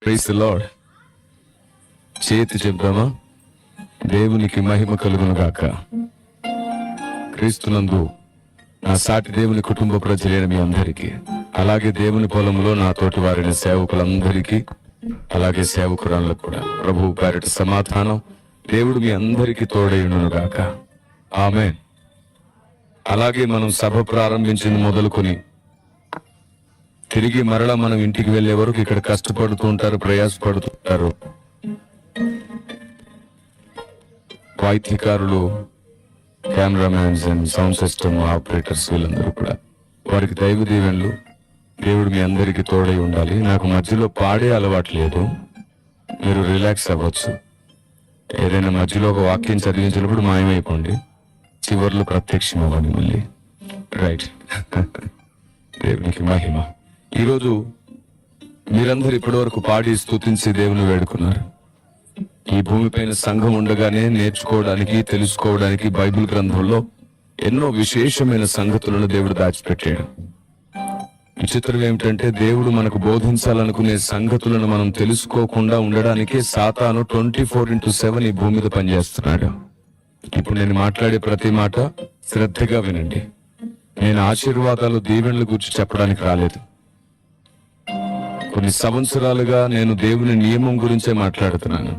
Praise the lord. చేతి చెప్దామా? దేవునికి మహిమ కలుగును గాక. క్రీస్తునందు నా సాటి దేవుని కుటుంబ ప్రజలైన మీ అందరికీ, అలాగే దేవుని పొలంలో నా తోటి వారిని సేవకులందరికీ, అలాగే సేవకురాళ్ళకు కూడా ప్రభువు పేరిట సమాధానం. దేవుడు మీ అందరికీ తోడైయును గాక. ఆమేన్. అలాగే మనం సభ ప్రారంభించింది మొదలుకొని తిరిగి మరలా మనం ఇంటికి వెళ్లే వరకు ఇక్కడ కష్టపడుతూ ఉంటారు, ప్రయాసపడుతుంటారు. వాయిద్యకారులు, cameramen and sound system operators, వీళ్ళందరూ కూడా వారికి దైవ దీవెనలు. దేవుడు మీ అందరికీ తోడై ఉండాలి. నాకు మధ్యలో పాడే అలవాటు లేదు, మీరు రిలాక్స్ అవ్వచ్చు. ఏదైనా మధ్యలో ఒక వాక్యం చదివించినప్పుడు మాయమైపోండి, చివర్లు ప్రత్యక్షం అవ్వండి మళ్ళీ. రైట్. దేవునికి మహిమ. ఈరోజు మీరందరూ ఇప్పటి వరకు పాడి స్తుతించి దేవుని వేడుకున్నారు. ఈ భూమిపైన సంఘం ఉండగానే నేర్చుకోవడానికి, తెలుసుకోవడానికి బైబిల్ గ్రంథంలో ఎన్నో విశేషమైన సంగతులను దేవుడు దాచిపెట్టాడు. విచిత్రం ఏమిటంటే, దేవుడు మనకు బోధించాలనుకునే సంగతులను మనం తెలుసుకోకుండా ఉండడానికే సాతాను 24/7 ఈ భూమి మీద పనిచేస్తున్నాడు. ఇప్పుడు నేను మాట్లాడే ప్రతి మాట శ్రద్ధగా వినండి. నేను ఆశీర్వాదాలు, దీవెనల గురించి చెప్పడానికి రాలేదు. కొన్ని సంవత్సరాలుగా నేను దేవుని నియమం గురించే మాట్లాడుతున్నాను.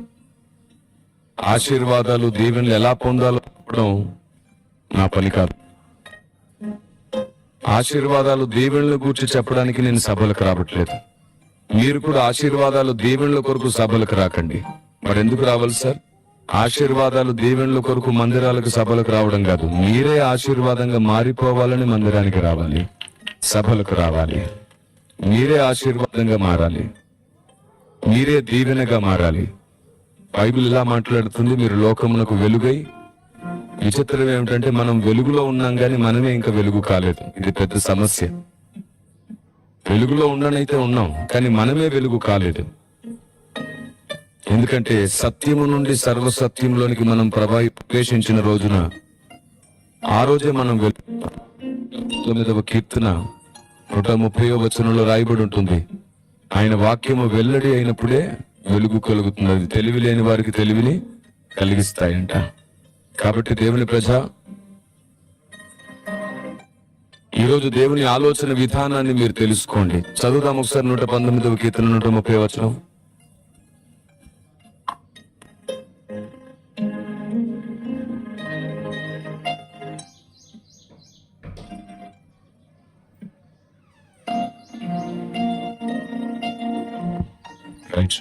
ఆశీర్వాదాలు, దీవెనలు ఎలా పొందాలో చెప్పడం నా పని కాదు. ఆశీర్వాదాలు, దీవెనల గురించి చెప్పడానికి నేను సభలకు రావట్లేదు. మీరు కూడా ఆశీర్వాదాలు, దీవెనల కొరకు సభలకు రాకండి. మరెందుకు రావాలి సార్? ఆశీర్వాదాలు, దీవెనల కొరకు మందిరాలకు, సభలకు రావడం కాదు. మీరే ఆశీర్వాదంగా మారిపోవాలని మందిరానికి రావాలి, సభలకు రావాలి. మీరే ఆశీర్వాదంగా మారాలి, మీరే దీవెనగా మారాలి. బైబిల్ ఇలా మాట్లాడుతుంది, మీరు లోకమునకు వెలుగై. విచిత్రం ఏమిటంటే, మనం వెలుగులో ఉన్నాం కానీ మనమే ఇంకా వెలుగు కాలేదు. ఇది పెద్ద సమస్య. వెలుగులో ఉండనైతే ఉన్నాం కానీ మనమే వెలుగు కాలేదు. ఎందుకంటే సత్యము నుండి సర్వసత్యంలోనికి మనం ప్రవేశించిన రోజున, ఆ రోజే మనం 9వ కీర్తన 130వ వచనంలో రాయబడి ఉంటుంది, ఆయన వాక్యము వెల్లడి అయినప్పుడే వెలుగు కలుగుతుంది. అది తెలివి లేని వారికి తెలివిని కలిగిస్తాయంట. కాబట్టి దేవుని ప్రజ, ఈరోజు దేవుని ఆలోచన విధానాన్ని మీరు తెలుసుకోండి. చదువుదాం ఒకసారి 119వ కీర్తన 130వ వచనం. రైట్.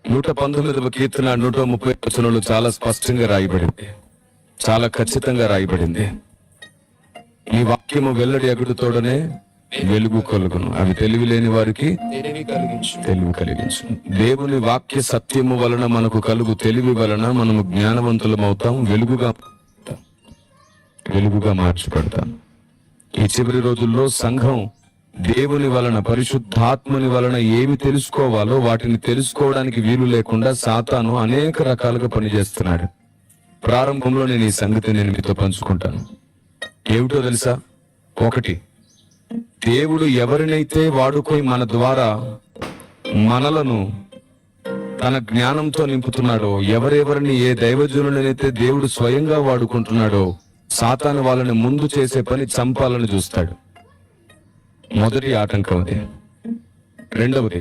119వ కీర్తన 130 వచనంలో చాలా స్పష్టంగా రాయబడింది, చాలా ఖచ్చితంగా రాయబడింది. ఈ వాక్యము వెల్లడి అగుడుతోడనే వెలుగు కలుగును, అవి తెలివి లేని వారికి తెలివి కలిగించు. దేవుని వాక్య సత్యము వలన మనకు కలుగు తెలివి వలన మనము జ్ఞానవంతులం అవుతాం, వెలుగుగా మార్చబడతాం. ఈ చివరి రోజుల్లో సంఘం దేవుని వలన, పరిశుద్ధాత్మని వలన ఏమి తెలుసుకోవాలో వాటిని తెలుసుకోవడానికి వీలు లేకుండా సాతాను అనేక రకాలుగా పనిచేస్తున్నాడు. ప్రారంభంలో నేను ఈ సంగతి మీతో పంచుకుంటాను. ఏమిటో తెలుసా? ఒకటి, దేవుడు ఎవరినైతే వాడుకొని మన ద్వారా మనలను తన జ్ఞానంతో నింపుతున్నాడో, ఎవరెవరిని ఏ దైవజనులనైతే దేవుడు స్వయంగా వాడుకుంటున్నాడో, సాతాను వాళ్ళని ముందు చేసే పని చంపాలని చూస్తాడు. మొదటి ఆటంకం అది. రెండవది,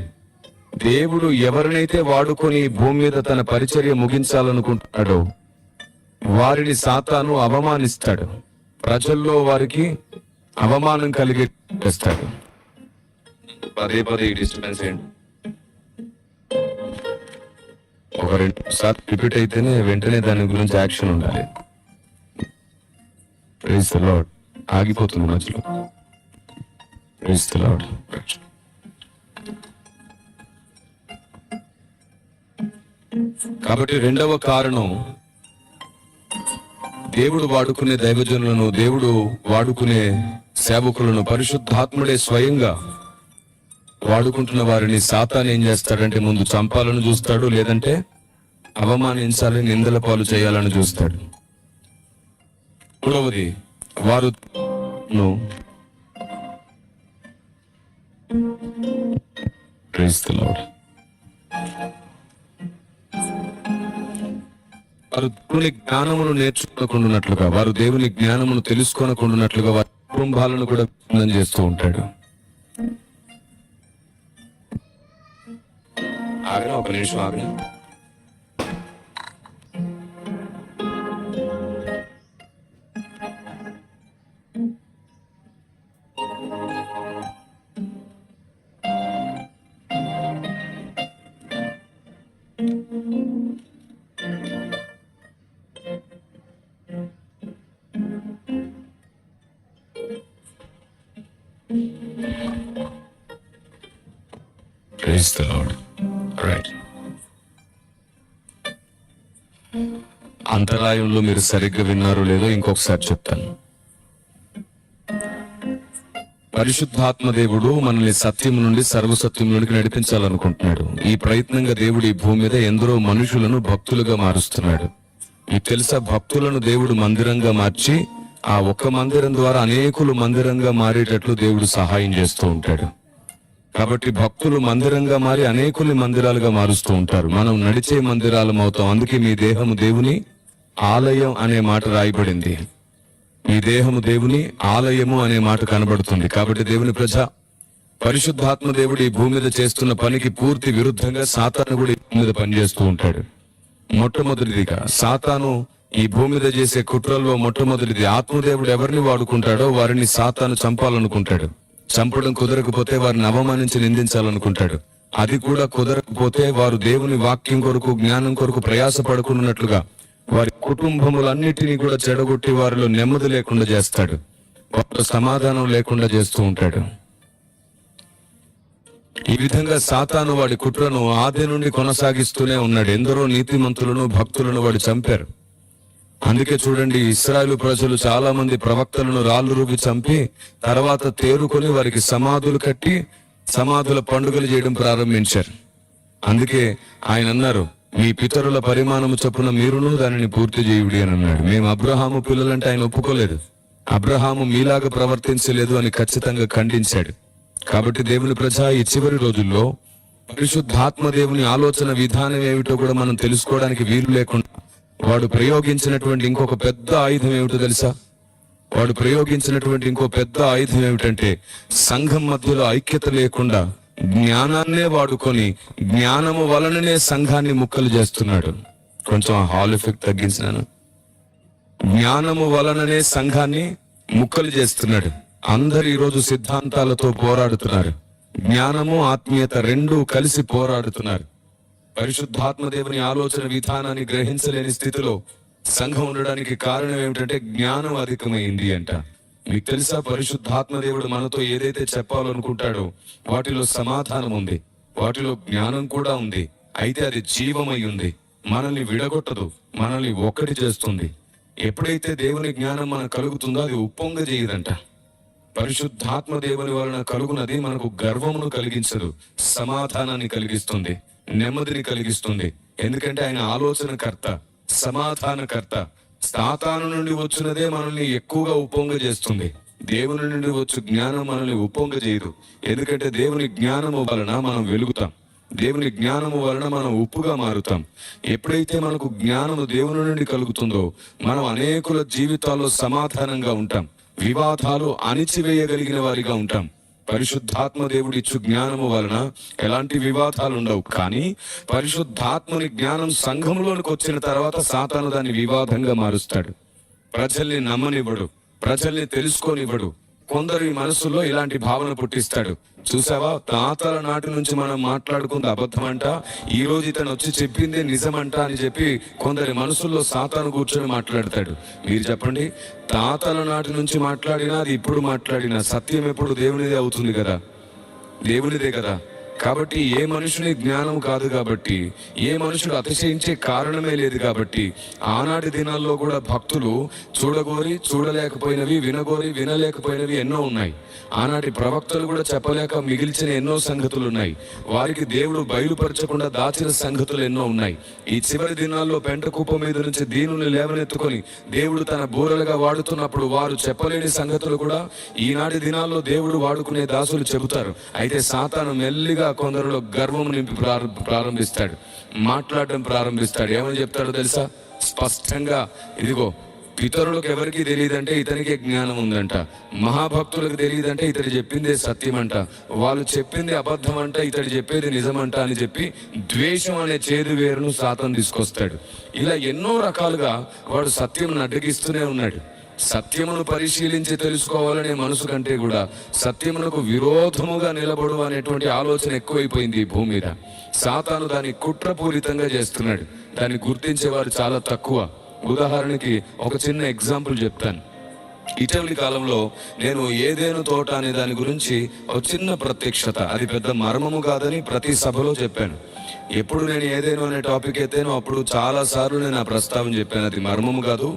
దేవుడు ఎవరినైతే వాడుకొని భూమి మీద తన పరిచర్య ముగించాలనుకుంటున్నాడో వారిని సాతాను అవమానిస్తాడు, ప్రజల్లో వారికి అవమానం కలిగేస్తాడు. పదే డిస్టర్బెన్స్ ఏంటి? ఒక 2 సార్లు రిపీట్ అయితేనే వెంటనే దాని గురించి యాక్షన్ ఉండాలి. Praise the Lord. ఆగిపోతుంది మధ్యలో. Praise the Lord. కాబట్టి రెండవ కారణం, దేవుడు వాడుకునే దైవజనులను, దేవుడు వాడుకునే సేవకులను పరిశుద్ధాత్ముడే స్వయంగా వాడుకుంటున్న వారిని సాతాను ఏం చేస్తాడంటే, ముందు చంపాలని చూస్తాడు, లేదంటే అవమానించాలని, నిందల పాలు చేయాలని చూస్తాడు. మూడవది, వారు ప్రైజ్ ది లార్డ్. వారు దేవుని జ్ఞానమును నేర్చుకోనకుండానట్లుగా, వారు దేవుని జ్ఞానమును తెలుసుకోనకుండానట్లుగా వారి కుటుంబాలను కూడా విచ్ఛిన్నం చేస్తూ ఉంటాడు. ఆగనా, ఒక నిమిషం ఆగనా. Praise the Lord. Right. అంతరాయంలో మీరు సరిగ్గా విన్నారో లేదో ఇంకొకసారి చెప్తాను. పరిశుద్ధాత్మ దేవుడు మనల్ని సత్యం నుండి సర్వసత్యంలోనికి నడిపించాలనుకుంటున్నాడు. ఈ ప్రయత్నంగా దేవుడు ఈ భూమి మీద ఎందరో మనుషులను భక్తులుగా మారుస్తున్నాడు. మీకు తెలుసా, భక్తులను దేవుడు మందిరంగా మార్చి ఆ ఒక్క మందిరం ద్వారా అనేకులు మందిరంగా మారేటట్లు దేవుడు సహాయం చేస్తూ ఉంటాడు. కాబట్టి భక్తులు మందిరంగా మారి అనేకుల్ని మందిరాలుగా మారుస్తూ ఉంటారు. మనం నడిచే మందిరాలం అవుతాం. అందుకే మీ దేహము దేవుని ఆలయం అనే మాట రాయబడింది. మీ దేహము దేవుని ఆలయము అనే మాట కనబడుతుంది. కాబట్టి దేవుని ప్రజ, పరిశుద్ధాత్మ దేవుడు ఈ భూమి మీద చేస్తున్న పనికి పూర్తి విరుద్ధంగా సాతాను కూడా ఈ భూమి మీద పనిచేస్తూ ఉంటాడు. మొట్టమొదటిదిగా సాతాను ఈ భూమి మీద చేసే కుట్రల్లో మొట్టమొదటిది, ఆత్మదేవుడు ఎవరిని వాడుకుంటాడో వారిని సాతాను చంపాలనుకుంటాడు. చంపడం కుదరకపోతే వారిని అవమానించి నిందించాలనుకుంటాడు. అది కూడా కుదరకపోతే వారు దేవుని వాక్యం కొరకు, జ్ఞానం కొరకు ప్రయాస పడుకున్నట్లుగా వారి కుటుంబములన్నిటినీ కూడా చెడగొట్టి వారిలో నెమ్మది లేకుండా చేస్తాడు. వారిలో సమాధానం లేకుండా చేస్తూ ఉంటాడు. ఈ విధంగా సాతాను వాడి కుట్రను ఆది నుండి కొనసాగిస్తూనే ఉన్నాడు. ఎందరో నీతిమంతులను, భక్తులను వాడు చంపారు. అందుకే చూడండి, ఇశ్రాయేలు ప్రజలు చాలా మంది ప్రవక్తలను రాళ్ళు రువ్వి చంపి తర్వాత తేరుకొని వారికి సమాధులు కట్టి సమాధుల పండుగలు చేయడం ప్రారంభించారు. అందుకే ఆయన అన్నారు, మీ పితరుల పరిమాణము చొప్పున మీరును దానిని పూర్తి చేయుడి అని అన్నాడు. మేము అబ్రహాము పిల్లలంటే ఆయన ఒప్పుకోలేదు. అబ్రహాము మీలాగా ప్రవర్తించలేదు అని ఖచ్చితంగా ఖండించాడు. కాబట్టి దేవుని ప్రజ, ఈ చివరి రోజుల్లో పరిశుద్ధాత్మ దేవుని ఆలోచన విధానం ఏమిటో కూడా మనం తెలుసుకోవడానికి వీలు లేకుండా వాడు ప్రయోగించినటువంటి ఇంకొక పెద్ద ఆయుధం ఏమిటో తెలుసా? వాడు ప్రయోగించినటువంటి ఇంకో పెద్ద ఆయుధం ఏమిటంటే, సంఘం మధ్యలో ఐక్యత లేకుండా జ్ఞానాన్నే వాడుకొని జ్ఞానము వలననే సంఘాన్ని ముక్కలు చేస్తున్నాడు. కొంచెం హాల్ ఎఫెక్ట్ తగ్గించినాను. జ్ఞానము వలననే సంఘాన్ని ముక్కలు చేస్తున్నాడు. అందరు ఈరోజు సిద్ధాంతాలతో పోరాడుతున్నారు. జ్ఞానము, ఆత్మీయత రెండూ కలిసి పోరాడుతున్నారు. పరిశుద్ధాత్మ దేవుని ఆలోచన విధానాన్ని గ్రహించలేని స్థితిలో సంఘం ఉండడానికి కారణం ఏమిటంటే జ్ఞానం అధికమైంది అంట. మీకు తెలుసా, పరిశుద్ధాత్మ దేవుడు మనతో ఏదైతే చెప్పాలనుకుంటాడో వాటిలో సమాధానం ఉంది, వాటిలో జ్ఞానం కూడా ఉంది. అయితే అది జీవమై ఉంది. మనల్ని విడగొట్టదు, మనల్ని ఒక్కటి చేస్తుంది. ఎప్పుడైతే దేవుని జ్ఞానం మనకు కలుగుతుందో అది ఉప్పొంగ చేయదంట. పరిశుద్ధాత్మ దేవుని వలన కలుగునది మనకు గర్వమును కలిగించదు, సమాధానాన్ని కలిగిస్తుంది, నెమ్మదిని కలిగిస్తుంది. ఎందుకంటే ఆయన ఆలోచనకర్త, సమాధానకర్త. సాతాను నుండి వచ్చినదే మనల్ని ఎక్కువగా ఉప్పొంగ చేస్తుంది. దేవుని నుండి వచ్చు జ్ఞానం మనల్ని ఉప్పొంగ చేయదు. ఎందుకంటే దేవుని జ్ఞానము వలన మనం వెలుగుతాం. దేవుని జ్ఞానము వలన మనం ఉప్పుగా మారుతాం. ఎప్పుడైతే మనకు జ్ఞానము దేవుని నుండి కలుగుతుందో మనం అనేకుల జీవితాల్లో సమాధానంగా ఉంటాం. వివాదాలు అణిచివేయగలిగిన వారిగా ఉంటాం. పరిశుద్ధాత్మ దేవుడి ఇచ్చు జ్ఞానము వలన ఎలాంటి వివాదాలు ఉండవు. కానీ పరిశుద్ధాత్మని జ్ఞానం సంఘంలోనికి వచ్చిన తర్వాత సాతాను దాన్ని వివాదంగా మారుస్తాడు. ప్రజల్ని నమ్మనివ్వడు, ప్రజల్ని తెలుసుకోనివ్వడు. కొందరి మనసులో ఇలాంటి భావన పుట్టిస్తాడు. చూసావా, తాతల నాటి నుంచి మనం మాట్లాడుకుంది అబద్ధమంట, ఈ రోజు ఇతను వచ్చి చెప్పిందే నిజమంట అని చెప్పి కొందరి మనసుల్లో సాతాను కూర్చొని మాట్లాడతాడు. మీరు చెప్పండి, తాతల నాటి నుంచి మాట్లాడినా అది ఇప్పుడు మాట్లాడినా సత్యం ఎప్పుడు దేవునిదే అవుతుంది కదా, దేవునిదే కదా. కాబట్టి ఏ మనుషుని జ్ఞానం కాదు కాబట్టి, ఏ మనుషుడు అతిశయించే కారణమే లేదు కాబట్టి ఆనాటి దినాల్లో కూడా భక్తులు చూడగోరి చూడలేకపోయినవి, వినగోరి వినలేకపోయినవి ఎన్నో ఉన్నాయి. ఆనాటి ప్రవక్తలు కూడా చెప్పలేక మిగిల్చిన ఎన్నో సంగతులు ఉన్నాయి. వారికి దేవుడు బయలుపరచకుండా దాచిన సంగతులు ఎన్నో ఉన్నాయి. ఈ చివరి దినాల్లో పెంట కుప్ప మీద నుంచి దీనుని లేవనెత్తుకొని దేవుడు తన బూరలుగా వాడుతున్నప్పుడు వారు చెప్పలేని సంగతులు కూడా ఈనాటి దినాల్లో దేవుడు వాడుకునే దాసులు చెబుతారు. అయితే సాతాను మెల్లిగా కొందరిలో గర్వం నింపి ప్రారంభిస్తాడు, మాట్లాడడం ప్రారంభిస్తాడు. ఏమని చెప్తాడో తెలుసా? స్పష్టంగా ఇదిగో పితరులకు ఎవరికి తెలియదంటే ఇతనికే జ్ఞానం ఉందంట, మహాభక్తులకు తెలియదంటే ఇతడు చెప్పిందే సత్యం అంట, వాళ్ళు చెప్పింది అబద్ధం అంట, ఇతడు చెప్పేది నిజమంట అని చెప్పి ద్వేషం అనే చేదు వేరును సాతాను తీసుకొస్తాడు. ఇలా ఎన్నో రకాలుగా వాడు సత్యమును అడ్డగిస్తూనే ఉన్నాడు. సత్యమును పరిశీలించి తెలుసుకోవాలనే మనసు కంటే కూడా సత్యమునకు విరోధముగా నిలబడు అనేటువంటి ఆలోచన ఎక్కువైపోయింది ఈ భూమి మీద. సాతాను దాన్ని కుట్రపూరితంగా చేస్తున్నాడు. దాన్ని గుర్తించేవారు చాలా తక్కువ. ఉదాహరణకి ఒక చిన్న ఎగ్జాంపుల్ చెప్తాను. ఇటీవలి కాలంలో నేను ఏదేను తోట అనే దాని గురించి ఒక చిన్న ప్రత్యక్షత, అది పెద్ద మర్మము కాదని ప్రతి సభలో చెప్పాను. ఎప్పుడు నేను ఏదేను అనే టాపిక్ ఎత్తానో అప్పుడు చాలా సార్లు నేను ఆ ప్రస్తావన చెప్పాను. అది మర్మము కాదు,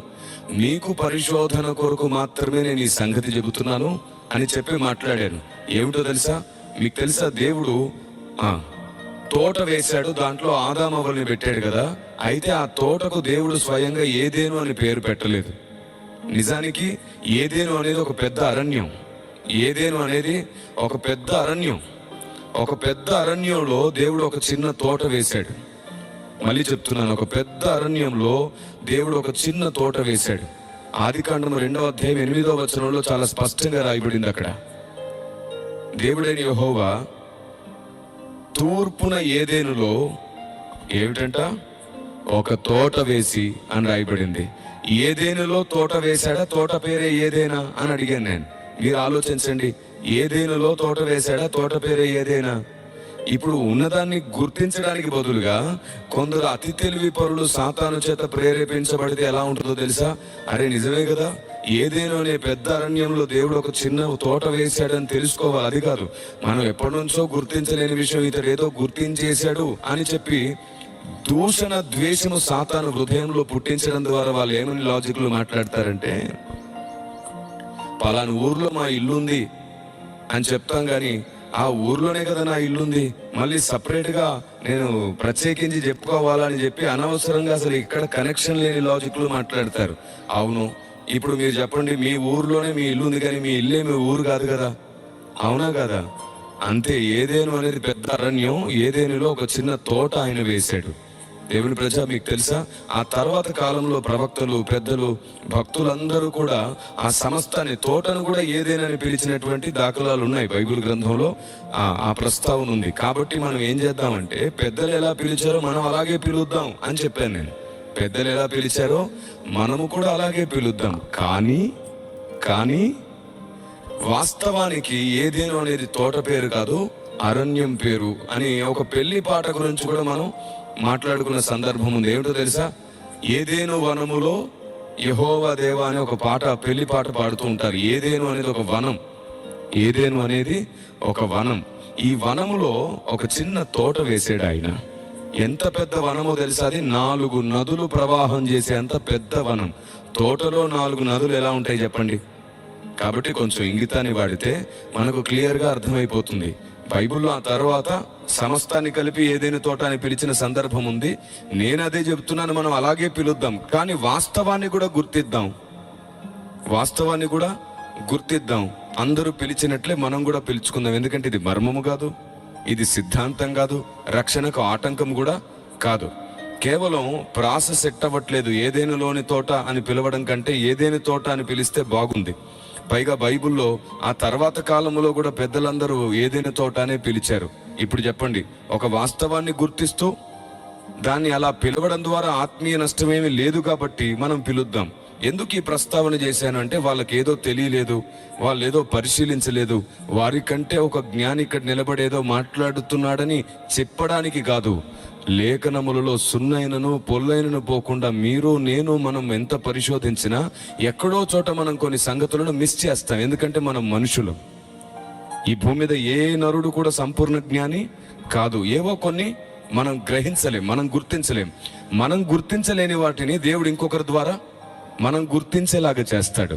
మీకు పరిశోధన కొరకు మాత్రమే నేను ఈ సంగతి చెబుతున్నాను అని చెప్పి మాట్లాడాను. ఏమిటో తెలుసా? మీకు తెలుసా, దేవుడు తోట వేశాడు, దాంట్లో ఆదామవ్వల్ని పెట్టాడు కదా. అయితే ఆ తోటకు దేవుడు స్వయంగా ఏదేను అని పేరు పెట్టలేదు. నిజానికి ఏదేను అనేది ఒక పెద్ద అరణ్యం. ఏదేను అనేది ఒక పెద్ద అరణ్యం. ఒక పెద్ద అరణ్యంలో దేవుడు ఒక చిన్న తోట వేశాడు. మళ్ళీ చెప్తున్నాను, ఒక పెద్ద అరణ్యంలో దేవుడు ఒక చిన్న తోట వేశాడు. ఆదికాండము 2వ అధ్యాయం 8వ వచనంలో చాలా స్పష్టంగా రాయబడింది. అక్కడ దేవుడైన యెహోవా తూర్పున ఏదేనులో ఏమిటంట ఒక తోట వేసి అని రాయబడింది. ఏదేనులో తోట వేశాడా? తోట పేరే ఏదేనా అని అడిగాను నేను. మీరు ఆలోచించండి, ఏదేనులో తోట వేశాడా? తోట పేరే ఏదేనా? ఇప్పుడు ఉన్నదాన్ని గుర్తించడానికి బదులుగా కొందరు అతి తెలివి పరులు సాతాను చేత ప్రేరేపించబడితే ఎలా ఉంటుందో తెలుసా? అరే నిజమే కదా, ఏదేనో అనే పెద్ద అరణ్యంలో దేవుడు ఒక చిన్న తోట వేశాడని తెలుసుకోవాలి. అది కాదు, మనం ఎప్పటి నుంచో గుర్తించలేని విషయం ఇతడు ఏదో గుర్తించేశాడు అని చెప్పి దూషణ ద్వేషము సాతాను హృదయంలో పుట్టించడం ద్వారా వాళ్ళు ఏమని లాజిక్లు మాట్లాడతారంటే, పలానా ఊర్లో మా ఇల్లుంది అని చెప్తాం కానీ ఆ ఊర్లోనే కదా నా ఇల్లుంది, మళ్ళీ సపరేట్గా నేను ప్రత్యేకించి చెప్పుకోవాలని చెప్పి అనవసరంగా అసలు ఇక్కడ కనెక్షన్ లేని లాజిక్లు మాట్లాడతారు. అవును, ఇప్పుడు మీరు చెప్పండి, మీ ఊర్లోనే మీ ఇల్లు ఉంది కానీ మీ ఇల్లే మీ ఊరు కాదు కదా, అవునా కదా? అంతే, ఏదేను అనేది పెద్ద అరణ్యం, ఏదేనులో ఒక చిన్న తోట ఆయన వేశాడు. దేవుని ప్రజ, మీకు తెలుసా, ఆ తర్వాత కాలంలో ప్రవక్తలు, పెద్దలు, భక్తులందరూ కూడా ఆ సమస్తాన్ని, తోటను కూడా ఏదేనని పిలిచినటువంటి దాఖలాలు ఉన్నాయి బైబిల్ గ్రంథంలో. ఆ ప్రస్తావన ఉంది. కాబట్టి మనం ఏం చేద్దామంటే, పెద్దలు ఎలా పిలిచారో మనం అలాగే పిలుద్దాం అని చెప్పాను నేను. పెద్దలు ఎలా పిలిచారో మనము కూడా అలాగే పిలుద్దాం. కానీ వాస్తవానికి ఏదేను అనేది తోట పేరు కాదు, అరణ్యం పేరు అని ఒక పెళ్లి పాట గురించి కూడా మనం మాట్లాడుకున్న సందర్భం ఉంది. ఏమిటో తెలుసా? ఏదేను వనములో యెహోవా దేవా అనే ఒక పాట, పెళ్లి పాట పాడుతూ ఉంటారు. ఏదేను అనేది ఒక వనం. ఏదేను అనేది ఒక వనం. ఈ వనములో ఒక చిన్న తోట వేసాడు ఆయన. ఎంత పెద్ద వనమో తెలుసా? అది 4 నదులు ప్రవాహం చేసేంత పెద్ద వనం. తోటలో 4 నదులు ఎలా ఉంటాయి చెప్పండి? కాబట్టి కొంచెం ఇంగితాన్ని వాడితే మనకు క్లియర్గా అర్థమైపోతుంది. బైబిల్లో ఆ తర్వాత సమస్తాన్ని కలిపి ఏదైనా తోట అని పిలిచిన సందర్భం ఉంది. నేను అదే చెప్తున్నాను, మనం అలాగే పిలుద్దాం. కానీ వాస్తవాన్ని కూడా గుర్తిద్దాం. అందరూ పిలిచినట్లే మనం కూడా పిలుచుకుందాం. ఎందుకంటే ఇది మర్మము కాదు, ఇది సిద్ధాంతం కాదు, రక్షణకు ఆటంకం కూడా కాదు. కేవలం ప్రాసెస్ సెట్ అవ్వట్లేదు. ఏదేనులోని తోట అని పిలవడం కంటే ఏదేని తోట అని పిలిస్తే బాగుంది. పైగా బైబిల్లో ఆ తర్వాత కాలంలో కూడా పెద్దలందరూ ఏదైనా తోట అనే పిలిచారు. ఇప్పుడు చెప్పండి, ఒక వాస్తవాన్ని గుర్తిస్తూ దాన్ని అలా పిలవడం ద్వారా ఆత్మీయ నష్టమేమీ లేదు కాబట్టి మనం పిలుద్దాం. ఎందుకు ఈ ప్రస్తావన చేశాను అంటే, వాళ్ళకి ఏదో తెలియలేదు, వాళ్ళు ఏదో పరిశీలించలేదు, వారికంటే ఒక జ్ఞాని ఇక్కడ నిలబడేదో మాట్లాడుతున్నాడని చెప్పడానికి కాదు. లేఖనములలో సున్నైనను పొల్లైనను పోకుండా మీరు నేను మనం ఎంత పరిశోధించినా ఎక్కడో చోట మనం కొన్ని సంగతులను మిస్ చేస్తాం. ఎందుకంటే మనం మనుషులు. ఈ భూమి మీద ఏ నరుడు కూడా సంపూర్ణ జ్ఞాని కాదు. ఏవో కొన్ని మనం గ్రహించలేం, మనం గుర్తించలేం. మనం గుర్తించలేని వాటిని దేవుడు ఇంకొకరి ద్వారా మనం గుర్తించేలాగా చేస్తాడు.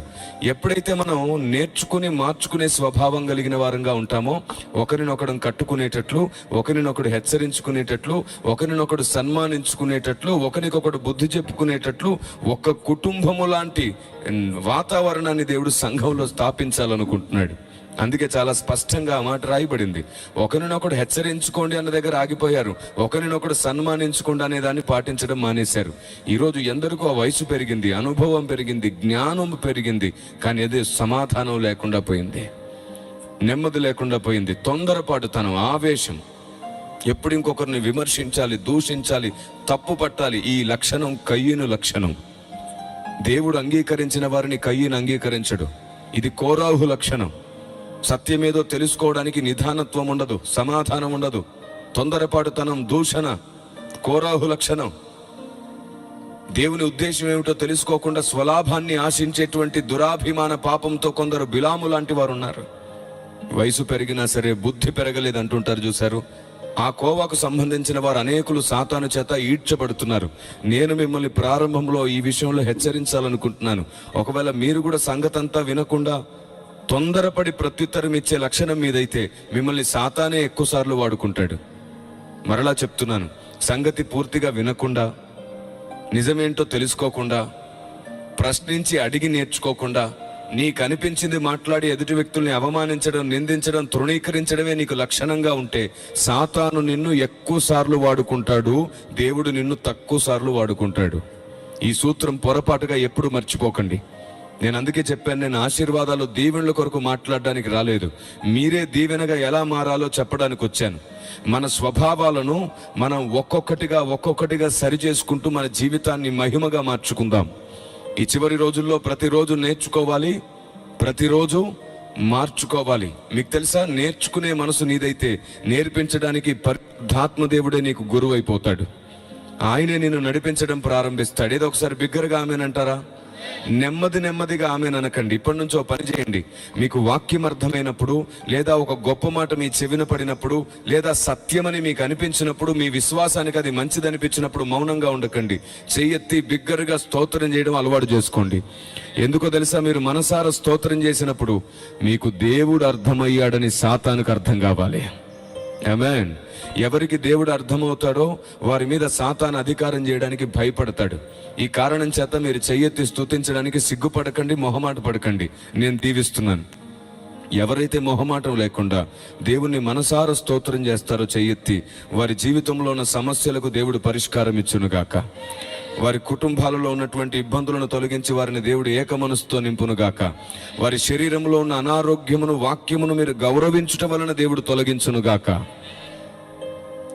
ఎప్పుడైతే మనం నేర్చుకుని మార్చుకునే స్వభావం కలిగిన వారంగా ఉంటామో, ఒకరినొకడు కట్టుకునేటట్లు, ఒకరినొకడు హెచ్చరించుకునేటట్లు, ఒకరినొకడు సన్మానించుకునేటట్లు, ఒకరికొకడు బుద్ధి చెప్పుకునేటట్లు ఒక కుటుంబము లాంటి వాతావరణాన్ని దేవుడు సంఘంలో స్థాపించాలనుకుంటున్నాడు. అందుకే చాలా స్పష్టంగా ఆ మాట రాయబడింది. ఒకరినొకడు హెచ్చరించుకోండి అన్న దగ్గర ఆగిపోయారు. ఒకరినొకడు సన్మానించుకోండి అనే దాన్ని పాటించడం మానేశారు. ఈరోజు ఎందరికో వయసు పెరిగింది, అనుభవం పెరిగింది, జ్ఞానం పెరిగింది, కానీ అదే సమాధానం లేకుండా పోయింది, నెమ్మది లేకుండా పోయింది. తొందరపాటుతనం, ఆవేశం, ఎప్పుడు ఇంకొకరిని విమర్శించాలి, దూషించాలి, తప్పు పట్టాలి. ఈ లక్షణం కయ్యను లక్షణం. దేవుడు అంగీకరించిన వారిని కయ్యను అంగీకరించడు. ఇది కోరాహు లక్షణం. సత్యమేదో తెలుసుకోవడానికి నిదానత్వం ఉండదు, సమాధానం ఉండదు. తొందరపాటుతనం, దూషణ, కోరాహు లక్షణం. దేవుని ఉద్దేశం ఏమిటో తెలుసుకోకుండా స్వలాభాన్ని ఆశించేటువంటి దురాభిమాన పాపంతో కొందరు బిలాము లాంటి వారు ఉన్నారు. వయసు పెరిగినా సరే బుద్ధి పెరగలేదు అంటుంటారు చూశారు. ఆ కోవాకు సంబంధించిన వారు అనేకులు సాతాను చేత ఈడ్చబడుతున్నారు. నేను మిమ్మల్ని ప్రారంభంలో ఈ విషయంలో హెచ్చరించాలనుకుంటున్నాను. ఒకవేళ మీరు కూడా సంగతంతా వినకుండా తొందరపడి ప్రత్యుత్తరం ఇచ్చే లక్షణం మీదైతే మిమ్మల్ని సాతానే ఎక్కువ సార్లు వాడుకుంటాడు. మరలా చెప్తున్నాను, సంగతి పూర్తిగా వినకుండా, నిజమేంటో తెలుసుకోకుండా, ప్రశ్నించి అడిగి నేర్చుకోకుండా, నీకు అనిపించింది మాట్లాడి ఎదుటి వ్యక్తుల్ని అవమానించడం, నిందించడం, తృణీకరించడమే నీకు లక్షణంగా ఉంటే సాతాను నిన్ను ఎక్కువ సార్లు వాడుకుంటాడు, దేవుడు నిన్ను తక్కువ సార్లు వాడుకుంటాడు. ఈ సూత్రం పొరపాటుగా ఎప్పుడు మర్చిపోకండి. నేను అందుకే చెప్పాను, నేను ఆశీర్వాదాలు దీవెనల కొరకు మాట్లాడడానికి రాలేదు, మీరే దీవెనగా ఎలా మారాలో చెప్పడానికి వచ్చాను. మన స్వభావాలను మనం ఒక్కొక్కటిగా సరి చేసుకుంటూ మన జీవితాన్ని మహిమగా మార్చుకుందాం. ఈ చివరి రోజుల్లో ప్రతిరోజు నేర్చుకోవాలి, ప్రతిరోజు మార్చుకోవాలి. మీకు తెలుసా, నేర్చుకునే మనసు నీదైతే నేర్పించడానికి పరిశుద్ధాత్మ దేవుడే నీకు గురువు అయిపోతాడు. ఆయనే నిన్ను నడిపించడం ప్రారంభిస్తాడు. ఏదో ఒకసారి బిగ్గరగా ఆమెనంటారా? నెమ్మదిగా ఆమెననకండి. ఇప్పటి నుంచో పని చేయండి. మీకు వాక్యం అర్థమైనప్పుడు, లేదా ఒక గొప్ప మాట మీ చెవిన పడినప్పుడు, లేదా సత్యమని మీకు అనిపించినప్పుడు, మీ విశ్వాసానికి అది మంచిది అనిపించినప్పుడు మౌనంగా ఉండకండి. చెయ్యెత్తి బిగ్గరగా స్తోత్రం చేయడం అలవాటు చేసుకోండి. ఎందుకో తెలుసా, మీరు మనసారా స్తోత్రం చేసినప్పుడు మీకు దేవుడు అర్థమయ్యాడని సాతానుకు అర్థం కావాలి. ఆమేన్. ఎవరికి దేవుడు అర్థమవుతాడో వారి మీద సాతాను అధికారం చేయడానికి భయపడతాడు. ఈ కారణం చేత మీరు చెయ్యెత్తి స్తుతించడానికి సిగ్గుపడకండి, మొహమాట పడకండి. నేను దీవిస్తున్నాను. ఎవరైతే మొహమాటం లేకుండా దేవుణ్ణి మనసారా స్తోత్రం చేస్తారో చెయ్యెత్తి, వారి జీవితంలో ఉన్న సమస్యలకు దేవుడు పరిష్కారం ఇచ్చునుగాక. వారి కుటుంబాలలో ఉన్నటువంటి ఇబ్బందులను తొలగించి వారిని దేవుడు ఏక మనసుతో నింపునుగాక. వారి శరీరంలో ఉన్న అనారోగ్యమును, వాక్యమును మీరు గౌరవించటం వలన దేవుడు తొలగించునుగాక.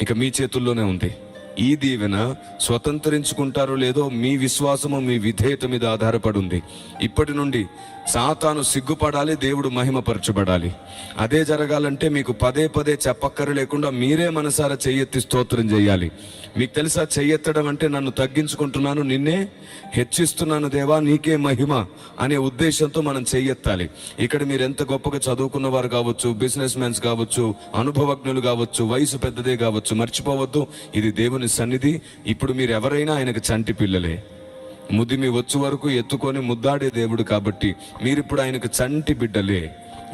ఇక మీ చేతుల్లోనే ఉంది. ఈ దీవెన స్వతంత్రించుకుంటారో లేదో మీ విశ్వాసము, మీ విధేయత మీద ఆధారపడి ఉంది. ఇప్పటి నుండి సాతాను సిగ్గుపడాలి, దేవుడు మహిమపరచబడాలి. అదే జరగాలంటే మీకు పదే చెప్పక్కర లేకుండా మీరే మనసారా చెయ్యెత్తి స్తోత్రం చేయాలి. మీకు తెలుసా, చెయ్యెత్తడం అంటే నన్ను తగ్గించుకుంటున్నాను, నిన్నే హెచ్చిస్తున్నాను దేవా, నీకే మహిమ అనే ఉద్దేశంతో మనం చెయ్యెత్తాలి. ఇక్కడ మీరు ఎంత గొప్పగా చదువుకున్న వారు కావచ్చు, బిజినెస్ మెన్స్ కావచ్చు, అనుభవజ్ఞులు కావచ్చు, వయసు పెద్దదే కావచ్చు, మర్చిపోవద్దు, ఇది దేవుని సన్నిధి. ఇప్పుడు మీరు ఎవరైనా ఆయనకు చంటి పిల్లలే. ముదిమి వచ్చు వరకు ఎత్తుకొని ముద్దాడే దేవుడు కాబట్టి మీరిప్పుడు ఆయనకు చంటి బిడ్డలే.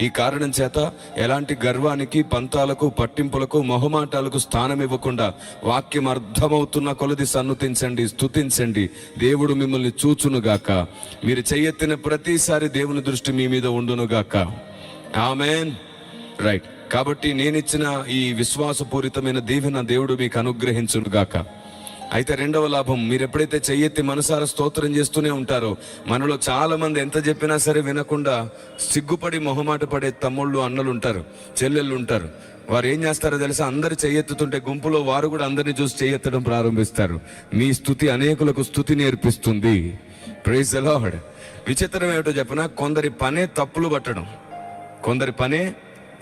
ఈ కారణం చేత ఎలాంటి గర్వానికి, పంతాలకు, పట్టింపులకు, మొహమాటాలకు స్థానం ఇవ్వకుండా వాక్యం అర్థమవుతున్న కొలది సన్నుతించండి, స్తుతించండి. దేవుడు మిమ్మల్ని చూచునుగాక. మీరు చెయ్యెత్తిన ప్రతిసారి దేవుని దృష్టి మీ మీద ఉండునుగాక. ఆమేన్. రైట్. కాబట్టి నేనిచ్చిన ఈ విశ్వాసపూరితమైన దీవెన దేవుడు మీకు అనుగ్రహించునుగాక. అయితే రెండవ లాభం, మీరు ఎప్పుడైతే చెయ్యెత్తి మనసారా స్తోత్రం చేస్తూనే ఉంటారో, మనలో చాలా మంది ఎంత చెప్పినా సరే వినకుండా సిగ్గుపడి మొహమాట పడే తమ్ముళ్ళు, అన్నలు ఉంటారు, చెల్లెళ్ళు ఉంటారు. వారు ఏం చేస్తారో తెలుసా, అందరు చెయ్యెత్తుతుంటే గుంపులో వారు కూడా అందరిని చూసి చెయ్యెత్తడం ప్రారంభిస్తారు. మీ స్తుతి అనేకులకు స్తుతి నేర్పిస్తుంది. Praise the Lord. విచిత్రం ఏమిటో చెప్పినా, కొందరి పనే తప్పులు పట్టడం, కొందరి పనే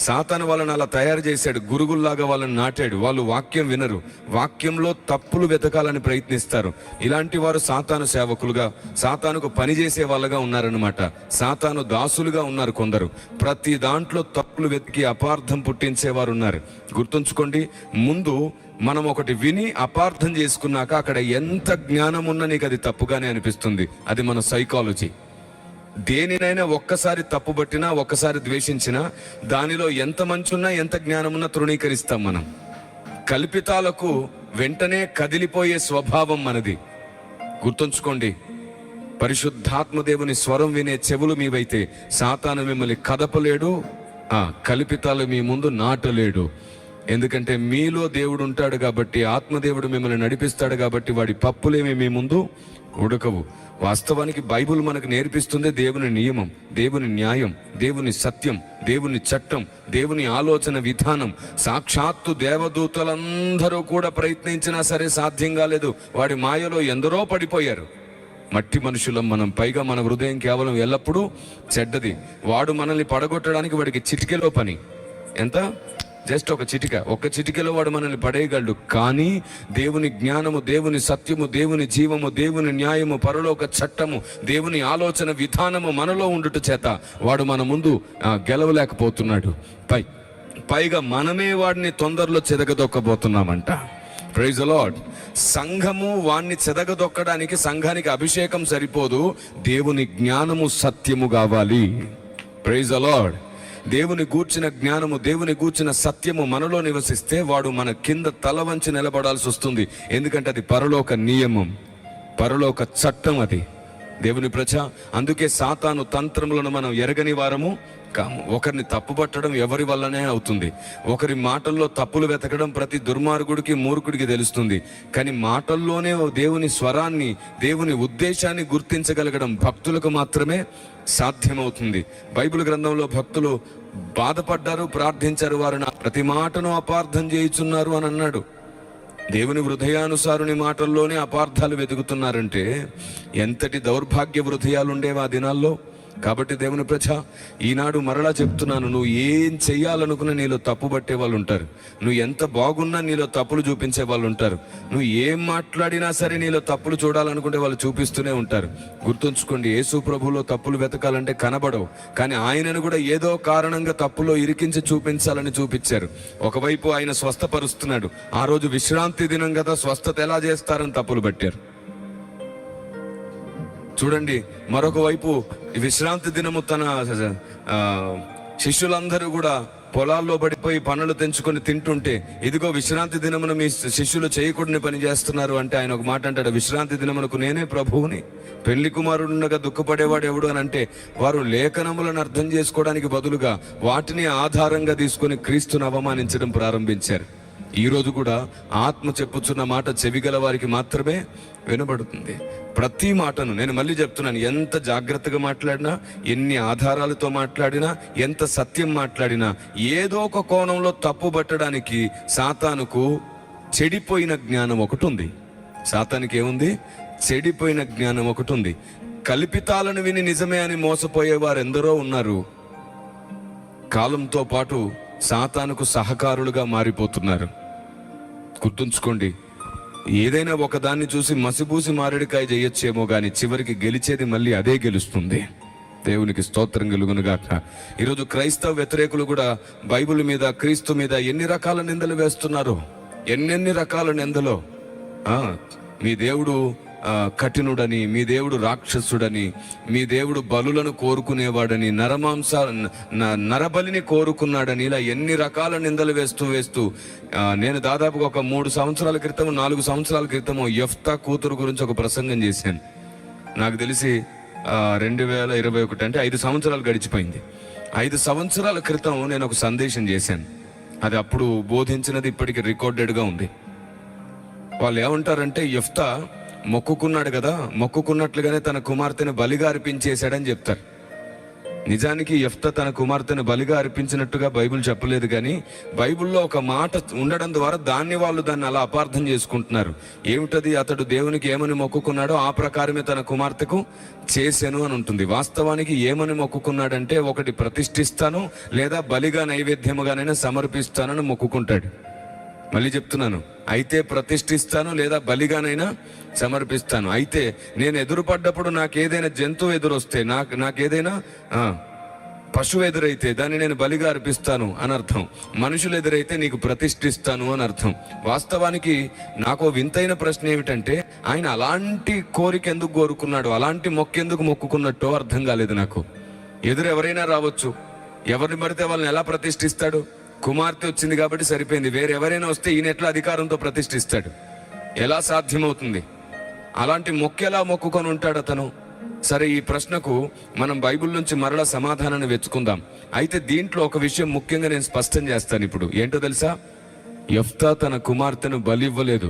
సాతాను వాళ్ళని అలా తయారు చేశాడు. గురుగుల్లాగా వాళ్ళని నాటాడు. వాళ్ళు వాక్యం వినరు, వాక్యంలో తప్పులు వెతకాలని ప్రయత్నిస్తారు. ఇలాంటి వారు సాతాను సేవకులుగా, సాతానుకు పనిచేసే వాళ్ళగా ఉన్నారనమాట. సాతాను దాసులుగా ఉన్నారు కొందరు. ప్రతి దాంట్లో తప్పులు వెతికి అపార్థం పుట్టించేవారు ఉన్నారు. గుర్తుంచుకోండి, ముందు మనం ఒకటి విని అపార్థం చేసుకున్నాక అక్కడ ఎంత జ్ఞానం ఉన్నా నీకు అది తప్పుగానే అనిపిస్తుంది. అది మన సైకాలజీ. దేనినైనా ఒక్కసారి తప్పుబట్టినా, ఒక్కసారి ద్వేషించినా, దానిలో ఎంత మంచున్నా, ఎంత జ్ఞానమున్నా తృణీకరిస్తాం మనం. కల్పితాలకు వెంటనే కదిలిపోయే స్వభావం మనది. గుర్తుంచుకోండి, పరిశుద్ధాత్మ దేవుని స్వరం వినే చెవులు మీవైతే సాతాను మిమ్మల్ని కదపలేడు, కల్పితాలు మీ ముందు నాటలేడు. ఎందుకంటే మీలో దేవుడు ఉంటాడు కాబట్టి, ఆత్మదేవుడు మిమ్మల్ని నడిపిస్తాడు కాబట్టి వాడి పప్పులేమి మీ ముందు ఉడకవు. వాస్తవానికి బైబుల్ మనకు నేర్పిస్తుంది దేవుని నియమం, దేవుని న్యాయం, దేవుని సత్యం, దేవుని చట్టం, దేవుని ఆలోచన విధానం. సాక్షాత్తు దేవదూతలందరూ కూడా ప్రయత్నించినా సరే సాధ్యం కాలేదు. వాడి మాయలో ఎందరో పడిపోయారు. మట్టి మనుషులం మనం. పైగా మన హృదయం కేవలం ఎల్లప్పుడూ చెడ్డది. వాడు మనల్ని పడగొట్టడానికి వాడికి చిటికెలో పని. ఎంత? జస్ట్ ఒక చిటికెలో వాడు మనల్ని పడేయగలడు. కానీ దేవుని జ్ఞానము, దేవుని సత్యము, దేవుని జీవము, దేవుని న్యాయము, పరలోక చట్టము, దేవుని ఆలోచన విధానము మనలో ఉండుట చేత వాడు మన ముందు గెలవలేకపోతున్నాడు. పైగా మనమే వాడిని తొందరలో చెదగదొక్కబోతున్నామంట. Praise the lord. సంఘము వాణ్ణి చెదగదొక్కడానికి, సంఘానికి అభిషేకం సరిపోదు, దేవుని జ్ఞానము సత్యము కావాలి. Praise the Lord. దేవుని గూర్చిన జ్ఞానము, దేవుని గూర్చిన సత్యము మనలో నివసిస్తే వాడు మన కింద తల వంచి నిలబడాల్సి వస్తుంది. ఎందుకంటే అది పరలోక నియమం, పరలోక చట్టం అది. దేవుని ప్రజ, అందుకే సాతాను తంత్రములను మనం ఎరగని వారము కాము. ఒకరిని తప్పుపట్టడం ఎవరి వల్లనే అవుతుంది. ఒకరి మాటల్లో తప్పులు వెతకడం ప్రతి దుర్మార్గుడికి, మూర్ఖుడికి తెలుస్తుంది. కానీ మాటల్లోనే దేవుని స్వరాన్ని, దేవుని ఉద్దేశాన్ని గుర్తించగలగడం భక్తులకు మాత్రమే సాధ్యమవుతుంది. బైబిల్ గ్రంథంలో భక్తులు బాధపడ్డారు, ప్రార్థించారు. వారు నా ప్రతి మాటను అపార్థం చేయుచున్నారు అని అన్నాడు. దేవుని హృదయానుసారుని మాటల్లోనే అపార్థాలు వెతుకుతున్నారంటే ఎంతటి దౌర్భాగ్య హృదయాలు ఉండేవి ఆ దినాల్లో. కాబట్టి దేవుని ప్రజ, ఈనాడు మరలా చెప్తున్నాను, నువ్వు ఏం చెయ్యాలనుకున్నా నీలో తప్పు పట్టే వాళ్ళు ఉంటారు. నువ్వు ఎంత బాగున్నా నీలో తప్పులు చూపించే వాళ్ళు ఉంటారు. నువ్వు ఏం మాట్లాడినా సరే నీలో తప్పులు చూడాలనుకుంటే వాళ్ళు చూపిస్తూనే ఉంటారు. గుర్తుంచుకోండి, యేసు ప్రభువులో తప్పులు వెతకాలంటే కనబడవు, కానీ ఆయనను కూడా ఏదో కారణంగా తప్పులో ఇరికించి చూపించాలని చూపించారు. ఒకవైపు ఆయన స్వస్థపరుస్తున్నాడు. ఆ రోజు విశ్రాంతి దినం కదా, స్వస్థత ఎలా చేస్తారని తప్పులు పట్టారు. చూడండి, మరొక వైపు విశ్రాంతి దినము తన శిష్యులందరూ కూడా పొలాల్లో పడిపోయి పనులు తెంచుకొని తింటుంటే, ఇదిగో విశ్రాంతి దినమున మీ శిష్యులు చేయకూడని పని చేస్తున్నారు అంటే ఆయన ఒక మాట అంటాడు, విశ్రాంతి దినమునకు నేనే ప్రభువుని, పెళ్లి కుమారుడుగా దుఃఖపడేవాడు ఎవడు అని అంటే, వారు లేఖనములను అర్థం చేసుకోవడానికి బదులుగా వాటిని ఆధారంగా తీసుకొని క్రీస్తును అవమానించడం ప్రారంభించారు. ఈ రోజు కూడా ఆత్మ చెప్పుచున్న మాట చెవిగల వారికి మాత్రమే వినబడుతుంది. ప్రతి మాటను నేను మళ్ళీ చెప్తున్నాను, ఎంత జాగ్రత్తగా మాట్లాడినా, ఎన్ని ఆధారాలతో మాట్లాడినా, ఎంత సత్యం మాట్లాడినా, ఏదో ఒక కోణంలో తప్పు పట్టడానికి సాతానుకు చెడిపోయిన జ్ఞానం ఒకటి ఉంది. సాతానికి ఏముంది? చెడిపోయిన జ్ఞానం ఒకటి ఉంది. కల్పితాలను విని నిజమే అని మోసపోయేవారు ఎందరో ఉన్నారు. కాలంతో పాటు సాతానుకు సహకారులుగా మారిపోతున్నారు. గుర్తుంచుకోండి, ఏదైనా ఒకదాన్ని చూసి మసిపూసి మారేడుకాయ చేయొచ్చేమో కానీ చివరికి గెలిచేది మళ్ళీ అదే గెలుస్తుంది. దేవునికి స్తోత్రం కలుగునుగాక. ఈరోజు క్రైస్తవ వ్యతిరేకులు కూడా బైబిల్ మీద, క్రీస్తు మీద ఎన్ని రకాల నిందలు వేస్తున్నారు. ఎన్నెన్ని రకాల నిందలో. మీ దేవుడు కఠినుడని, మీ దేవుడు రాక్షసుడని, మీ దేవుడు బలులను కోరుకునేవాడని, నరబలిని కోరుకున్నాడని, ఇలా ఎన్ని రకాల నిందలు వేస్తూ నేను దాదాపుగా ఒక 3 సంవత్సరాల క్రితం, 4 సంవత్సరాల క్రితము యెఫ్తా కూతురు గురించి ఒక ప్రసంగం చేశాను. నాకు తెలిసి 2021 అంటే 5 సంవత్సరాలు గడిచిపోయింది. 5 సంవత్సరాల క్రితం నేను ఒక సందేశం చేశాను. అది అప్పుడు బోధించినది ఇప్పటికి రికార్డెడ్గా ఉంది. వాళ్ళు ఏమంటారంటే, యెఫ్తా మొక్కుకున్నాడు కదా, మొక్కుకున్నట్లుగానే తన కుమార్తెను బలిగా అర్పించేశాడని చెప్తారు. నిజానికి యెఫ్తా తన కుమార్తెను బలిగా అర్పించినట్టుగా బైబిల్ చెప్పలేదు. కానీ బైబిల్లో ఒక మాట ఉండడం ద్వారా దాన్ని అలా అపార్థం చేసుకుంటున్నారు. ఏమిటది? అతడు దేవునికి ఏమని మొక్కుకున్నాడో ఆ ప్రకారమే తన కుమార్తెకు చేశాను అని ఉంటుంది. వాస్తవానికి ఏమని మొక్కుకున్నాడంటే, ఒకటి ప్రతిష్ఠిస్తాను లేదా బలిగా నైవేద్యముగానైనా సమర్పిస్తానని మొక్కుకుంటాడు. మళ్ళీ చెప్తున్నాను, అయితే ప్రతిష్ఠిస్తాను లేదా బలిగానైనా సమర్పిస్తాను. అయితే నేను ఎదురుపడ్డప్పుడు నాకేదైనా జంతువు ఎదురొస్తే, నాకేదైనా పశువు ఎదురైతే దాన్ని నేను బలిగా అర్పిస్తాను అని అర్థం. మనుషులు ఎదురైతే నీకు ప్రతిష్ఠిస్తాను అని అర్థం. వాస్తవానికి నాకు వింతైన ప్రశ్న ఏమిటంటే, ఆయన అలాంటి కోరిక ఎందుకు కోరుకున్నాడు, అలాంటి మొక్కెందుకు మొక్కుకున్నట్టో అర్థం కాలేదు నాకు. ఎదురు ఎవరైనా రావచ్చు, ఎవరిని పడితే వాళ్ళని ఎలా ప్రతిష్ఠిస్తాడు? కుమార్తె వచ్చింది కాబట్టి సరిపోయింది. వేరెవరైనా వస్తే ఈయన ఎట్లా అధికారంతో ప్రతిష్ఠిస్తాడు? ఎలా సాధ్యమవుతుంది? అలాంటి మొక్కు ఎలా మొక్కుకొని ఉంటాడు అతను? సరే, ఈ ప్రశ్నకు మనం బైబిల్ నుంచి మరలా సమాధానాన్ని వెతుకుందాం. అయితే దీంట్లో ఒక విషయం ముఖ్యంగా నేను స్పష్టం చేస్తాను. ఇప్పుడు ఏంటో తెలుసా? యెఫ్తా తన కుమార్తెను బలి ఇవ్వలేదు.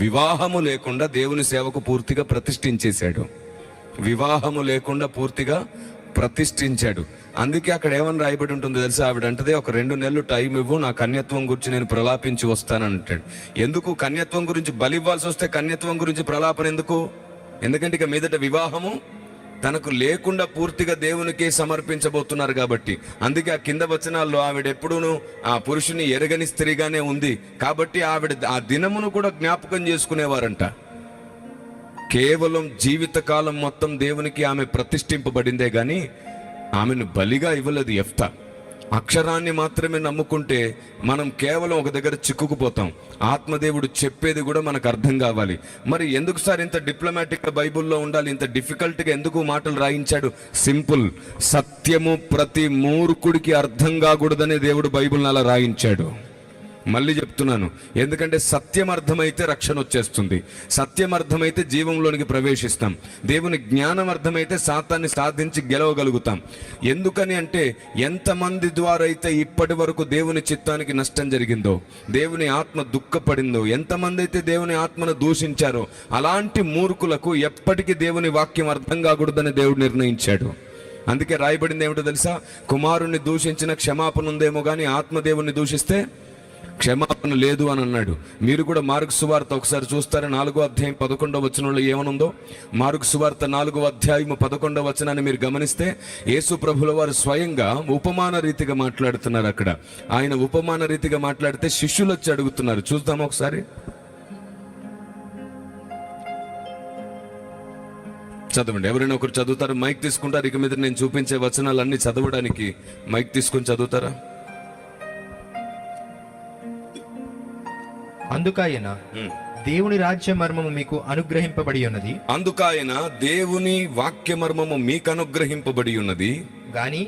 వివాహము లేకుండా దేవుని సేవకు పూర్తిగా ప్రతిష్ఠించేశాడు. వివాహము లేకుండా పూర్తిగా ప్రతిష్ఠించాడు. అందుకే అక్కడ ఏమని రాయబడి ఉంటుంది తెలుసా? ఆవిడ అంటదే, ఒక 2 నెలలు టైం ఇవ్వు, నా కన్యత్వం గురించి నేను ప్రలాపించి వస్తానని అంటాడు. ఎందుకు? కన్యత్వం గురించి బలి ఇవ్వాల్సి వస్తే కన్యత్వం గురించి ప్రలాపన ఎందుకు? ఎందుకంటే ఇక మీదట వివాహము తనకు లేకుండా పూర్తిగా దేవునికి సమర్పించబోతున్నారు కాబట్టి. అందుకే ఆ కింద వచనాల్లో ఆవిడ ఎప్పుడూను ఆ పురుషుని ఎరగని స్త్రీగానే ఉంది కాబట్టి ఆవిడ ఆ దినమును కూడా జ్ఞాపకం చేసుకునేవారంట. కేవలం జీవితకాలం మొత్తం దేవునికి ఆమె ప్రతిష్ఠింపబడిందే గాని ఆమెను బలిగా ఇవ్వలేదు యెఫ్తా. అక్షరాన్ని మాత్రమే నమ్ముకుంటే మనం కేవలం ఒక దగ్గర చిక్కుకుపోతాం. ఆత్మదేవుడు చెప్పేది కూడా మనకు అర్థం కావాలి. మరి ఎందుకు సార్ ఇంత డిప్లొమాటిక్ గా బైబుల్లో ఉండాలి? ఇంత డిఫికల్ట్ గా ఎందుకు మాటలు రాయించాడు? సింపుల్, సత్యము ప్రతి మూర్ఖుడికి అర్థం కాకూడదనే దేవుడు బైబుల్ని అలా రాయించాడు. మళ్ళీ చెప్తున్నాను, ఎందుకంటే సత్యం అర్థమైతే రక్షణ వచ్చేస్తుంది. సత్యం అర్థమైతే జీవంలోనికి ప్రవేశిస్తాం. దేవుని జ్ఞానం అర్థమైతే సాతాన్ని సాధించి గెలవగలుగుతాం. ఎందుకని అంటే ఎంతమంది ద్వారా అయితే ఇప్పటి వరకు దేవుని చిత్తానికి నష్టం జరిగిందో, దేవుని ఆత్మ దుఃఖపడిందో, ఎంతమంది అయితే దేవుని ఆత్మను దూషించారో, అలాంటి మూర్ఖులకు ఎప్పటికీ దేవుని వాక్యం అర్థం కాకూడదని దేవుడు నిర్ణయించాడు. అందుకే రాయబడింది ఏమిటో తెలుసా? కుమారుణ్ణి దూషించిన క్షమాపణ ఉందేమో కానీ ఆత్మదేవుణ్ణి దూషిస్తే క్షమాపణ లేదు అని అన్నాడు. మీరు కూడా మార్కు సువార్త ఒకసారి చూస్తారా? 4వ అధ్యాయం 11వ వచనంలో ఏమనుందో? మార్కు సువార్త 4వ అధ్యాయం 11వ వచనాన్ని మీరు గమనిస్తే యేసు ప్రభుల వారు స్వయంగా ఉపమాన రీతిగా మాట్లాడుతున్నారు. అక్కడ ఆయన ఉపమాన రీతిగా మాట్లాడితే శిష్యులు వచ్చి అడుగుతున్నారు. చూద్దామా ఒకసారి? చదవండి. ఎవరైనా ఒకరు చదువుతారు? మైక్ తీసుకుంటారు. ఇక మీద నేను చూపించే వచనాలన్నీ చదవడానికి మైక్ తీసుకొని చదువుతారా? అందుకాయన దేవుని రాజ్య మర్మము మీకు అనుగ్రహింపబడి ఉన్నది. అందుకాయన దేవుని వాక్య మర్మము మీకు అనుగ్రహింపబడి ఉన్నది గాని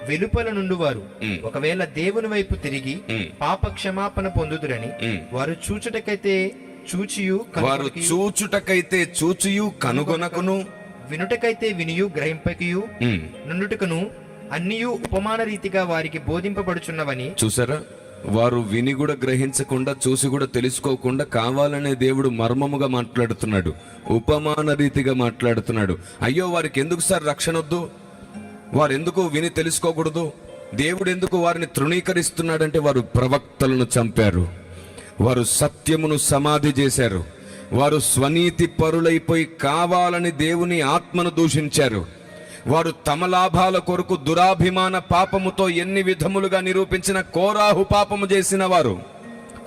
వెలుపల నుండి వారు ఒకవేళ దేవుని వైపు తిరిగి పాప క్షమాపణ పొందుదురని వారు చూచుటకైతే చూచియు కనుగొనకును, వినుటకైతే వినియు గ్రహింపకయు నుండుటకును అన్నియు ఉపమాన రీతిగా వారికి బోధింపబడుచున్నవని. చూసారా? వారు విని కూడా గ్రహించకుండా, చూసి కూడా తెలుసుకోకుండా కావాలనే దేవుడు మర్మముగా మాట్లాడుతున్నాడు, ఉపమాన రీతిగా మాట్లాడుతున్నాడు. అయ్యో, వారికి ఎందుకు సార్ రక్షణ వద్దు? వారు ఎందుకు విని తెలుసుకోకూడదు? దేవుడు ఎందుకు వారిని తృణీకరిస్తున్నాడంటే వారు ప్రవక్తలను చంపారు, వారు సత్యమును సమాధి చేశారు, వారు స్వనీతి పరులైపోయి కావాలని దేవుని ఆత్మను దూషించారు. వారు తమ లాభాల కొరకు దురాభిమాన పాపముతో ఎన్ని విధములుగా నిరూపించిన కోరాహు పాపము చేసిన వారు.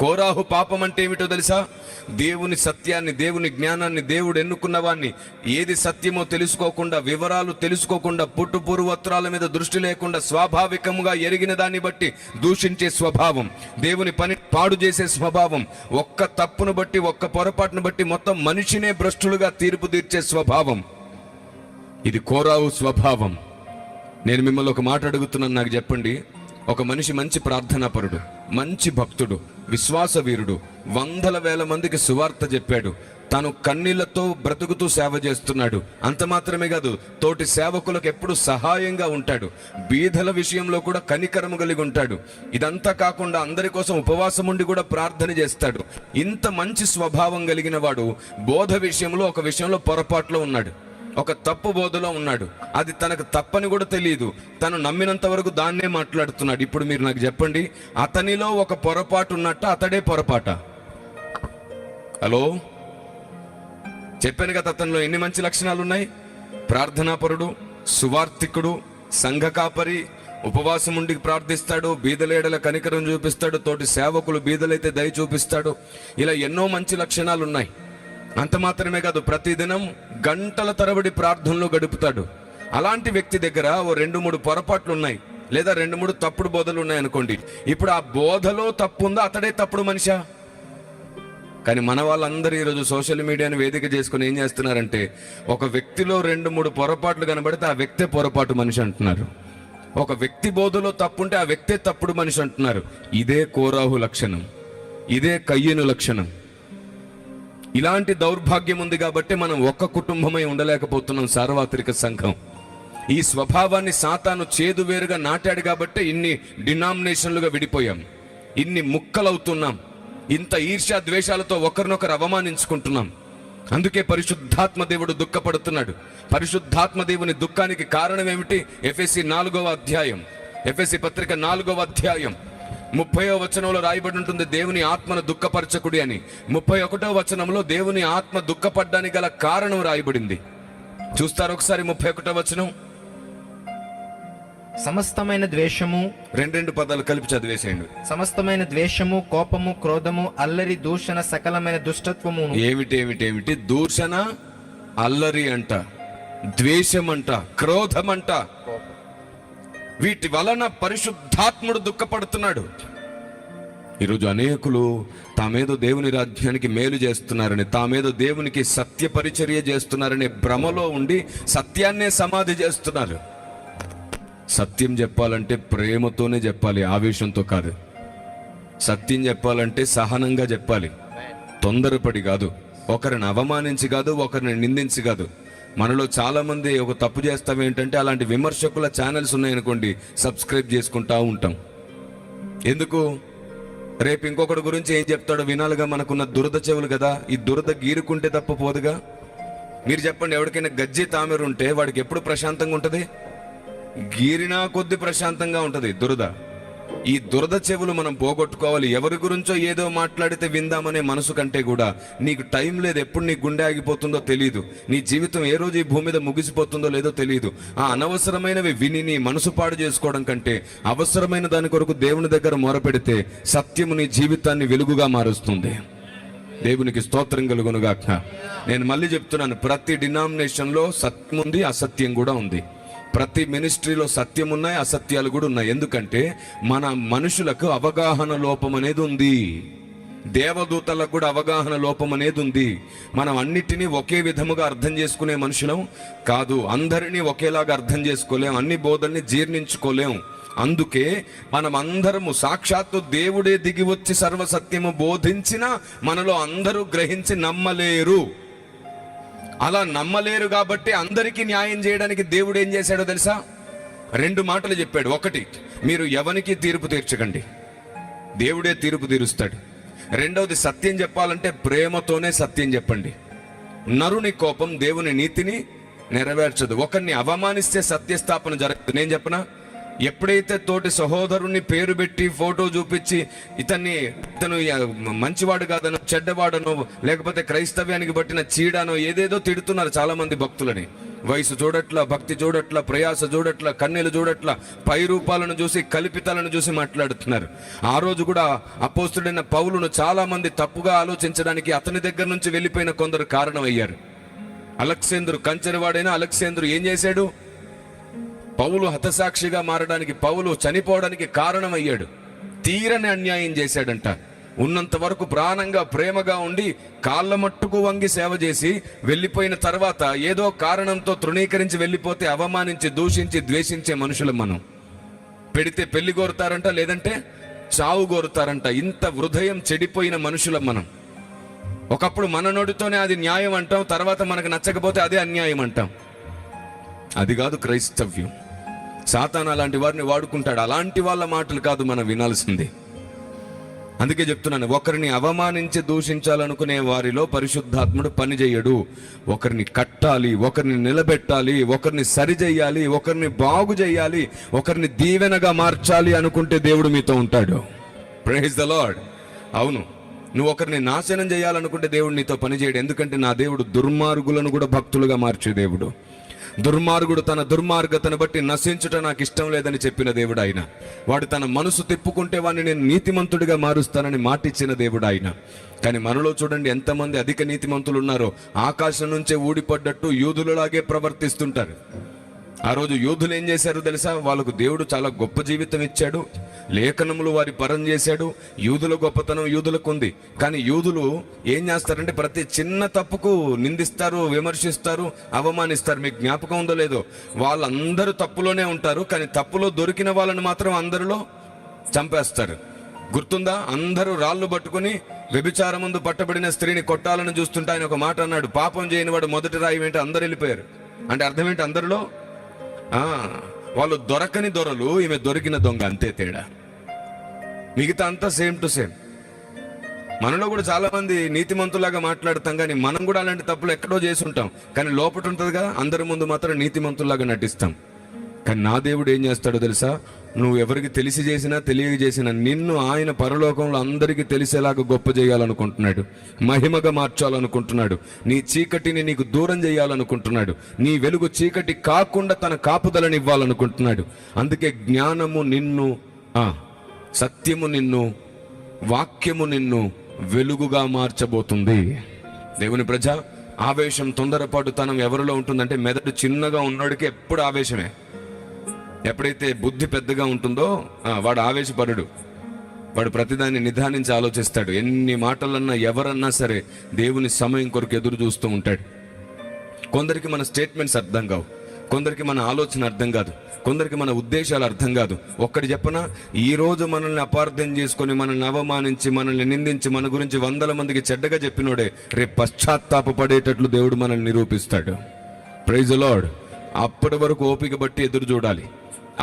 కోరాహు పాపం అంటే ఏమిటో తెలుసా? దేవుని సత్యాన్ని, దేవుని జ్ఞానాన్ని, దేవుడు ఎన్నుకున్న వాడిని ఏది సత్యమో తెలుసుకోకుండా, వివరాలు తెలుసుకోకుండా, పుట్టు పూర్వత్రాల మీద దృష్టి లేకుండా స్వాభావికంగా ఎరిగిన దాన్ని బట్టి దూషించే స్వభావం, దేవుని పని పాడు చేసే స్వభావం, ఒక్క తప్పును బట్టి, ఒక్క పొరపాటును బట్టి మొత్తం మనిషినే భ్రష్టులుగా తీర్పు తీర్చే స్వభావం. ఇది కోరాహు స్వభావం. నేను మిమ్మల్ని ఒక మాట అడుగుతున్నాను, నాకు చెప్పండి. ఒక మనిషి మంచి ప్రార్థనాపరుడు, మంచి భక్తుడు, విశ్వాస వీరుడు, 100,000 మందికి సువార్త చెప్పాడు, తను కన్నీళ్లతో బ్రతుకుతూ సేవ చేస్తున్నాడు. అంత మాత్రమే కాదు, తోటి సేవకులకు ఎప్పుడు సహాయంగా ఉంటాడు, బీదల విషయంలో కూడా కనికరము కలిగి ఉంటాడు. ఇదంతా కాకుండా అందరి కోసం ఉపవాసం ఉండి కూడా ప్రార్థన చేస్తాడు. ఇంత మంచి స్వభావం కలిగిన వాడు బోధ విషయంలో ఒక విషయంలో పొరపాట్లో ఉన్నాడు, ఒక తప్పు బోధలో ఉన్నాడు. అది తనకు తప్పని కూడా తెలియదు, తను నమ్మినంత వరకు దాన్నే మాట్లాడుతున్నాడు. ఇప్పుడు మీరు నాకు చెప్పండి, అతనిలో ఒక పొరపాటు ఉన్నట్ట, అతడే పొరపాట? హలో, చెప్పాను కదా, అతనిలో ఎన్ని మంచి లక్షణాలు ఉన్నాయి? ప్రార్థనాపరుడు, సువార్థికుడు, సంఘ కాపరి, ఉపవాసం ఉండి ప్రార్థిస్తాడు, బీదలేడల కనికరం చూపిస్తాడు, తోటి సేవకులు బీదలైతే దయ చూపిస్తాడు. ఇలా ఎన్నో మంచి లక్షణాలు ఉన్నాయి. అంత మాత్రమే కాదు, ప్రతిదినం గంటల తరబడి ప్రార్థనలో గడుపుతాడు. అలాంటి వ్యక్తి దగ్గర ఓ 2-3 పొరపాట్లు ఉన్నాయి, లేదా 2-3 తప్పుడు బోధలు ఉన్నాయి అనుకోండి. ఇప్పుడు ఆ బోధలో తప్పు ఉందా? అతడే తప్పుడు మనిషా? కానీ మన వాళ్ళందరూ ఈరోజు సోషల్ మీడియాని వేదిక చేసుకుని ఏం చేస్తున్నారంటే, ఒక వ్యక్తిలో 2-3 పొరపాట్లు కనబడితే ఆ వ్యక్తే పొరపాటు మనిషి అంటున్నారు. ఒక వ్యక్తి బోధలో తప్పుంటే ఆ వ్యక్తే తప్పుడు మనిషి అంటున్నారు. ఇదే కోరాహు లక్షణం, ఇదే కయ్యను లక్షణం. ఇలాంటి దౌర్భాగ్యం ఉంది కాబట్టి మనం ఒక్క కుటుంబమై ఉండలేకపోతున్నాం. సార్వత్రిక సంఘం ఈ స్వభావాన్ని సాతాను చేదువేరుగా నాటాడు కాబట్టి ఇన్ని డినామినేషన్లుగా విడిపోయాం, ఇన్ని ముక్కలవుతున్నాం, ఇంత ఈర్ష్య ద్వేషాలతో ఒకరినొకరు అవమానించుకుంటున్నాం. అందుకే పరిశుద్ధాత్మ దేవుడు దుఃఖపడుతున్నాడు. పరిశుద్ధాత్మ దేవుని దుఃఖానికి కారణం ఏమిటి? ఎఫెసీ 4వ అధ్యాయం, ఎఫెసీ పత్రిక 4వ అధ్యాయం 30వ వచనంలో రాయబడి ఉంటుంది, దేవుని ఆత్మను దుఃఖపరచకుడి అని. 31వ వచనంలో దేవుని ఆత్మ దుఃఖపడ్డానికి గల కారణం రాయబడింది. చూస్తారు ఒకసారి 31వ వచనం. సమస్తమైన ద్వేషము, రెండు పదాలు కలిపి చదివేసేయండి. సమస్తమైన ద్వేషము, కోపము, క్రోధము, అల్లరి, దూషణ, సకలమైన దుష్టత్వము. ఏమిటి? దూషణ, అల్లరి అంట, ద్వేషం అంట, క్రోధం అంట. వీటి వలన పరిశుద్ధాత్ముడు దుఃఖపడుతున్నాడు. ఈరోజు అనేకులు తామేదో దేవుని రాజ్యానికి మేలు చేస్తున్నారని, తామేదో దేవునికి సత్య పరిచర్య చేస్తున్నారనే భ్రమలో ఉండి సత్యాన్నే సమాధి చేస్తున్నారు. సత్యం చెప్పాలంటే ప్రేమతోనే చెప్పాలి, ఆవేశంతో కాదు. సత్యం చెప్పాలంటే సహనంగా చెప్పాలి, తొందరపడి కాదు, ఒకరిని అవమానించి కాదు, ఒకరిని నిందించి కాదు. మనలో చాలా మంది ఒక తప్పు చేస్తాం ఏంటంటే, అలాంటి విమర్శకుల ఛానల్స్ ఉన్నాయనుకోండి, సబ్స్క్రైబ్ చేసుకుంటా ఉంటాం. ఎందుకు? రేపు ఇంకొకటి గురించి ఏం చెప్తాడో వినాలిగా. మనకున్న దురద చెవులు కదా, ఈ దురద గీరుకుంటే తప్ప పోదుగా. మీరు చెప్పండి, ఎవరికైనా గజ్జి తామెరు ఉంటే వాడికి ఎప్పుడు ప్రశాంతంగా ఉంటుంది? గీరినా కొద్ది ప్రశాంతంగా ఉంటుంది దురద. ఈ దురద చెవులు మనం పోగొట్టుకోవాలి. ఎవరి గురించో ఏదో మాట్లాడితే విందామనే మనసు కంటే కూడా, నీకు టైం లేదు, ఎప్పుడు నీ గుండె ఆగిపోతుందో తెలియదు, నీ జీవితం ఏ రోజు ఈ భూమి మీద ముగిసిపోతుందో లేదో తెలియదు. ఆ అనవసరమైనవి విని నీ మనసు పాడు చేసుకోవడం కంటే, అవసరమైన దాని కొరకు దేవుని దగ్గర మొరపెడితే సత్యము నీ జీవితాన్ని వెలుగుగా మారుస్తుంది. దేవునికి స్తోత్రం కలుగునుగాక. నేను మళ్ళీ చెప్తున్నాను, ప్రతి డినామినేషన్లో సత్యం ఉంది, అసత్యం కూడా ఉంది. ప్రతి మినిస్ట్రీలో సత్యం ఉన్నాయి, అసత్యాలు కూడా ఉన్నాయి. ఎందుకంటే మన మనుషులకు అవగాహన లోపం అనేది ఉంది. దేవదూతలకు కూడా అవగాహన లోపం అనేది ఉంది. మనం అన్నిటినీ ఒకే విధముగా అర్థం చేసుకునే మనుషులం కాదు. అందరినీ ఒకేలాగా అర్థం చేసుకోలేం, అన్ని బోధల్ని జీర్ణించుకోలేం. అందుకే మనం అందరము సాక్షాత్తు దేవుడే దిగి వచ్చి సర్వసత్యము బోధించినా మనలో అందరూ గ్రహించి నమ్మలేరు. అలా నమ్మలేరు కాబట్టి అందరికీ న్యాయం చేయడానికి దేవుడు ఏం చేశాడో తెలుసా? 2 మాటలు చెప్పాడు. ఒకటి, మీరు ఎవరికి తీర్పు తీర్చకండి, దేవుడే తీర్పు తీరుస్తాడు. రెండవది, సత్యం చెప్పాలంటే ప్రేమతోనే సత్యం చెప్పండి. నరుని కోపం దేవుని నీతిని నెరవేర్చదు. ఒకరిని అవమానిస్తే సత్యస్థాపన జరగదు. నేను చెప్పనా, ఎప్పుడైతే తోటి సహోదరుని పేరు పెట్టి ఫోటో చూపించి ఇతను మంచివాడు కాదనో, చెడ్డవాడనో, లేకపోతే క్రైస్తవ్యానికి పట్టిన చీడానో ఏదేదో తిడుతున్నారు చాలా మంది భక్తులని. వయసు చూడట్లా, భక్తి చూడట్లా, ప్రయాస చూడట్లా, కన్నెలు చూడట్లా, పై రూపాలను చూసి, కల్పితాలను చూసి మాట్లాడుతున్నారు. ఆ రోజు కూడా అపోస్తుడైన పౌలును చాలా మంది తప్పుగా ఆలోచించడానికి అతని దగ్గర నుంచి వెళ్ళిపోయిన కొందరు కారణమయ్యారు. అలెగ్జాండరు, కంచెరవాడైన అలెగ్జాండరు ఏం చేశాడు? పౌలు హతసాక్షిగా మారడానికి, పౌలు చనిపోవడానికి కారణమయ్యాడు. తీరని అన్యాయం చేశాడంట. ఉన్నంత వరకు ప్రాణంగా ప్రేమగా ఉండి కాళ్ళ మట్టుకు వంగి సేవ చేసి వెళ్ళిపోయిన తర్వాత ఏదో కారణంతో తృణీకరించి వెళ్ళిపోతే అవమానించి, దూషించి, ద్వేషించే మనుషులు మనం. పెడితే పెళ్లి కోరుతారంట, లేదంటే చావు కోరుతారంట. ఇంత హృదయం చెడిపోయిన మనుషులం మనం. ఒకప్పుడు మన నోటితోనే అది న్యాయం అంటాం, తర్వాత మనకు నచ్చకపోతే అదే అన్యాయం అంటాం. అది కాదు క్రైస్తవ్యం. సాతాను అలాంటి వారిని వాడుకుంటాడు. అలాంటి వాళ్ళ మాటలు కాదు మనం వినాల్సింది. అందుకే చెప్తున్నాను, ఒకరిని అవమానించి దూషించాలనుకునే వారిలో పరిశుద్ధాత్ముడు పని చేయడు. ఒకరిని కట్టాలి, ఒకరిని నిలబెట్టాలి, ఒకరిని సరిచేయాలి, ఒకరిని బాగు చేయాలి, ఒకరిని దీవెనగా మార్చాలి అనుకుంటే దేవుడు మీతో ఉంటాడు. Praise the Lord. అవును, నువ్వు ఒకరిని నాశనం చేయాలనుకుంటే దేవుడు నీతో పని చేయడు. ఎందుకంటే నా దేవుడు దుర్మార్గులను కూడా భక్తులుగా మార్చే దేవుడు. దుర్మార్గుడు తన దుర్మార్గతను బట్టి నశించుట నాకు ఇష్టం లేదని చెప్పిన దేవుడు ఆయన. వాడు తన మనసు తిప్పుకుంటే వాడిని నేను నీతిమంతుడిగా మారుస్తానని మాటిచ్చిన దేవుడు ఆయన. కానీ మనలో చూడండి ఎంతమంది అధిక నీతిమంతులు ఉన్నారో. ఆకాశం నుంచే ఊడిపడ్డట్టు యూదులలాగే ప్రవర్తిస్తుంటారు. ఆ రోజు యూదులు ఏం చేశారు తెలుసా? వాళ్ళకు దేవుడు చాలా గొప్ప జీవితం ఇచ్చాడు, లేఖనములు వారి పరం చేశాడు. యూదుల గొప్పతనం యూదులకు ఉంది. కానీ యూదులు ఏం చేస్తారంటే ప్రతి చిన్న తప్పుకు నిందిస్తారు, విమర్శిస్తారు, అవమానిస్తారు. మీకు జ్ఞాపకం ఉందో లేదో, వాళ్ళందరూ తప్పులోనే ఉంటారు, కానీ తప్పులో దొరికిన వాళ్ళని మాత్రం అందరిలో చంపేస్తారు. గుర్తుందా? అందరూ రాళ్ళు పట్టుకుని వ్యభిచారం ముందు పట్టబడిన స్త్రీని కొట్టాలని చూస్తుంటే ఆయన ఒక మాట అన్నాడు, పాపం చేయని వాడు మొదటి రాయి వెంట అందరు వెళ్ళిపోయారు. అంటే అర్థం ఏంటి? అందరిలో వాళ్ళు దొరకని దొరలు, ఈమె దొరికిన దొంగ, అంతే తేడా. మిగతా అంతా సేమ్ టు సేమ్. మనలో కూడా చాలా మంది నీతిమంతులాగా మాట్లాడతాం, కానీ మనం కూడా అలాంటి తప్పులు ఎక్కడో చేసి ఉంటాం. కానీ లోపట ఉంటుంది కదా, అందరి ముందు మాత్రం నీతిమంతులాగా నటిస్తాం. కానీ నా దేవుడు ఏం చేస్తాడో తెలుసా? నువ్వు ఎవరికి తెలిసి చేసినా తెలియక చేసినా నిన్ను ఆయన పరలోకంలో అందరికీ తెలిసేలాగా గొప్ప చేయాలనుకుంటున్నాడు, మహిమగా మార్చాలనుకుంటున్నాడు, నీ చీకటిని నీకు దూరం చేయాలనుకుంటున్నాడు, నీ వెలుగు చీకటి కాకుండా తన కాపుదలను ఇవ్వాలనుకుంటున్నాడు. అందుకే జ్ఞానము నిన్ను, సత్యము నిన్ను, వాక్యము నిన్ను వెలుగుగా మార్చబోతుంది. దేవుని ప్రజ, ఆవేశం, తొందరపాటుతనం ఎవరిలో ఉంటుందంటే మెదడు చిన్నగా ఉన్నోడికి ఎప్పుడు ఆవేశమే. ఎప్పుడైతే బుద్ధి పెద్దగా ఉంటుందో వాడు ఆవేశపరుడు, వాడు ప్రతిదాన్ని నిదానించి ఆలోచిస్తాడు. ఎన్ని మాటలన్నా ఎవరన్నా సరే దేవుని సమయం కొరకు ఎదురు చూస్తూ ఉంటాడు. కొందరికి మన స్టేట్మెంట్స్ అర్థం కావు, కొందరికి మన ఆలోచన అర్థం కాదు, కొందరికి మన ఉద్దేశాలు అర్థం కాదు. ఒక్కటి చెప్పనా, ఈ రోజు మనల్ని అపార్థం చేసుకొని, మనల్ని అవమానించి, మనల్ని నిందించి, మన గురించి 100 మందికి చెడ్డగా చెప్పినోడే రేపు పశ్చాత్తాపపడేటట్లు దేవుడు మనల్ని నిరూపిస్తాడు. Praise the lord. అప్పటి వరకు ఓపిక బట్టి ఎదురు చూడాలి.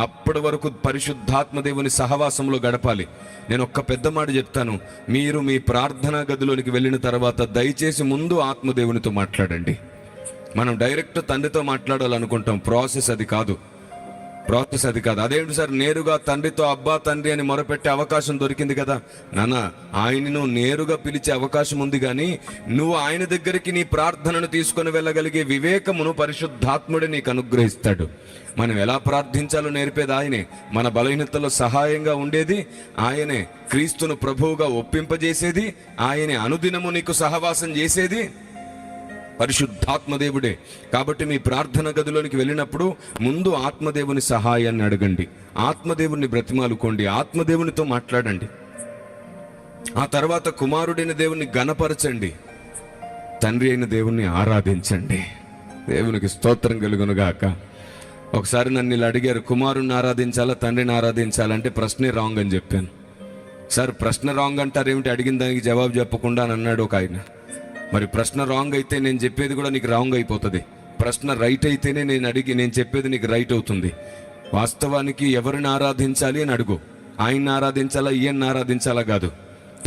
అప్పటి వరకు పరిశుద్ధాత్మ దేవుని సహవాసంలో గడపాలి. నేను ఒక్క పెద్ద మాట చెప్తాను, మీరు మీ ప్రార్థనా గదిలోనికి వెళ్ళిన తర్వాత దయచేసి ముందు ఆత్మదేవునితో మాట్లాడండి. మనం డైరెక్ట్ తండ్రితో మాట్లాడాలనుకుంటాం, ప్రాసెస్ అది కాదు. అదేంటి సార్, నేరుగా తండ్రితో అబ్బా తండ్రి అని మొరపెట్టే అవకాశం దొరికింది కదా. నాన్న, ఆయనను నేరుగా పిలిచే అవకాశం ఉంది, కానీ నువ్వు ఆయన దగ్గరికి నీ ప్రార్థనను తీసుకొని వెళ్ళగలిగే వివేకమును పరిశుద్ధాత్ముడే నీకు అనుగ్రహిస్తాడు. మనం ఎలా ప్రార్థించాలో నేర్పేది ఆయనే, మన బలహీనతలో సహాయంగా ఉండేది ఆయనే, క్రీస్తును ప్రభువుగా ఒప్పింపజేసేది ఆయనే, అనుదినము నీకు సహవాసం చేసేది పరిశుద్ధాత్మదేవుడే. కాబట్టి మీ ప్రార్థన గదిలోనికి వెళ్ళినప్పుడు ముందు ఆత్మదేవుని సహాయాన్ని అడగండి, ఆత్మదేవుని బ్రతిమాలుకోండి, ఆత్మదేవునితో మాట్లాడండి. ఆ తర్వాత కుమారుడైన దేవుని గణపరచండి, తండ్రి అయిన దేవుణ్ణి ఆరాధించండి. దేవునికి స్తోత్రం కలుగునుగాక. ఒకసారి నన్ను ఇలా అడిగారు, కుమారుణ్ణి ఆరాధించాలా తండ్రిని ఆరాధించాలంటే ప్రశ్నే రాంగ్ అని చెప్పాను. సార్ ప్రశ్న రాంగ్ అంటారేమిటి, అడిగిన దానికి జవాబు చెప్పకుండా అని అన్నాడు ఒక ఆయన. మరి ప్రశ్న రాంగ్ అయితే నేను చెప్పేది కూడా నీకు రాంగ్ అయిపోతుంది, ప్రశ్న రైట్ అయితేనే నేను చెప్పేది నీకు రైట్ అవుతుంది. వాస్తవానికి ఎవరిని ఆరాధించాలి అని అడుగు, ఆయన్ని ఆరాధించాలా ఈయన్ని ఆరాధించాలా కాదు,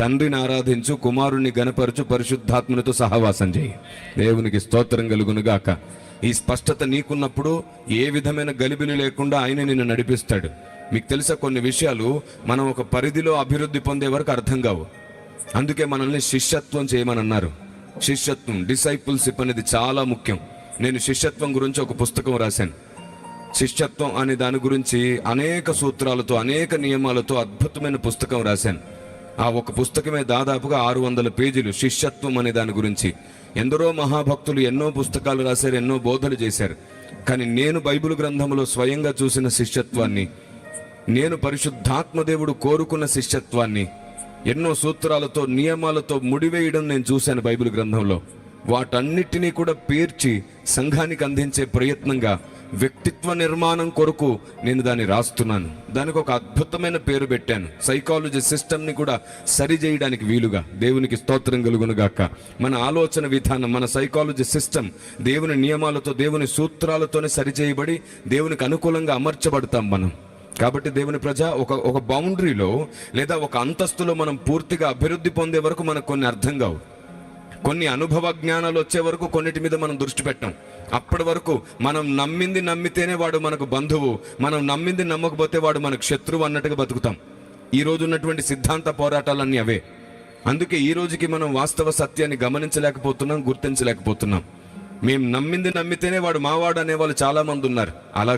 తండ్రిని ఆరాధించు, కుమారుణ్ణి గణపరచు, పరిశుద్ధాత్మనితో సహవాసం చేయి. దేవునికి స్తోత్రం కలుగునుగాక. ఈ స్పష్టత నీకున్నప్పుడు ఏ విధమైన గలిబిలి లేకుండా ఆయన నిన్ను నడిపిస్తాడు. మీకు తెలుసా, కొన్ని విషయాలు మనం ఒక పరిధిలో అభివృద్ధి పొందే వరకు అర్థం కావు. అందుకే మనల్ని శిష్యత్వం చేయమని అన్నారు. శిష్యత్వం, డిసైపుల్షిప్ అనేది చాలా ముఖ్యం. నేను శిష్యత్వం గురించి ఒక పుస్తకం రాశాను. శిష్యత్వం అనే దాని గురించి అనేక సూత్రాలతో, అనేక నియమాలతో అద్భుతమైన పుస్తకం రాశాను. ఆ ఒక పుస్తకమే దాదాపుగా 600 పేజీలు శిష్యత్వం అనే దాని గురించి. ఎందరో మహాభక్తులు ఎన్నో పుస్తకాలు రాశారు, ఎన్నో బోధలు చేశారు. కానీ నేను బైబిల్ గ్రంథంలో స్వయంగా చూసిన శిష్యత్వాన్ని, నేను పరిశుద్ధాత్మదేవుడు కోరుకున్న శిష్యత్వాన్ని ఎన్నో సూత్రాలతో, నియమాలతో ముడివేయడం నేను చూశాను బైబిల్ గ్రంథంలో. వాటన్నిటినీ కూడా పేర్చి సంఘానికి అందించే ప్రయత్నంగా వ్యక్తిత్వ నిర్మాణం కొరకు నేను దాన్ని రాస్తున్నాను. దానికి ఒక అద్భుతమైన పేరు పెట్టాను, సైకాలజీ సిస్టమ్ని కూడా సరి చేయడానికి వీలుగా. దేవునికి స్తోత్రం కలుగునుగాక. మన ఆలోచన విధానం, మన సైకాలజీ సిస్టమ్ దేవుని నియమాలతో, దేవుని సూత్రాలతోనే సరిచేయబడి దేవునికి అనుకూలంగా అమర్చబడతాం మనం. కాబట్టి దేవుని ప్రజ, ఒక బౌండరీలో లేదా ఒక అంతస్తులో మనం పూర్తిగా అభివృద్ధి పొందే వరకు మనకు కొన్ని అర్థం కావు. కొన్ని అనుభవ జ్ఞానాలు వచ్చే వరకు కొన్నిటి మీద మనం దృష్టి పెట్టాం. అప్పటి వరకు మనం నమ్మింది నమ్మితేనే వాడు మనకు బంధువు, మనం నమ్మింది నమ్మకపోతే వాడు మనకు శత్రువు అన్నట్టుగా బతుకుతాం. ఈ రోజు ఉన్నటువంటి సిద్ధాంత పోరాటాలన్నీ అవే. అందుకే ఈ రోజుకి మనం వాస్తవ సత్యాన్ని గమనించలేకపోతున్నాం, గుర్తించలేకపోతున్నాం. మేము నమ్మింది నమ్మితేనే వాడు మావాడు అనేవాళ్ళు చాలా మంది ఉన్నారు. అలా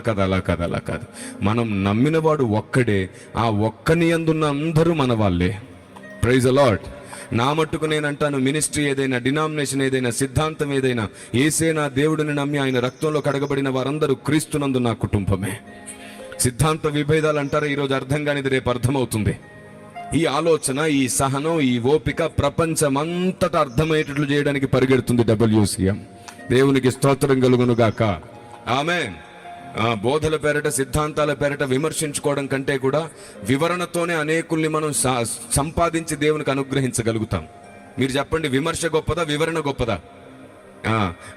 కాదు. మనం నమ్మిన వాడు ఒక్కడే, ఆ ఒక్కని యందున్న అందరూ మన వాళ్ళే. Praise the Lord. నా మట్టుకు నేనంటాను, మినిస్ట్రీ ఏదైనా, డినామినేషన్ ఏదైనా, సిద్ధాంతం ఏదైనా, యేసే నా దేవుడిని నమ్మి ఆయన రక్తంలో కడగబడిన వారందరూ క్రీస్తునందు నా కుటుంబమే. సిద్ధాంత విభేదాలు అంటారా, ఈరోజు అర్థం కానిది రేపు అర్థమవుతుంది. ఈ ఆలోచన, ఈ సహనం, ఈ ఓపిక ప్రపంచమంతటా అర్థమయ్యేటట్లు చేయడానికి పరిగెడుతుంది WCM. దేవునికి స్తోత్రం కలుగునుగాక. ఆమేన్. బోధల పేరట, సిద్ధాంతాల పేరట విమర్శించుకోవడం కంటే కూడా వివరణతోనే అనేకుల్ని మనం సంపాదించి దేవునికి అనుగ్రహించగలుగుతాం. మీరు చెప్పండి, విమర్శ గొప్పదా, వివరణ గొప్పదా?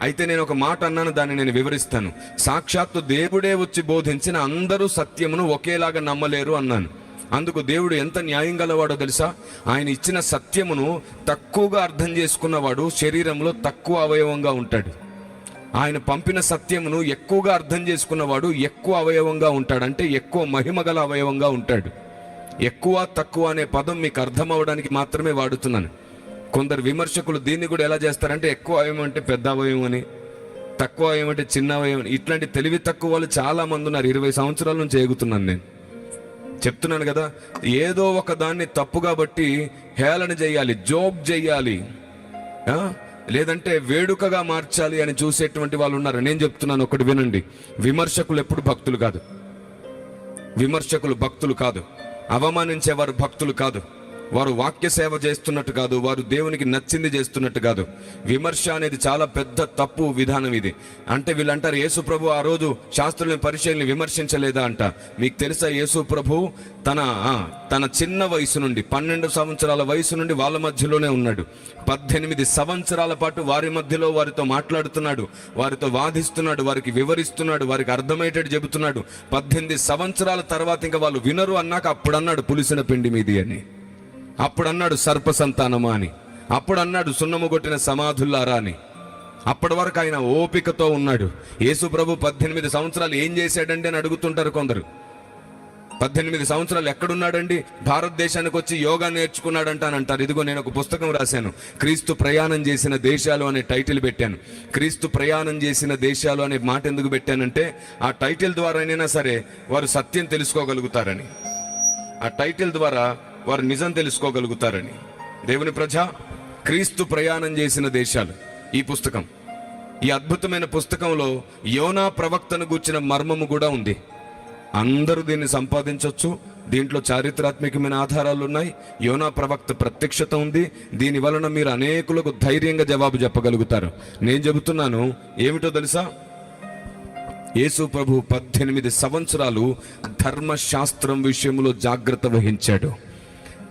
అయితే నేను ఒక మాట అన్నాను, దాన్ని నేను వివరిస్తాను. సాక్షాత్తు దేవుడే వచ్చి బోధించిన అందరూ సత్యమును ఒకేలాగా నమ్మలేరు అన్నాను. అందుకు దేవుడు ఎంత న్యాయం గలవాడో తెలుసా? ఆయన ఇచ్చిన సత్యమును తక్కువగా అర్థం చేసుకున్నవాడు శరీరంలో తక్కువ అవయవంగా ఉంటాడు. ఆయన పంపిన సత్యమును ఎక్కువగా అర్థం చేసుకున్నవాడు ఎక్కువ అవయవంగా ఉంటాడు, అంటే ఎక్కువ మహిమ గల అవయవంగా ఉంటాడు. ఎక్కువ తక్కువ అనే పదం మీకు అర్థం అవ్వడానికి మాత్రమే వాడుతున్నాను. కొందరు విమర్శకులు దీన్ని కూడా ఎలా చేస్తారంటే, ఎక్కువ అవయవం అంటే పెద్ద అవయవం అని, తక్కువ అవయవం అంటే చిన్న అవయవం. ఇట్లాంటి తెలివి తక్కువ వాళ్ళు చాలా మంది ఉన్నారు. 20 సంవత్సరాల నుంచి ఎగుతున్నాను నేను, చెప్తున్నాను కదా. ఏదో ఒక దాన్ని తప్పుగా బట్టి హేళన చేయాలి, జోక్ చేయాలి, లేదంటే వేడుకగా మార్చాలి అని చూసేటువంటి వాళ్ళు ఉన్నారు. నేను చెప్తున్నాను, ఒకటి వినండి. విమర్శకులు ఎప్పుడు భక్తులు కాదు. విమర్శకులు భక్తులు కాదు. అవమానించేవారు భక్తులు కాదు. వారు వాక్య సేవ చేస్తున్నట్టు కాదు, వారు దేవునికి నచ్చింది చేస్తున్నట్టు కాదు. విమర్శ అనేది చాలా పెద్ద తప్పు విధానం ఇది. అంటే వీళ్ళు అంటారు, యేసు ప్రభు ఆ రోజు శాస్త్రులని పరిచయాన్ని విమర్శించలేదా అంట. మీకు తెలుసా, యేసు ప్రభు తన చిన్న వయసు నుండి 12 సంవత్సరాల వయసు నుండి వాళ్ళ మధ్యలోనే ఉన్నాడు. 18 సంవత్సరాల పాటు వారి మధ్యలో వారితో మాట్లాడుతున్నాడు, వారితో వాదిస్తున్నాడు, వారికి వివరిస్తున్నాడు, వారికి అర్థమయ్యేటట్టు చెబుతున్నాడు. 18 సంవత్సరాల తర్వాత ఇంకా వాళ్ళు వినరు అన్నాక అప్పుడు అన్నాడు, పులిసిన పిండి మీది అని. అప్పుడు అన్నాడు, సర్ప సంతానమా అని. అప్పుడు అన్నాడు, సున్నము కొట్టిన సమాధుల్లారా అని. అప్పటి వరకు ఆయన ఓపికతో ఉన్నాడు. యేసు ప్రభు 18 సంవత్సరాలు ఏం చేశాడండి అని అడుగుతుంటారు కొందరు. 18 సంవత్సరాలు ఎక్కడున్నాడండి? భారతదేశానికి వచ్చి యోగా నేర్చుకున్నాడంట అని అంటారు. ఇదిగో నేను ఒక పుస్తకం రాశాను, క్రీస్తు ప్రయాణం చేసిన దేశాలు అనే టైటిల్ పెట్టాను. క్రీస్తు ప్రయాణం చేసిన దేశాలు అనే మాట ఎందుకు పెట్టానంటే, ఆ టైటిల్ ద్వారానైనా సరే వారు సత్యం తెలుసుకోగలుగుతారని, ఆ టైటిల్ ద్వారా వారు నిజం తెలుసుకోగలుగుతారని. దేవుని ప్రజ, క్రీస్తు ప్రయాణం చేసిన దేశాలు ఈ పుస్తకం. ఈ అద్భుతమైన పుస్తకంలో యోనా ప్రవక్తను గూర్చిన మర్మము కూడా ఉంది. అందరూ దీన్ని సంపాదించవచ్చు. దీంట్లో చారిత్రాత్మకమైన ఆధారాలు ఉన్నాయి. యోనా ప్రవక్త ప్రత్యక్షత ఉంది. దీని వలన మీరు అనేకులకు ధైర్యంగా జవాబు చెప్పగలుగుతారు. నేను చెబుతున్నాను, ఏమిటో తెలుసా? యేసు ప్రభు 18 సంవత్సరాలు ధర్మశాస్త్రం విషయంలో జాగ్రత్త వహించాడు.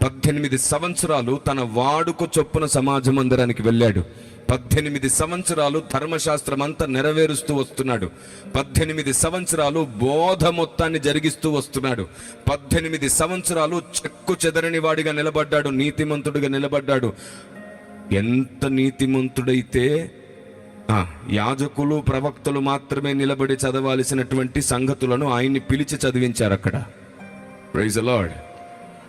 18 సంవత్సరాలు తన వాడుక చొప్పున సమాజ మందిరానికి వెళ్ళాడు. 18 సంవత్సరాలు ధర్మశాస్త్రం అంతా నెరవేరుస్తూ వస్తున్నాడు. 18 సంవత్సరాలు బోధ మొత్తాన్ని జరిగిస్తూ వస్తున్నాడు. 18 సంవత్సరాలు చెక్కు చెదరని వాడిగా నిలబడ్డాడు, నీతిమంతుడిగా నిలబడ్డాడు. ఎంత నీతిమంతుడైతే యాజకులు ప్రవక్తలు మాత్రమే నిలబడి చదవాల్సినటువంటి సంగతులను ఆయన్ని పిలిచి చదివించారు అక్కడ. Praise the lord.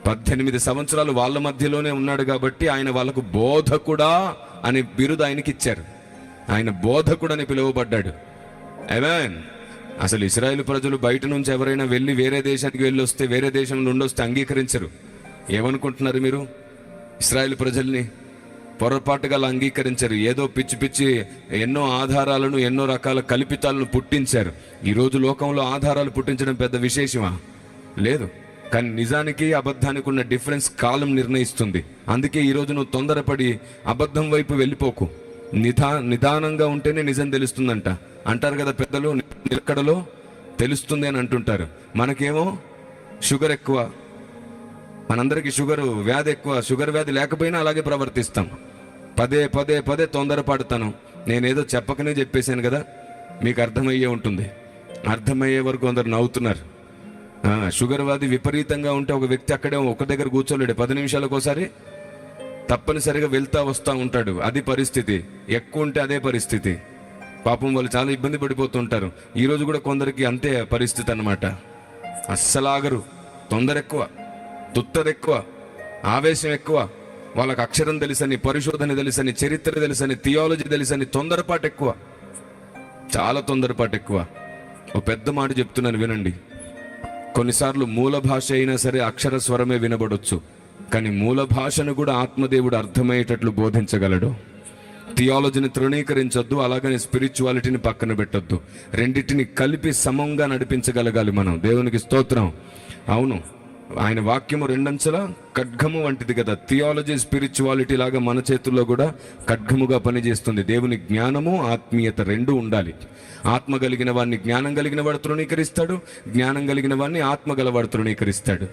18 సంవత్సరాలు వాళ్ళ మధ్యలోనే ఉన్నాడు కాబట్టి ఆయన వాళ్ళకు బోధకుడా అనే బిరుదు ఆయనకి ఇచ్చారు. ఆయన బోధకుడని పిలువబడ్డాడు. ఆమేన్. అసలు ఇశ్రాయేలు ప్రజలు బయట నుంచి ఎవరైనా వెళ్ళి వేరే దేశానికి వెళ్ళి వస్తే, వేరే దేశం నుండి వస్తే అంగీకరించరు. ఏమనుకుంటున్నారు మీరు? ఇశ్రాయేలు ప్రజల్ని పొరపాటుగా అంగీకరించారు. ఏదో పిచ్చి పిచ్చి ఎన్నో ఆధారాలను, ఎన్నో రకాల కల్పితాలను పుట్టించారు. ఈరోజు లోకంలో ఆధారాలు పుట్టించడం పెద్ద విశేషమా? లేదు. కానీ నిజానికి అబద్ధానికి ఉన్న డిఫరెన్స్ కాలం నిర్ణయిస్తుంది. అందుకే ఈరోజు నువ్వు తొందరపడి అబద్ధం వైపు వెళ్ళిపోకు. నిదానంగా ఉంటేనే నిజం తెలుస్తుందంట అంటారు కదా పెద్దలు. నిలకడలో తెలుస్తుంది అని అంటుంటారు. మనకేమో షుగర్ ఎక్కువ, మనందరికీ షుగర్ వ్యాధి ఎక్కువ. షుగర్ వ్యాధి లేకపోయినా అలాగే ప్రవర్తిస్తాం. పదే పదే పదే తొందరపడతాను. నేనేదో చెప్పకనే చెప్పేశాను కదా, మీకు అర్థమయ్యే ఉంటుంది. అర్థమయ్యే వరకు కొందరు నవ్వుతున్నారు. షుగర్ వ్యాధి విపరీతంగా ఉంటే ఒక వ్యక్తి అక్కడే ఒక దగ్గర కూర్చోలేడు. 10 నిమిషాలకు ఒకసారి తప్పనిసరిగా వెళ్తా వస్తూ ఉంటాడు. అది పరిస్థితి. ఎక్కువ ఉంటే అదే పరిస్థితి. పాపం వాళ్ళు చాలా ఇబ్బంది పడిపోతుంటారు. ఈరోజు కూడా కొందరికి అంతే పరిస్థితి అన్నమాట. అస్సలాగరు. తొందర ఎక్కువ, తుత్తరెక్కువ, ఆవేశం ఎక్కువ. వాళ్ళకి అక్షరం తెలుసని, పరిశోధన తెలుసని, చరిత్ర తెలుసని, థియాలజీ తెలుసని తొందరపాటు ఎక్కువ, చాలా తొందరపాటు ఎక్కువ. ఒక పెద్ద మాట చెప్తున్నాను వినండి. కొన్నిసార్లు మూల భాష అయినా సరే అక్షర స్వరమే వినబడొచ్చు, కానీ మూల భాషను కూడా ఆత్మదేవుడు అర్థమయ్యేటట్లు బోధించగలడు. థియాలజీని తృణీకరించొద్దు, అలాగని స్పిరిచువాలిటీని పక్కన పెట్టొద్దు. రెండింటిని కలిపి సమంగా నడిపించగలగాలి మనం. దేవునికి స్తోత్రం. అవును, ఆయన వాక్యము 2 అంచెల ఖడ్గము వంటిది కదా. థియాలజీ, స్పిరిచువాలిటీ లాగా మన చేతుల్లో కూడా ఖడ్గముగా పనిచేస్తుంది. దేవుని జ్ఞానము, ఆత్మీయత 2 ఉండాలి. ఆత్మ కలిగిన వాడిని జ్ఞానం కలిగిన వాడు తృణీకరిస్తాడు, జ్ఞానం కలిగిన వాడిని ఆత్మ గలవాడు తృణీకరిస్తాడు.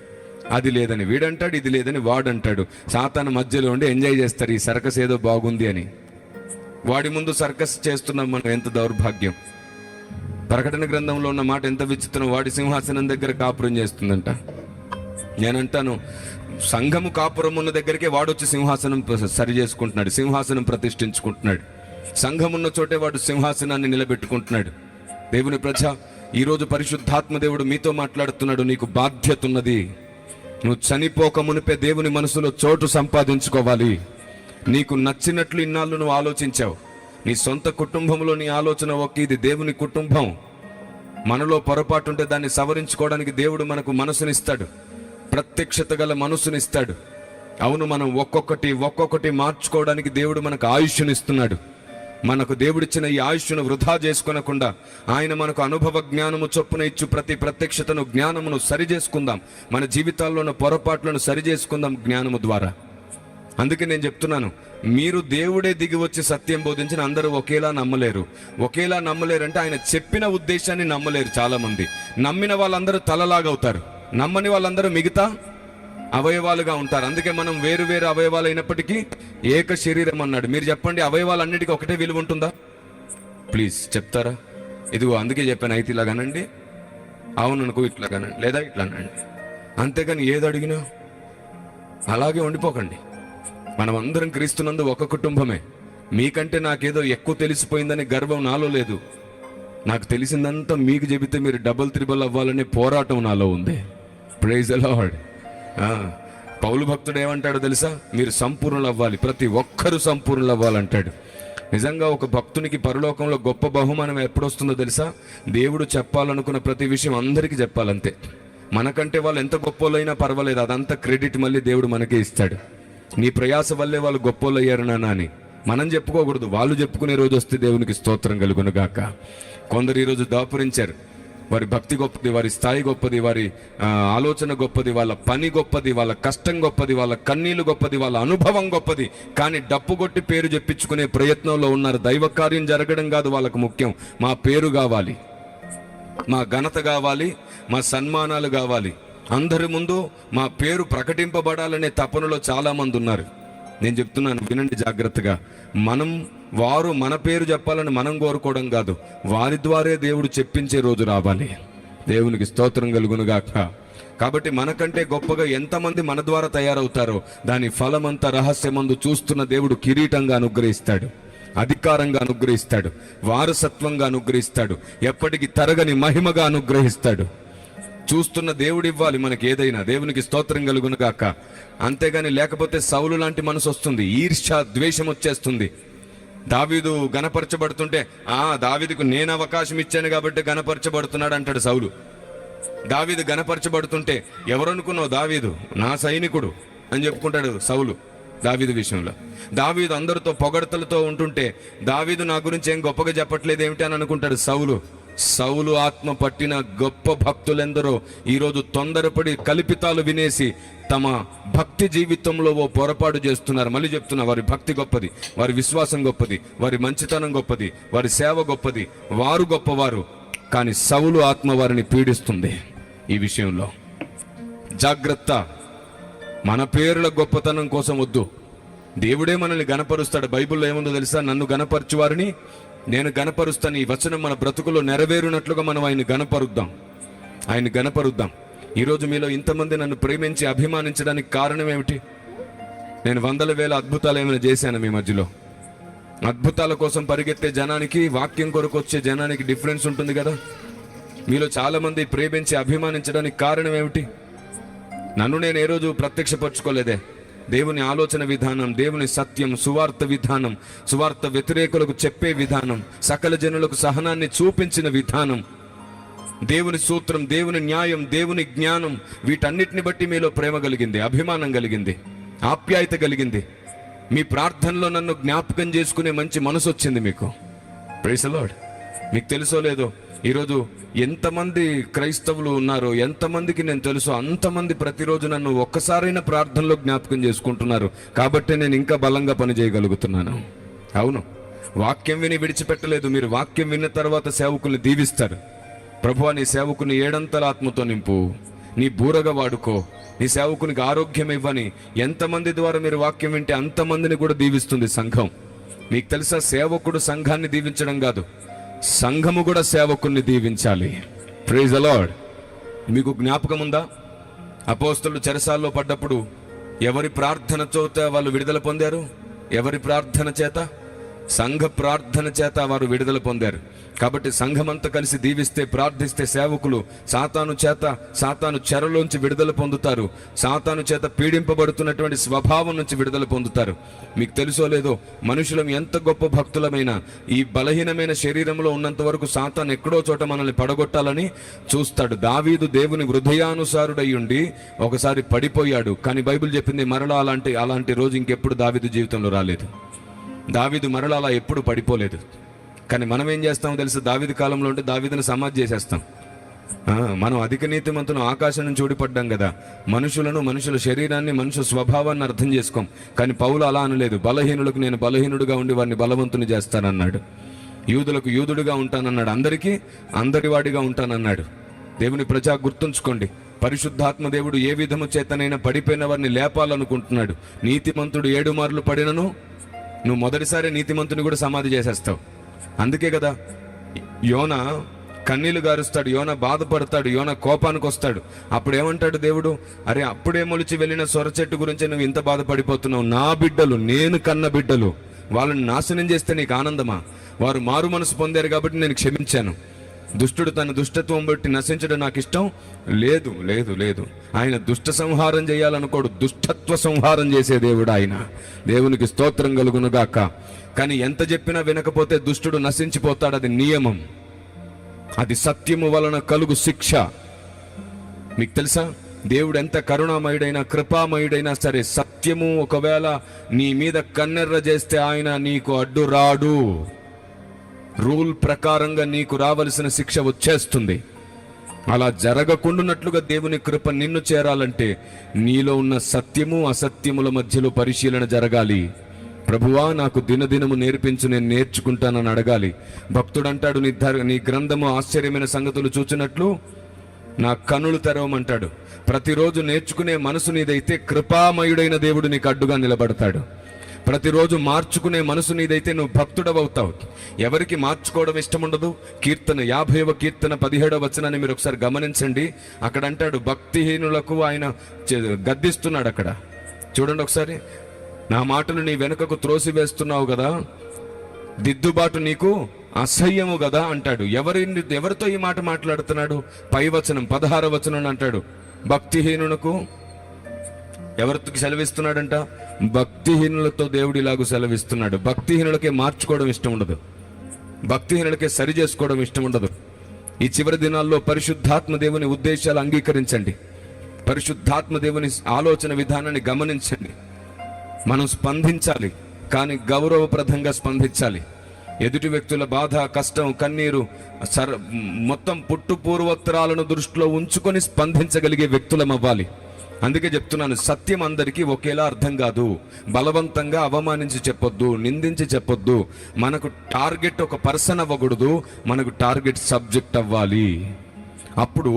అది లేదని వీడంటాడు, ఇది లేదని వాడంటాడు. సాతాను మధ్యలో ఉండి ఎంజాయ్ చేస్తారు, ఈ సర్కస్ ఏదో బాగుంది అని. వాడి ముందు సర్కస్ చేస్తున్నాం మనం, ఎంత దౌర్భాగ్యం. ప్రకటన గ్రంథంలో ఉన్న మాట ఎంత విచిత్రం. వాడి సింహాసనం దగ్గర కాపురం చేస్తుందంట. నేనంటాను, సంఘము కాపురం ఉన్న దగ్గరికే వాడొచ్చి సింహాసనం సరి చేసుకుంటున్నాడు, సింహాసనం ప్రతిష్ఠించుకుంటున్నాడు. సంఘం ఉన్న చోటే వాడు సింహాసనాన్ని నిలబెట్టుకుంటున్నాడు. దేవుని ప్రజ, ఈరోజు పరిశుద్ధాత్మ దేవుడు మీతో మాట్లాడుతున్నాడు. నీకు బాధ్యత ఉన్నది. నువ్వు చనిపోక మునిపే దేవుని మనసులో చోటు సంపాదించుకోవాలి. నీకు నచ్చినట్లు ఇన్నాళ్ళు నువ్వు ఆలోచించావు. నీ సొంత కుటుంబంలో నీ ఆలోచన ఒకే, ఇది దేవుని కుటుంబం. మనలో పొరపాటు ఉంటే దాన్ని సవరించుకోవడానికి దేవుడు మనకు మనసునిస్తాడు, ప్రత్యక్షత గల మనసునిస్తాడు. అవును, మనం ఒక్కొక్కటి మార్చుకోవడానికి దేవుడు మనకు ఆయుష్నిస్తున్నాడు. మనకు దేవుడిచ్చిన ఈ ఆయుష్ను వృధా చేసుకొనకుండా ఆయన మనకు అనుభవ జ్ఞానము చొప్పున ఇచ్చు ప్రతి ప్రత్యక్షతను, జ్ఞానమును సరి చేసుకుందాం. మన జీవితాల్లోని పొరపాట్లను సరి చేసుకుందాం జ్ఞానము ద్వారా. అందుకే నేను చెప్తున్నాను, మీరు దేవుడే దిగి వచ్చి సత్యం బోధించిన అందరూ ఒకేలా నమ్మలేరు. ఒకేలా నమ్మలేరంటే ఆయన చెప్పిన ఉద్దేశాన్ని నమ్మలేరు. చాలా మంది నమ్మిన వాళ్ళందరూ తలలాగవుతారు, నమ్మని వాళ్ళందరూ మిగతా అవయవాలుగా ఉంటారు. అందుకే మనం వేరు వేరు అవయవాలు అయినప్పటికీ ఏక శరీరం అన్నాడు. మీరు చెప్పండి, అవయవాలన్నిటికీ ఒకటే విలువ ఉంటుందా? ప్లీజ్ చెప్తారా? ఇదిగో అందుకే చెప్పాను, అయితే ఇలాగానండి, అవును అనుకో ఇట్లాగానండి, లేదా ఇట్లానండి. అంతేగాని ఏది అడిగినా అలాగే ఉండిపోకండి. మనం అందరం క్రీస్తునందు ఒక కుటుంబమే. మీకంటే నాకేదో ఎక్కువ తెలిసిపోయిందని గర్వం నాలో లేదు. నాకు తెలిసిందంతా మీకు చెబితే మీరు డబుల్ త్రిబుల్ అవ్వాలనే పోరాటం నాలో ఉంది. Praise the lord. పౌలు భక్తుడు ఏమంటాడో తెలుసా? మీరు సంపూర్ణులు అవ్వాలి, ప్రతి ఒక్కరూ సంపూర్ణులు అవ్వాలంటాడు. నిజంగా ఒక భక్తునికి పరలోకంలో గొప్ప బహుమానం ఎప్పుడొస్తుందో తెలుసా? దేవుడు చెప్పాలనుకున్న ప్రతి విషయం అందరికీ చెప్పాలంతే. మనకంటే వాళ్ళు ఎంత గొప్పోళ్ళైనా పర్వాలేదు, అదంతా క్రెడిట్ మళ్ళీ దేవుడు మనకే ఇస్తాడు. నీ ప్రయాస వల్లే వాళ్ళు గొప్పోళ్ళు అయ్యారు నాన్న అని మనం చెప్పుకోకూడదు. వాళ్ళు చెప్పుకునే రోజు వస్తే దేవునికి స్తోత్రం కలుగును గాక. కొందరు ఈరోజు దాపురించారు. వారి భక్తి గొప్పది, వారి స్థాయి గొప్పది, వారి ఆలోచన గొప్పది, వాళ్ళ పని గొప్పది, వాళ్ళ కష్టం గొప్పది, వాళ్ళ కన్నీళ్లు గొప్పది, వాళ్ళ అనుభవం గొప్పది. కానీ డప్పు కొట్టి పేరు చెప్పించుకునే ప్రయత్నంలో ఉన్నారు. దైవ కార్యం జరగడం కాదు వాళ్ళకు ముఖ్యం. మా పేరు కావాలి, మా ఘనత కావాలి, మా సన్మానాలు కావాలి, అందరి ముందు మా పేరు ప్రకటింపబడాలనే తపనలో చాలా మంది ఉన్నారు. నేను చెప్తున్నాను, వినండి జాగ్రత్తగా. వారు మన పేరు చెప్పాలని మనం కోరుకోవడం కాదు, వారి ద్వారే దేవుడు చెప్పించే రోజు రావాలి. దేవునికి స్తోత్రం కలుగునుగాక. కాబట్టి మనకంటే గొప్పగా ఎంతమంది మన ద్వారా తయారవుతారో దాని ఫలమంతా రహస్యమందు చూస్తున్న దేవుడు కిరీటంగా అనుగ్రహిస్తాడు, అధికారంగా అనుగ్రహిస్తాడు, వారసత్వంగా అనుగ్రహిస్తాడు, ఎప్పటికీ తరగని మహిమగా అనుగ్రహిస్తాడు. చూస్తున్న దేవుడు ఇవ్వాలి మనకి ఏదైనా. దేవునికి స్తోత్రం కలుగునుగాక. అంతేగాని లేకపోతే సౌలు లాంటి మనసు వస్తుంది, ఈర్ష్య ద్వేషం వచ్చేస్తుంది. దావీదు గణపరచబడుతుంటే దావీదుకు నేను అవకాశం ఇచ్చాను కాబట్టి గణపరచబడుతున్నాడు అంటాడు సౌలు. దావీదు గణపరచబడుతుంటే ఎవరనుకున్నావు? దావీదు నా సైనికుడు అని చెప్పుకుంటాడు సౌలు దావీదు విషయంలో. దావీదు అందరితో పొగడతలతో ఉంటుంటే దావీదు నా గురించి ఏం గొప్పగా చెప్పట్లేదు ఏమిటి అని అనుకుంటాడు సౌలు. సౌలు ఆత్మ పట్టిన గొప్ప భక్తులెందరో ఈరోజు తొందరపడి కల్పితాలు వినేసి తమ భక్తి జీవితంలో ఓ పొరపాటు చేస్తున్నారు. మళ్ళీ చెప్తున్నా, వారి భక్తి గొప్పది, వారి విశ్వాసం గొప్పది, వారి మంచితనం గొప్పది, వారి సేవ గొప్పది, వారు గొప్పవారు. కానీ సౌలు ఆత్మ వారిని పీడిస్తుంది. ఈ విషయంలో జాగ్రత్త. మన పేరుల గొప్పతనం కోసం వద్దు. దేవుడే మనల్ని గణపరుస్తాడు. బైబిల్లో ఏముందో తెలుసా? నన్ను గణపరచు వారిని నేను గణపరుస్తాను. ఈ వచనం మన బ్రతుకులో నెరవేరునట్లుగా మనం ఆయన గణపరుద్దాం. ఈరోజు మీలో ఇంతమంది నన్ను ప్రేమించి అభిమానించడానికి కారణం ఏమిటి? నేను వందల వేల అద్భుతాలు ఏమైనా చేశాను మీ మధ్యలో? అద్భుతాల కోసం పరిగెత్తే జనానికి, వాక్యం కొరకు వచ్చే జనానికి డిఫరెన్స్ ఉంటుంది కదా. మీలో చాలా మంది ప్రేమించి అభిమానించడానికి కారణం ఏమిటి? నన్ను నేను ఏ రోజు ప్రత్యక్షపరచుకోలేదే. దేవుని ఆలోచన విధానం, దేవుని సత్యం, సువార్త విధానం, సువార్త వ్యతిరేకులకు చెప్పే విధానం, సకల జనులకు సహనాన్ని చూపించిన విధానం, దేవుని సూత్రం, దేవుని న్యాయం, దేవుని జ్ఞానం, వీటన్నిటిని బట్టి మీలో ప్రేమ కలిగింది, అభిమానం కలిగింది, ఆప్యాయత కలిగింది. మీ ప్రార్థనలో నన్ను జ్ఞాపకం చేసుకునే మంచి మనసు వచ్చింది మీకు. Praise the Lord. మీకు తెలుసో లేదో, ఈరోజు ఎంతమంది క్రైస్తవులు ఉన్నారో, ఎంతమందికి నేను తెలుసో అంతమంది ప్రతిరోజు నన్ను ఒక్కసారైనా ప్రార్థనలో జ్ఞాపకం చేసుకుంటున్నారు. కాబట్టి నేను ఇంకా బలంగా పనిచేయగలుగుతున్నాను. అవును, వాక్యం విని విడిచిపెట్టలేదు. మీరు వాక్యం విన్న తర్వాత సేవకుల్ని దీవిస్తారు. ప్రభువా, నీ సేవకుని ఏడంతల ఆత్మతో నింపు, నీ బూరగా వాడుకో, నీ సేవకునికి ఆరోగ్యం ఇవ్వని. ఎంతమంది ద్వారా మీరు వాక్యం వింటే అంతమందిని కూడా దీవిస్తుంది సంఘం. మీకు తెలుసా, సేవకుడు సంఘాన్ని దీవించడం కాదు, సంఘము కూడా సేవకుణ్ణి దీవించాలి. Praise the Lord. మీకు జ్ఞాపకం ఉందా, అపోస్తలులు చెరసాల్లో పడ్డప్పుడు ఎవరి ప్రార్థన చేత వాళ్ళు విడుదల పొందారు? ఎవరి ప్రార్థన చేత? సంఘ ప్రార్థన చేత వారు విడుదల పొందారు. కాబట్టి సంఘమంతా కలిసి దీవిస్తే, ప్రార్థిస్తే సేవకులు సాతాను చెరలోంచి విడుదల పొందుతారు. సాతాను చేత పీడింపబడుతున్నటువంటి స్వభావం నుంచి విడుదల పొందుతారు. మీకు తెలుసో లేదో, మనుషులం ఎంత గొప్ప భక్తులమైనా ఈ బలహీనమైన శరీరంలో ఉన్నంత వరకు సాతాను ఎక్కడో చోట మనల్ని పడగొట్టాలని చూస్తాడు. దావీదు దేవుని హృదయానుసారుడై ఉండి ఒకసారి పడిపోయాడు, కానీ బైబిల్ చెప్పింది మరలా అలాంటి రోజు ఇంకెప్పుడు దావీదు జీవితంలో రాలేదు. దావీదు మరలా అలా ఎప్పుడు పడిపోలేదు. కానీ మనం ఏం చేస్తామో తెలుసు, దావీదు కాలంలో ఉంటే దావీదుని సమాధి చేసేస్తాం. మనం అధిక నీతిమంతును ఆకాశం నుంచి ఊడిపడ్డాం కదా. మనుషుల శరీరాన్ని, మనుషుల స్వభావాన్ని అర్థం చేసుకోం. కానీ పౌలు అలా అనలేదు. బలహీనులకు నేను బలహీనుడుగా ఉండి వారిని బలవంతుని చేస్తానన్నాడు. యూదులకు యూదుడుగా ఉంటానన్నాడు. అందరికీ అందరివాడిగా ఉంటానన్నాడు. దేవుని ప్రజా గుర్తుంచుకోండి, పరిశుద్ధాత్మ దేవుడు ఏ విధము చేతనైనా పడిపోయిన వారిని లేపాలనుకుంటున్నాడు. నీతిమంతుడు 7 మార్లు పడినను నువ్వు మొదటిసారి నీతిమంతుని కూడా సమాధి చేసేస్తావు. అందుకే కదా యోన కన్నీళ్లు గారుస్తాడు, యోన బాధపడతాడు, యోన కోపానికి వస్తాడు. అప్పుడు ఏమంటాడు దేవుడు, అరే అప్పుడే మొలిచి వెళ్ళిన సొర చెట్టు గురించి నువ్వు ఇంత బాధపడిపోతున్నావు? నా బిడ్డలు, నేను కన్న బిడ్డలు, వాళ్ళని నాశనం చేస్తే నీకు ఆనందమా? వారు మారు మనసు పొందారు కాబట్టి నేను క్షమించాను. దుష్టుడు తన దుష్టత్వం బట్టి నశించడం నాకు ఇష్టం లేదు. లేదు లేదు ఆయన దుష్ట సంహారం చేయాలనుకోడు, దుష్టత్వ సంహారం చేసే దేవుడు ఆయన. దేవునికి స్తోత్రం కలుగునుగాక. కానీ ఎంత చెప్పినా వినకపోతే దుష్టుడు నశించిపోతాడు. అది నియమం, అది సత్యము వలన కలుగు శిక్ష. మీకు తెలుసా, దేవుడు ఎంత కరుణామయుడైనా కృపామయుడైనా సరే, సత్యము ఒకవేళ నీ మీద కన్నెర్ర చేస్తే ఆయన నీకు అడ్డు రాడు. రూల్ ప్రకారంగా నీకు రావలసిన శిక్ష వచ్చేస్తుంది. అలా జరగకుండానట్లుగా దేవుని కృప నిన్ను చేరాలంటే నీలో ఉన్న సత్యము అసత్యముల మధ్యలో పరిశీలన జరగాలి. ప్రభువా నాకు దినదినము నేర్పించు, నేను నేర్చుకుంటానని అడగాలి. భక్తుడు అంటాడు, నీ గ్రంథము ఆశ్చర్యమైన సంగతులు చూచినట్లు నా కన్నులు తెరవమంటాడు. ప్రతిరోజు నేర్చుకునే మనసు నీదైతే కృపామయుడైన దేవుడు నీకు అడ్డుగా నిలబడతాడు. ప్రతిరోజు మార్చుకునే మనసు నీదైతే నువ్వు భక్తుడవవుతావు. ఎవరికి మార్చుకోవడం ఇష్టం ఉండదు? కీర్తన 50వ కీర్తన 17వ వచనాన్ని మీరు ఒకసారి గమనించండి. అక్కడ అంటాడు, భక్తిహీనులకు ఆయన గద్దిస్తున్నాడు. అక్కడ చూడండి ఒకసారి, నా మాటలు నీ వెనుకకు త్రోసివేస్తున్నావు కదా, దిద్దుబాటు నీకు అసహ్యము కదా అంటాడు. ఎవరితో ఈ మాట మాట్లాడుతున్నాడు? పై వచనం 16వ వచనం అంటాడు, భక్తిహీనులకు ఎవరికి సెలవిస్తున్నాడంట? భక్తిహీనులతో దేవుడు ఇలాగూ సెలవిస్తున్నాడు. భక్తిహీనులకే మార్చుకోవడం ఇష్టం ఉండదు, భక్తిహీనులకే సరి చేసుకోవడం ఇష్టం ఉండదు. ఈ చివరి దినాల్లో పరిశుద్ధాత్మ దేవుని ఉద్దేశాలు అంగీకరించండి, పరిశుద్ధాత్మ దేవుని ఆలోచన విధానాన్ని గమనించండి. మనం స్పందించాలి, కానీ గౌరవప్రదంగా స్పందించాలి. ఎదుటి వ్యక్తుల బాధ, కష్టం, కన్నీరు మొత్తం పుట్టు పూర్వోత్తరాలను దృష్టిలో ఉంచుకొని స్పందించగలిగే వ్యక్తులం అవ్వాలి. అందుకే చెప్తున్నాను, సత్యం అందరికీ ఒకేలా అర్థం కాదు. బలవంతంగా అవమానించి చెప్పొద్దు, నిందించి చెప్పొద్దు. మనకు టార్గెట్ ఒక పర్సన్ అవ్వకూడదు, మనకు టార్గెట్ సబ్జెక్ట్ అవ్వాలి. అప్పుడు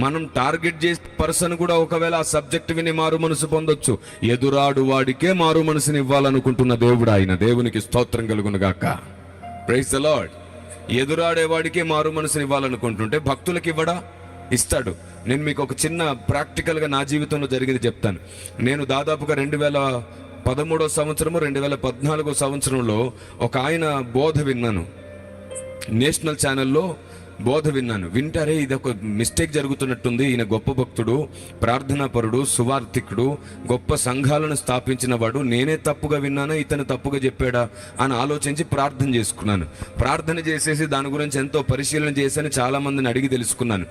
మనం టార్గెట్ చేసే పర్సన్ కూడా ఒకవేళ ఆ సబ్జెక్ట్ విని మారు మనసు పొందొచ్చు. ఎదురాడు వాడికే మారు మనసుని ఇవ్వాలనుకుంటున్న దేవుడు ఆయన. దేవునికి స్తోత్రం కలుగునుగాక. Praise the lord. ఎదురాడేవాడికే మారు మనసుని ఇవ్వాలనుకుంటుంటే భక్తులకు ఇవ్వడా? ఇస్తాడు. నేను మీకు ఒక చిన్న ప్రాక్టికల్గా నా జీవితంలో జరిగింది చెప్తాను. నేను దాదాపుగా 2013 సంవత్సరము 2014 సంవత్సరంలో ఒక ఆయన బోధ విన్నాను, నేషనల్ ఛానల్లో బోధ విన్నాను. వింటారే ఇది ఒక మిస్టేక్ జరుగుతున్నట్టుంది, ఈయన గొప్ప భక్తుడు, ప్రార్థనాపరుడు, సువార్థికుడు, గొప్ప సంఘాలను స్థాపించిన వాడు, నేనే తప్పుగా విన్నానా, ఇతను తప్పుగా చెప్పాడా అని ఆలోచించి ప్రార్థన చేసుకున్నాను. ప్రార్థన చేసేసి దాని గురించి ఎంతో పరిశీలన చేశాను, చాలా మందిని అడిగి తెలుసుకున్నాను.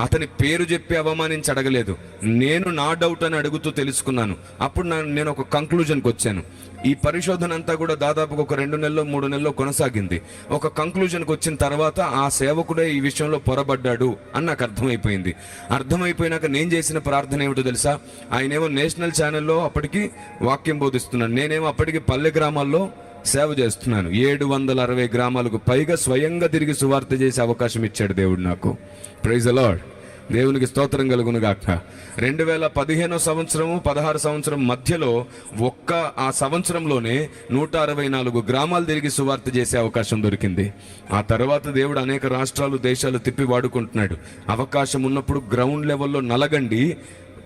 అతని పేరు చెప్పి అవమానించి అడగలేదు, నేను నా డౌట్ అని అడుగుతూ తెలుసుకున్నాను. అప్పుడు నేను ఒక కంక్లూజన్కి వచ్చాను. ఈ పరిశోధన అంతా కూడా దాదాపుగా ఒక 2 నెలలు 3 నెలలు కొనసాగింది. ఒక కంక్లూజన్కి వచ్చిన తర్వాత ఆ సేవకుడే ఈ విషయంలో పొరబడ్డాడు అని నాకు అర్థమైపోయింది. అర్థమైపోయినాక నేను చేసిన ప్రార్థన ఏమిటో తెలుసా? ఆయనేమో నేషనల్ ఛానల్లో అప్పటికి వాక్యం బోధిస్తున్నాను, నేనేమో అప్పటికి పల్లె గ్రామాల్లో సేవ చేస్తున్నాను. 760 గ్రామాలకు పైగా స్వయంగా తిరిగి సువార్త చేసే అవకాశం ఇచ్చాడు దేవుడు నాకు. Praise the Lord. దేవునికి స్తోత్రం కలుగును గాక. 2015 సంవత్సరము 16 సంవత్సరం మధ్యలో ఒక్క ఆ సంవత్సరంలోనే 164 గ్రామాలు తిరిగి సువార్త చేసే అవకాశం దొరికింది. ఆ తర్వాత దేవుడు అనేక రాష్ట్రాలు దేశాలు తిప్పి వాడుకుంటున్నాడు. అవకాశం ఉన్నప్పుడు గ్రౌండ్ లెవెల్లో నలగండి,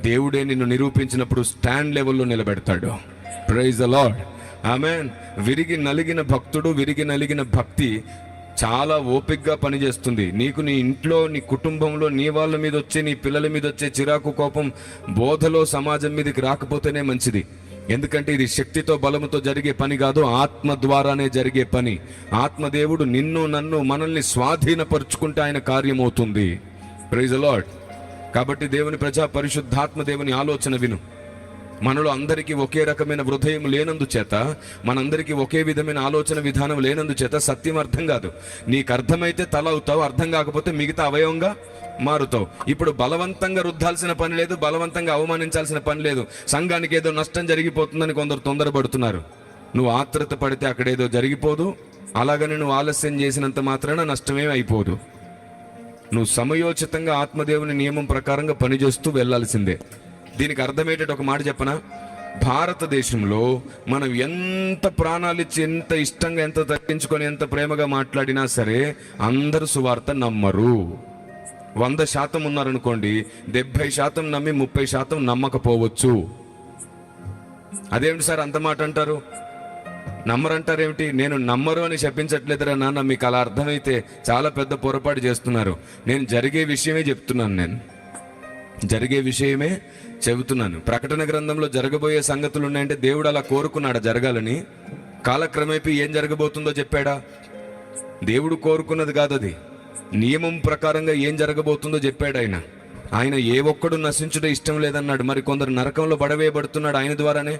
దేవుడే నిన్ను నిరూపించినప్పుడు స్టాండ్ లెవెల్లో నిలబెడతాడు. Praise the lord. ఆమేన్. విరిగి నలిగిన భక్తుడు, విరిగి నలిగిన భక్తి చాలా ఓపికగా పనిచేస్తుంది. నీకు నీ ఇంట్లో, నీ కుటుంబంలో, నీ వాళ్ళ మీద వచ్చే, నీ పిల్లల మీద వచ్చే చిరాకు, కోపం బోధలో సమాజం మీదకి రాకపోతేనే మంచిది. ఎందుకంటే ఇది శక్తితో బలముతో జరిగే పని కాదు, ఆత్మ ద్వారానే జరిగే పని. ఆత్మదేవుడు నిన్ను నన్ను మనల్ని స్వాధీనపరుచుకుంటే ఆయన కార్యమవుతుంది. Praise the lord. కాబట్టి దేవుని ప్రజా, పరిశుద్ధాత్మ దేవుని ఆలోచన విను. మనలో అందరికీ ఒకే రకమైన హృదయం లేనందు చేత, మనందరికీ ఒకే విధమైన ఆలోచన విధానం లేనందు చేత సత్యం అర్థం కాదు. నీకు అర్థమైతే తల అవుతావు, అర్థం కాకపోతే మిగతా అవయవంగా మారుతావు. ఇప్పుడు బలవంతంగా రుద్దాల్సిన పని లేదు, బలవంతంగా అవమానించాల్సిన పని లేదు. సంఘానికి ఏదో నష్టం జరిగిపోతుందని కొందరు తొందరపడుతున్నారు. నువ్వు ఆత్రత పడితే అక్కడేదో జరిగిపోదు, అలాగని నువ్వు ఆలస్యం చేసినంత మాత్రాన నష్టమే అయిపోదు. నువ్వు సమయోచితంగా ఆత్మదేవుని నియమం ప్రకారంగా పనిచేస్తూ వెళ్లాల్సిందే. దీనికి అర్థమయ్యేటట్టు ఒక మాట చెప్పనా? భారతదేశంలో మనం ఎంత ప్రాణాలిచ్చి, ఎంత ఇష్టంగా, ఎంత తగ్గించుకొని, ఎంత ప్రేమగా మాట్లాడినా సరే అందరూ సువార్త నమ్మరు. 100% ఉన్నారనుకోండి, 70% నమ్మి 30% నమ్మకపోవచ్చు. అదేమిటి సార్ అంత మాట అంటారు? నమ్మరంటారేమిటి? నేను నమ్మరు అని చెప్పించట్లేదురా నాన్న, మీకు అలా అర్థమైతే చాలా పెద్ద పొరపాటు చేస్తున్నారు. నేను జరిగే విషయమే చెప్తున్నాను, నేను జరిగే విషయమే చెబుతున్నాను. ప్రకటన గ్రంథంలో జరగబోయే సంగతులు ఉన్నాయంటే దేవుడు అలా కోరుకున్నాడా జరగాలని? కాలక్రమేపీ ఏం జరగబోతుందో చెప్పాడా? దేవుడు కోరుకున్నది కాదు అది. నియమం ప్రకారంగా ఏం జరగబోతుందో చెప్పాడు ఆయన. ఆయన ఏ ఒక్కడు నశించుట ఇష్టం లేదన్నాడు. మరి కొందరు నరకంలో పడవేయబడుతున్నాడు ఆయన ద్వారానే.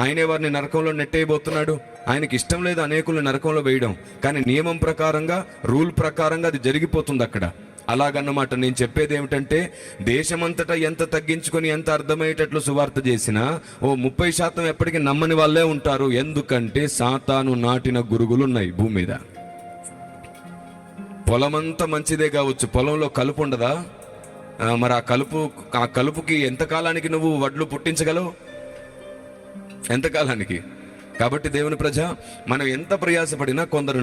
ఆయనే వారిని నరకంలో నెట్టేయబోతున్నాడు. ఆయనకి ఇష్టం లేదు అనేకులు నరకంలో వేయడం, కానీ నియమం ప్రకారంగా, రూల్ ప్రకారంగా అది జరిగిపోతుంది అక్కడ. అలాగన్నమాట. నేను చెప్పేది ఏమిటంటే, దేశమంతటా ఎంత తగ్గించుకొని, ఎంత అర్థమయ్యేటట్లు సువార్త చేసినా 30% ఎప్పటికీ నమ్మని వాళ్ళే ఉంటారు. ఎందుకంటే సాతాను నాటిన గురుగులు ఉన్నాయి భూమి మీద. పొలమంతా మంచిదే కావచ్చు, పొలంలో కలుపు ఉండదా? మరి ఆ కలుపుకి ఎంతకాలానికి నువ్వు వడ్లు పుట్టించగలవు? ఎంతకాలానికి? కాబట్టి దేవుని ప్రజ, మనం ఎంత ప్రయాసపడినా కొందరు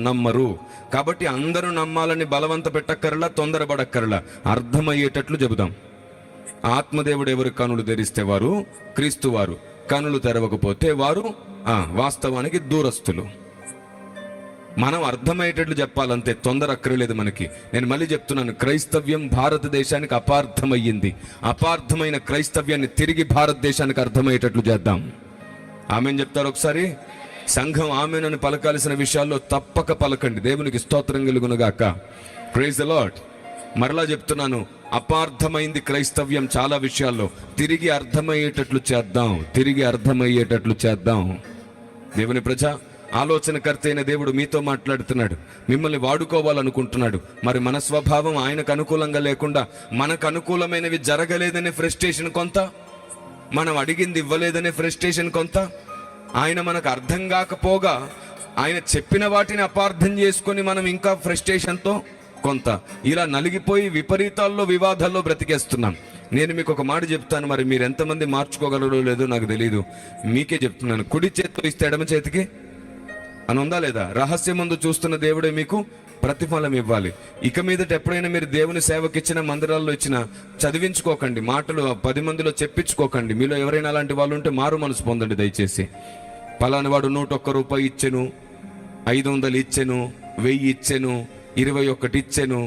నమ్మరు. కాబట్టి అందరూ నమ్మాలని బలవంత పెట్టక్కరలా, తొందరపడక్కరలా, అర్థమయ్యేటట్లు చెబుదాం. ఆత్మదేవుడు ఎవరు కనులు తెరిస్తే వారు క్రీస్తు వారు, కనులు తెరవకపోతే వారు వాస్తవానికి దూరస్తులు. మనం అర్థమయ్యేటట్లు చెప్పాలంతే, తొందర అక్కర్లేదు మనకి. నేను మళ్ళీ చెప్తున్నాను, క్రైస్తవ్యం భారతదేశానికి అపార్థమయ్యింది. అపార్థమైన క్రైస్తవ్యాన్ని తిరిగి భారతదేశానికి అర్థమయ్యేటట్లు చేద్దాం. ఆమెన్ చెప్తారు ఒకసారి? సంఘం ఆమెనని పలకాల్సిన విషయాల్లో తప్పక పలకండి. దేవునికి స్తోత్రం కలుగును గాక. Praise the Lord. మరలా చెప్తున్నాను, అపార్థమైంది క్రైస్తవ్యం చాలా విషయాల్లో. తిరిగి అర్థమయ్యేటట్లు చేద్దాం. దేవుని ప్రజ, ఆలోచనకర్త అయిన దేవుడు మీతో మాట్లాడుతున్నాడు, మిమ్మల్ని వాడుకోవాలనుకుంటున్నాడు. మరి మన స్వభావం ఆయనకు అనుకూలంగా లేకుండా, మనకు అనుకూలమైనవి జరగలేదనే ఫ్రస్ట్రేషన్ కొంత, మనం అడిగింది ఇవ్వలేదనే ఫ్రస్ట్రేషన్ కొంత, ఆయన మనకు అర్థం కాకపోగా ఆయన చెప్పిన వాటిని అపార్థం చేసుకొని మనం ఇంకా ఫ్రస్ట్రేషన్తో కొంత, ఇలా నలిగిపోయి విపరీతాల్లో, వివాదాల్లో బ్రతికేస్తున్నాం. నేను మీకు ఒక మాట చెప్తాను, మరి మీరు ఎంతమంది మార్చుకోగలరో లేదో నాకు తెలియదు, మీకే చెప్తున్నాను. కుడి చేతితో ఇస్తే ఎడమ చేతికి అని ఉందా లేదా? రహస్యమందు చూస్తున్న దేవుడే మీకు ప్రతిఫలం ఇవ్వాలి. ఇక మీదట ఎప్పుడైనా మీరు దేవుని సేవకి ఇచ్చిన, మందిరాల్లో ఇచ్చిన, చదివించుకోకండి, మాటలు 10 మందిలో చెప్పించుకోకండి. మీలో ఎవరైనా అలాంటి వాళ్ళు ఉంటే మారు మనసు పొందండి దయచేసి. పలాని వాడు 101 రూపాయి ఇచ్చెను, 500 ఇచ్చెను, 1000 ఇచ్చెను, 21 ఇచ్చెను.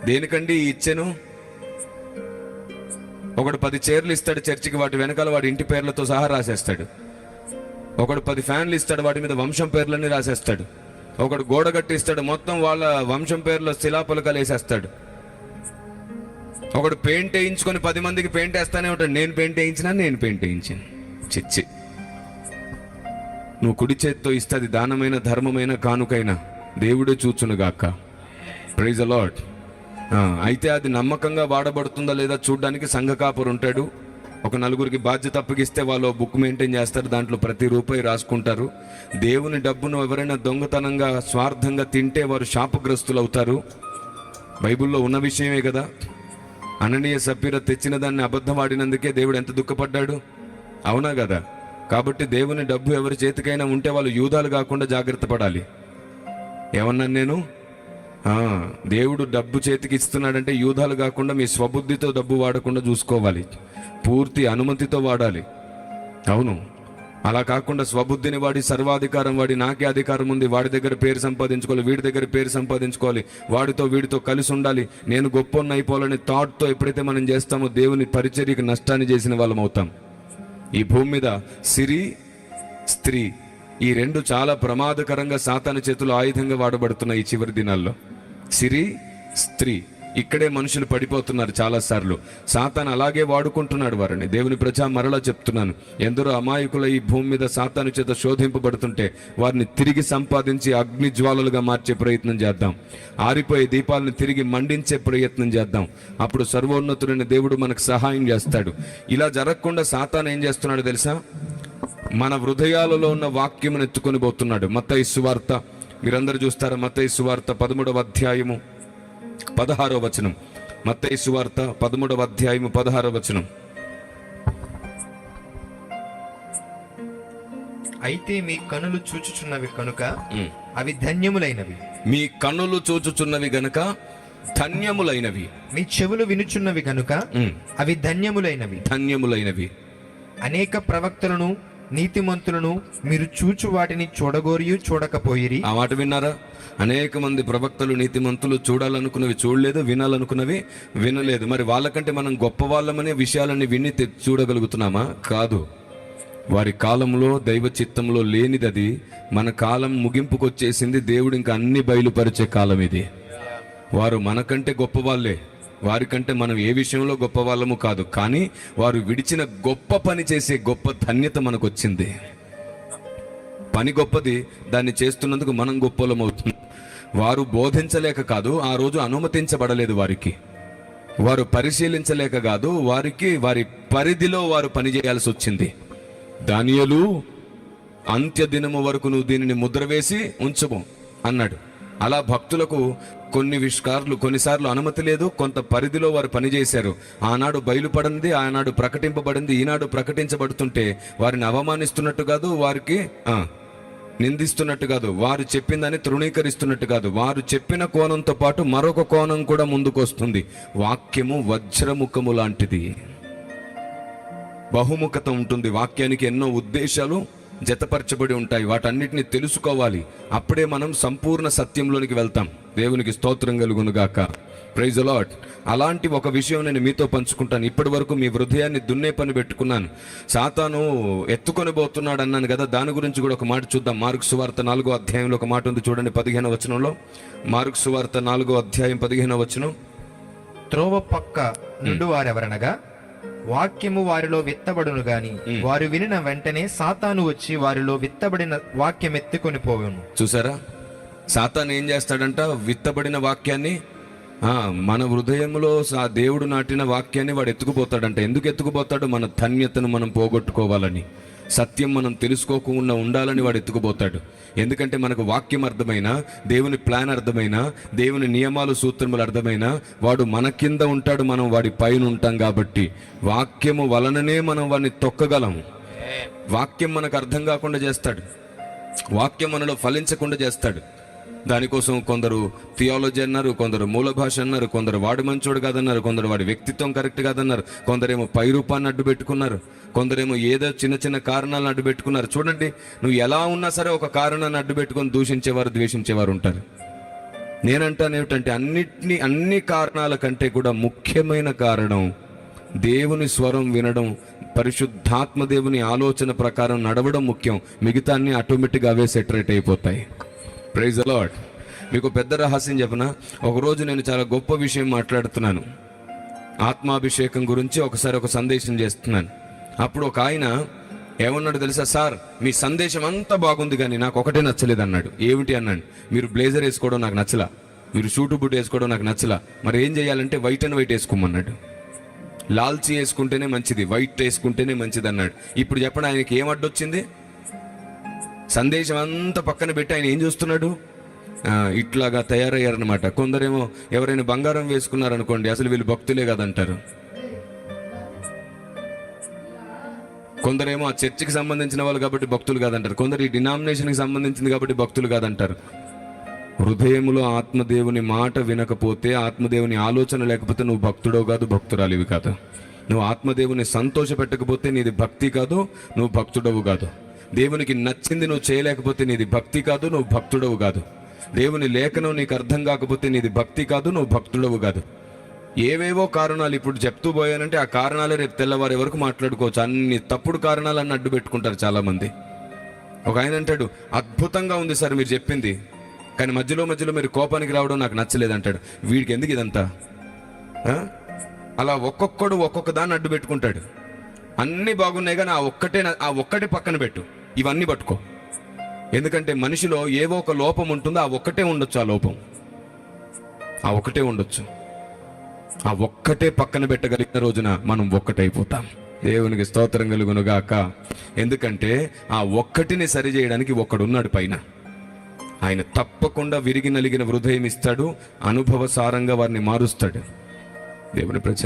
దేనికండి ఇచ్చెను? ఒకడు 10 చైర్లు ఇస్తాడు చర్చికి, వాటి వెనకాల వాడి ఇంటి పేర్లతో సహా రాసేస్తాడు. ఒకడు 10 ఫ్యాన్లు ఇస్తాడు, వాటి మీద వంశం పేర్లన్నీ రాసేస్తాడు. ఒకడు గోడ కట్టిస్తాడు, మొత్తం వాళ్ళ వంశం పేర్లో శిలాపలకాలు వేసేస్తాడు. ఒకడు పెయింట్ వేయించుకొని 10 మందికి పెయింట్ వేస్తానే ఉంటాడు. నేను పెయింట్ వేయించాను. చిచ్చి. నువ్వు కుడి చేత్తో ఇస్తుంది దానమైన, ధర్మమైన, కానుకైనా దేవుడే చూచునుగాక. Praise the lord. అయితే అది నమ్మకంగా వాడబడుతుందా లేదా చూడడానికి సంఘ కాపురు ఉంటాడు. ఒక 4గురికి బాధ్యత అప్పగిస్తే వాళ్ళు బుక్ మెయింటైన్ చేస్తారు, దాంట్లో ప్రతి రూపాయి రాసుకుంటారు. దేవుని డబ్బును ఎవరైనా దొంగతనంగా, స్వార్థంగా తింటే వారు శాపగ్రస్తులు అవుతారు. బైబిల్లో ఉన్న విషయమే కదా. అననీయ సప్పీర తెచ్చిన దాన్ని అబద్ధం ఆడినందుకే దేవుడు ఎంత దుఃఖపడ్డాడు, అవునా కదా? కాబట్టి దేవుని డబ్బు ఎవరి చేతికైనా ఉంటే వాళ్ళు యూదాలు కాకుండా జాగ్రత్త పడాలి. ఏమన్నాను నేను? దేవుడు డబ్బు చేతికి ఇస్తున్నాడంటే యూదాలు కాకుండా మీ స్వబుద్ధితో డబ్బు వాడకుండా చూసుకోవాలి, పూర్తి అనుమతితో వాడాలి. అవును, అలా కాకుండా స్వబుద్ధిని వాడి సర్వాధికారం వాడి నాకే అధికారం ఉంది, వాడి దగ్గర పేరు సంపాదించుకోవాలి, వీడి దగ్గర పేరు సంపాదించుకోవాలి, వాడితో వీడితో కలిసి ఉండాలి, నేను గొప్ప అయిపోవాలని థాట్తో ఎప్పుడైతే మనం చేస్తామో దేవుని పరిచర్యకు నష్టాన్ని చేసిన వాళ్ళం అవుతాం. ఈ భూమి మీద సిరి స్త్రీ ఈ రెండు చాలా ప్రమాదకరంగా సాతాను చేతులు ఆయుధంగా వాడబడుతున్నాయి ఈ చివరి దినాల్లో. సిరి స్త్రీ ఇక్కడే మనుషులు పడిపోతున్నారు చాలాసార్లు. సాతాను అలాగే వాడుకుంటున్నాడు వారిని. దేవుని ప్రజా మరలా చెప్తున్నాను, ఎందరో అమాయకుల ఈ భూమి మీద సాతాను చేత శోధింపబడుతుంటే వారిని తిరిగి సంపాదించి అగ్ని జ్వాలలుగా మార్చే ప్రయత్నం చేద్దాం. ఆరిపోయే దీపాలను తిరిగి మండించే ప్రయత్నం చేద్దాం. అప్పుడు సర్వోన్నతుడైన దేవుడు మనకు సహాయం చేస్తాడు. ఇలా జరగకుండా సాతాను ఏం చేస్తున్నాడు తెలుసా? మన హృదయాలలో ఉన్న వాక్యమును ఎత్తుకొని పోతున్నాడు. మత్తయి సువార్త మీరందరూ చూస్తారా? మత్తయి సువార్త 13వ అధ్యాయము 16వ వచనం. మత్తయి సువార్త 13వ అధ్యాయము 16వ వచనం. అయితే మీ కనులు చూచుచున్నవి కనుక అవి ధన్యములైనవి. మీ కన్నులు చూచుచున్నవి గనుక ధన్యములైనవి. మీ చెవులు వినుచున్నవి గనుక అవి ధన్యములైనవి. ధన్యములైనవి. అనేక ప్రవక్తలను నీతిమంతులను మీరు చూచు వాటిని చూడగోరియు చూడకపోయిరి. ఆ మాట విన్నారా? అనేక మంది ప్రవక్తలు నీతిమంతులు చూడాలనుకున్నవి చూడలేదు, వినాలనుకున్నవి వినలేదు. మరి వాళ్ళకంటే మనం గొప్ప వాళ్ళమనే విషయాలన్నీ విని చూడగలుగుతున్నామా? కాదు. వారి కాలంలో దైవ చిత్తంలో లేనిదది. మన కాలం ముగింపుకు వచ్చేసింది. దేవుడు ఇంకా అన్ని బయలుపరిచే కాలం ఇది. వారు మనకంటే గొప్ప వాళ్ళే, వారికంటే మనం ఏ విషయంలో గొప్ప వాళ్ళము కాదు. కానీ వారు విడిచిన గొప్ప పని చేసే గొప్ప ధన్యత మనకు వచ్చింది. పని గొప్పది, దాన్ని చేస్తున్నందుకు మనం గొప్పలం అవుతుంది. వారు బోధించలేక కాదు, ఆ రోజు అనుమతించబడలేదు వారికి. వారు పరిశీలించలేక కాదు, వారి పరిధిలో వారు పని చేయాల్సి వచ్చింది. దానియేలు, అంత్య దినము వరకు నువ్వు దీనిని ముద్ర వేసి ఉంచుము అన్నాడు. అలా భక్తులకు కొన్నిసార్లు అనుమతి లేదు, కొంత పరిధిలో వారు పనిచేశారు. ఆనాడు బయలుపడింది, ఆనాడు ప్రకటింపబడింది, ఈనాడు ప్రకటించబడుతుంటే వారిని అవమానిస్తున్నట్టు కాదు, వారికి నిందిస్తున్నట్టు కాదు, వారు చెప్పిందని తృణీకరిస్తున్నట్టు కాదు. వారు చెప్పిన కోణంతో పాటు మరొక కోణం కూడా ముందుకు వస్తుంది. వాక్యము వజ్రముఖము లాంటిది, బహుముఖత ఉంటుంది. వాక్యానికి ఎన్నో ఉద్దేశాలు జతపరచబడి ఉంటాయి. వాటన్నిటిని తెలుసుకోవాలి. అప్పుడే మనం సంపూర్ణ సత్యంలోనికి వెళ్తాం. దేవునికి స్తోత్రం కలుగునుగాక. Praise the Lord. అలాంటి ఒక విషయం నేను మీతో పంచుకుంటాను. ఇప్పటి వరకు మీ హృదయాన్ని దున్నే పని పెట్టుకున్నాను. సాతాను ఎత్తుకొని పోతున్నాడు అన్నాను కదా, దాని గురించి కూడా ఒక మాట చూద్దాం. మార్కు సువార్త 4వ అధ్యాయంలో ఒక మాట ఉంది చూడండి, 15వ వచనంలో. మార్కు సువార్త 4వ అధ్యాయం 15వ వచనం. త్రోవ పక్క నుండి వారెవరనగా వాక్యము వారిలో విత్తబడును గాని వారు వినిన వెంటనే సాతాను వచ్చి వారిలో విత్తబడిన వాక్యం ఎత్తుకొని పోవును. చూసారా? సాతాను ఏం చేస్తాడంట? విత్తబడిన వాక్యాన్ని, మన హృదయంలో దేవుడు నాటిన వాక్యాన్ని వాడు ఎత్తుకుపోతాడంట. ఎందుకు ఎత్తుకుపోతాడు? మన ధన్యతను మనం పోగొట్టుకోవాలని, సత్యం మనం తెలుసుకోకుండా ఉండాలని వాడు ఎత్తుకుపోతాడు. ఎందుకంటే మనకు వాక్యం అర్థమైనా, దేవుని ప్లాన్ అర్థమైనా, దేవుని నియమాలు సూత్రములు అర్థమైనా, వాడు మన కింద ఉంటాడు, మనం వాడి పైన ఉంటాం. కాబట్టి వాక్యము వలననే మనం వాడిని తొక్కగలం. వాక్యం మనకు అర్థం కాకుండా చేస్తాడు, వాక్యం మనలో ఫలించకుండా చేస్తాడు. దానికోసం కొందరు థియాలజీ అన్నారు, కొందరు మూల భాష అన్నారు, కొందరు వాడు మంచోడు కాదన్నారు, కొందరు వాడి వ్యక్తిత్వం కరెక్ట్ కాదన్నారు, కొందరేమో పై రూపాన్ని అడ్డు పెట్టుకున్నారు, కొందరేమో ఏదో చిన్న చిన్న కారణాలను అడ్డు పెట్టుకున్నారు. చూడండి, నువ్వు ఎలా ఉన్నా సరే ఒక కారణాన్ని అడ్డు పెట్టుకొని దూషించేవారు, ద్వేషించేవారు ఉంటారు. నేనంటాను ఏమిటంటే, అన్ని కారణాల కంటే కూడా ముఖ్యమైన కారణం దేవుని స్వరం వినడం, పరిశుద్ధాత్మ దేవుని ఆలోచన ప్రకారం నడవడం ముఖ్యం. మిగతా అన్ని ఆటోమేటిక్గా అవే సెటరేట్ అయిపోతాయి. Praise the Lord. మీకు పెద్ద రహస్యం చెప్పనా? ఒకరోజు నేను చాలా గొప్ప విషయం మాట్లాడుతున్నాను, ఆత్మాభిషేకం గురించి. ఒకసారి ఒక సందేశం చేస్తున్నాను. అప్పుడు ఒక ఆయన ఏమన్నాడు తెలుసా? సార్, మీ సందేశం అంతా బాగుంది కానీ నాకు ఒకటే నచ్చలేదు అన్నాడు. ఏమిటి అన్నాడు? మీరు బ్లేజర్ వేసుకోవడం నాకు నచ్చలా, మీరు షూటు బూట్ వేసుకోవడం నాకు నచ్చలా. మరి ఏం చేయాలంటే వైట్ అండ్ వైట్ వేసుకోమన్నాడు. లాల్చీ వేసుకుంటేనే మంచిది, వైట్ వేసుకుంటేనే మంచిది అన్నాడు. ఇప్పుడు చెప్పండి, ఆయనకి ఏం అడ్డొచ్చింది? సందేశం అంతా పక్కన పెట్టి ఆయన ఏం చూస్తున్నాడు? ఇట్లాగా తయారయ్యారనమాట. కొందరేమో ఎవరైనా బంగారం వేసుకున్నారనుకోండి, అసలు వీళ్ళు భక్తులే కాదంటారు. కొందరేమో ఆ చర్చికి సంబంధించిన వాళ్ళు కాబట్టి భక్తులు కాదంటారు. కొందరు ఈ డినామినేషన్కి సంబంధించింది కాబట్టి భక్తులు కాదంటారు. హృదయములో ఆత్మదేవుని మాట వినకపోతే, ఆత్మదేవుని ఆలోచన లేకపోతే నువ్వు భక్తుడో కాదు, భక్తురాలివి కాదు. నువ్వు ఆత్మదేవుని సంతోష పెట్టకపోతే నీది భక్తి కాదు, నువ్వు భక్తుడవు కాదు. దేవునికి నచ్చింది నువ్వు చేయలేకపోతే నీది భక్తి కాదు, నువ్వు భక్తుడవు కాదు. దేవుని లేఖనం నీకు అర్థం కాకపోతే నీది భక్తి కాదు, నువ్వు భక్తుడవు కాదు. ఏవేవో కారణాలు ఇప్పుడు చెప్తూ పోయానంటే ఆ కారణాలే రేపు తెల్లవారి వరకు మాట్లాడుకోవచ్చు. అన్ని తప్పుడు కారణాలన్నీ అడ్డు పెట్టుకుంటారు చాలా మంది. ఒక ఆయన అంటాడు, అద్భుతంగా ఉంది సార్ మీరు చెప్పింది, కానీ మధ్యలో మీరు కోపానికి రావడం నాకు నచ్చలేదు అంటాడు. వీడికి ఎందుకు ఇదంతా? అలా ఒక్కొక్కడు ఒక్కొక్క దాన్ని అడ్డు పెట్టుకుంటాడు. అన్నీ బాగున్నాయి కానీ ఆ ఒక్కటి పక్కన పెట్టు, ఇవన్నీ పట్టుకో. ఎందుకంటే మనిషిలో ఏవో ఒక లోపం ఉంటుందో, ఆ ఒక్కటే ఉండొచ్చు. ఆ ఒక్కటే ఉండొచ్చు. ఆ ఒక్కటే పక్కన పెట్టగలిగిన రోజున మనం ఒక్కటైపోతాం. దేవునికి స్తోత్రం కలుగునుగాక. ఎందుకంటే ఆ ఒక్కటిని సరి చేయడానికి ఒక్కడున్నాడు పైన. ఆయన తప్పకుండా విరిగి నలిగిన హృదయం ఇస్తాడు, అనుభవసారంగా వారిని మారుస్తాడు. దేవుని ప్రజ,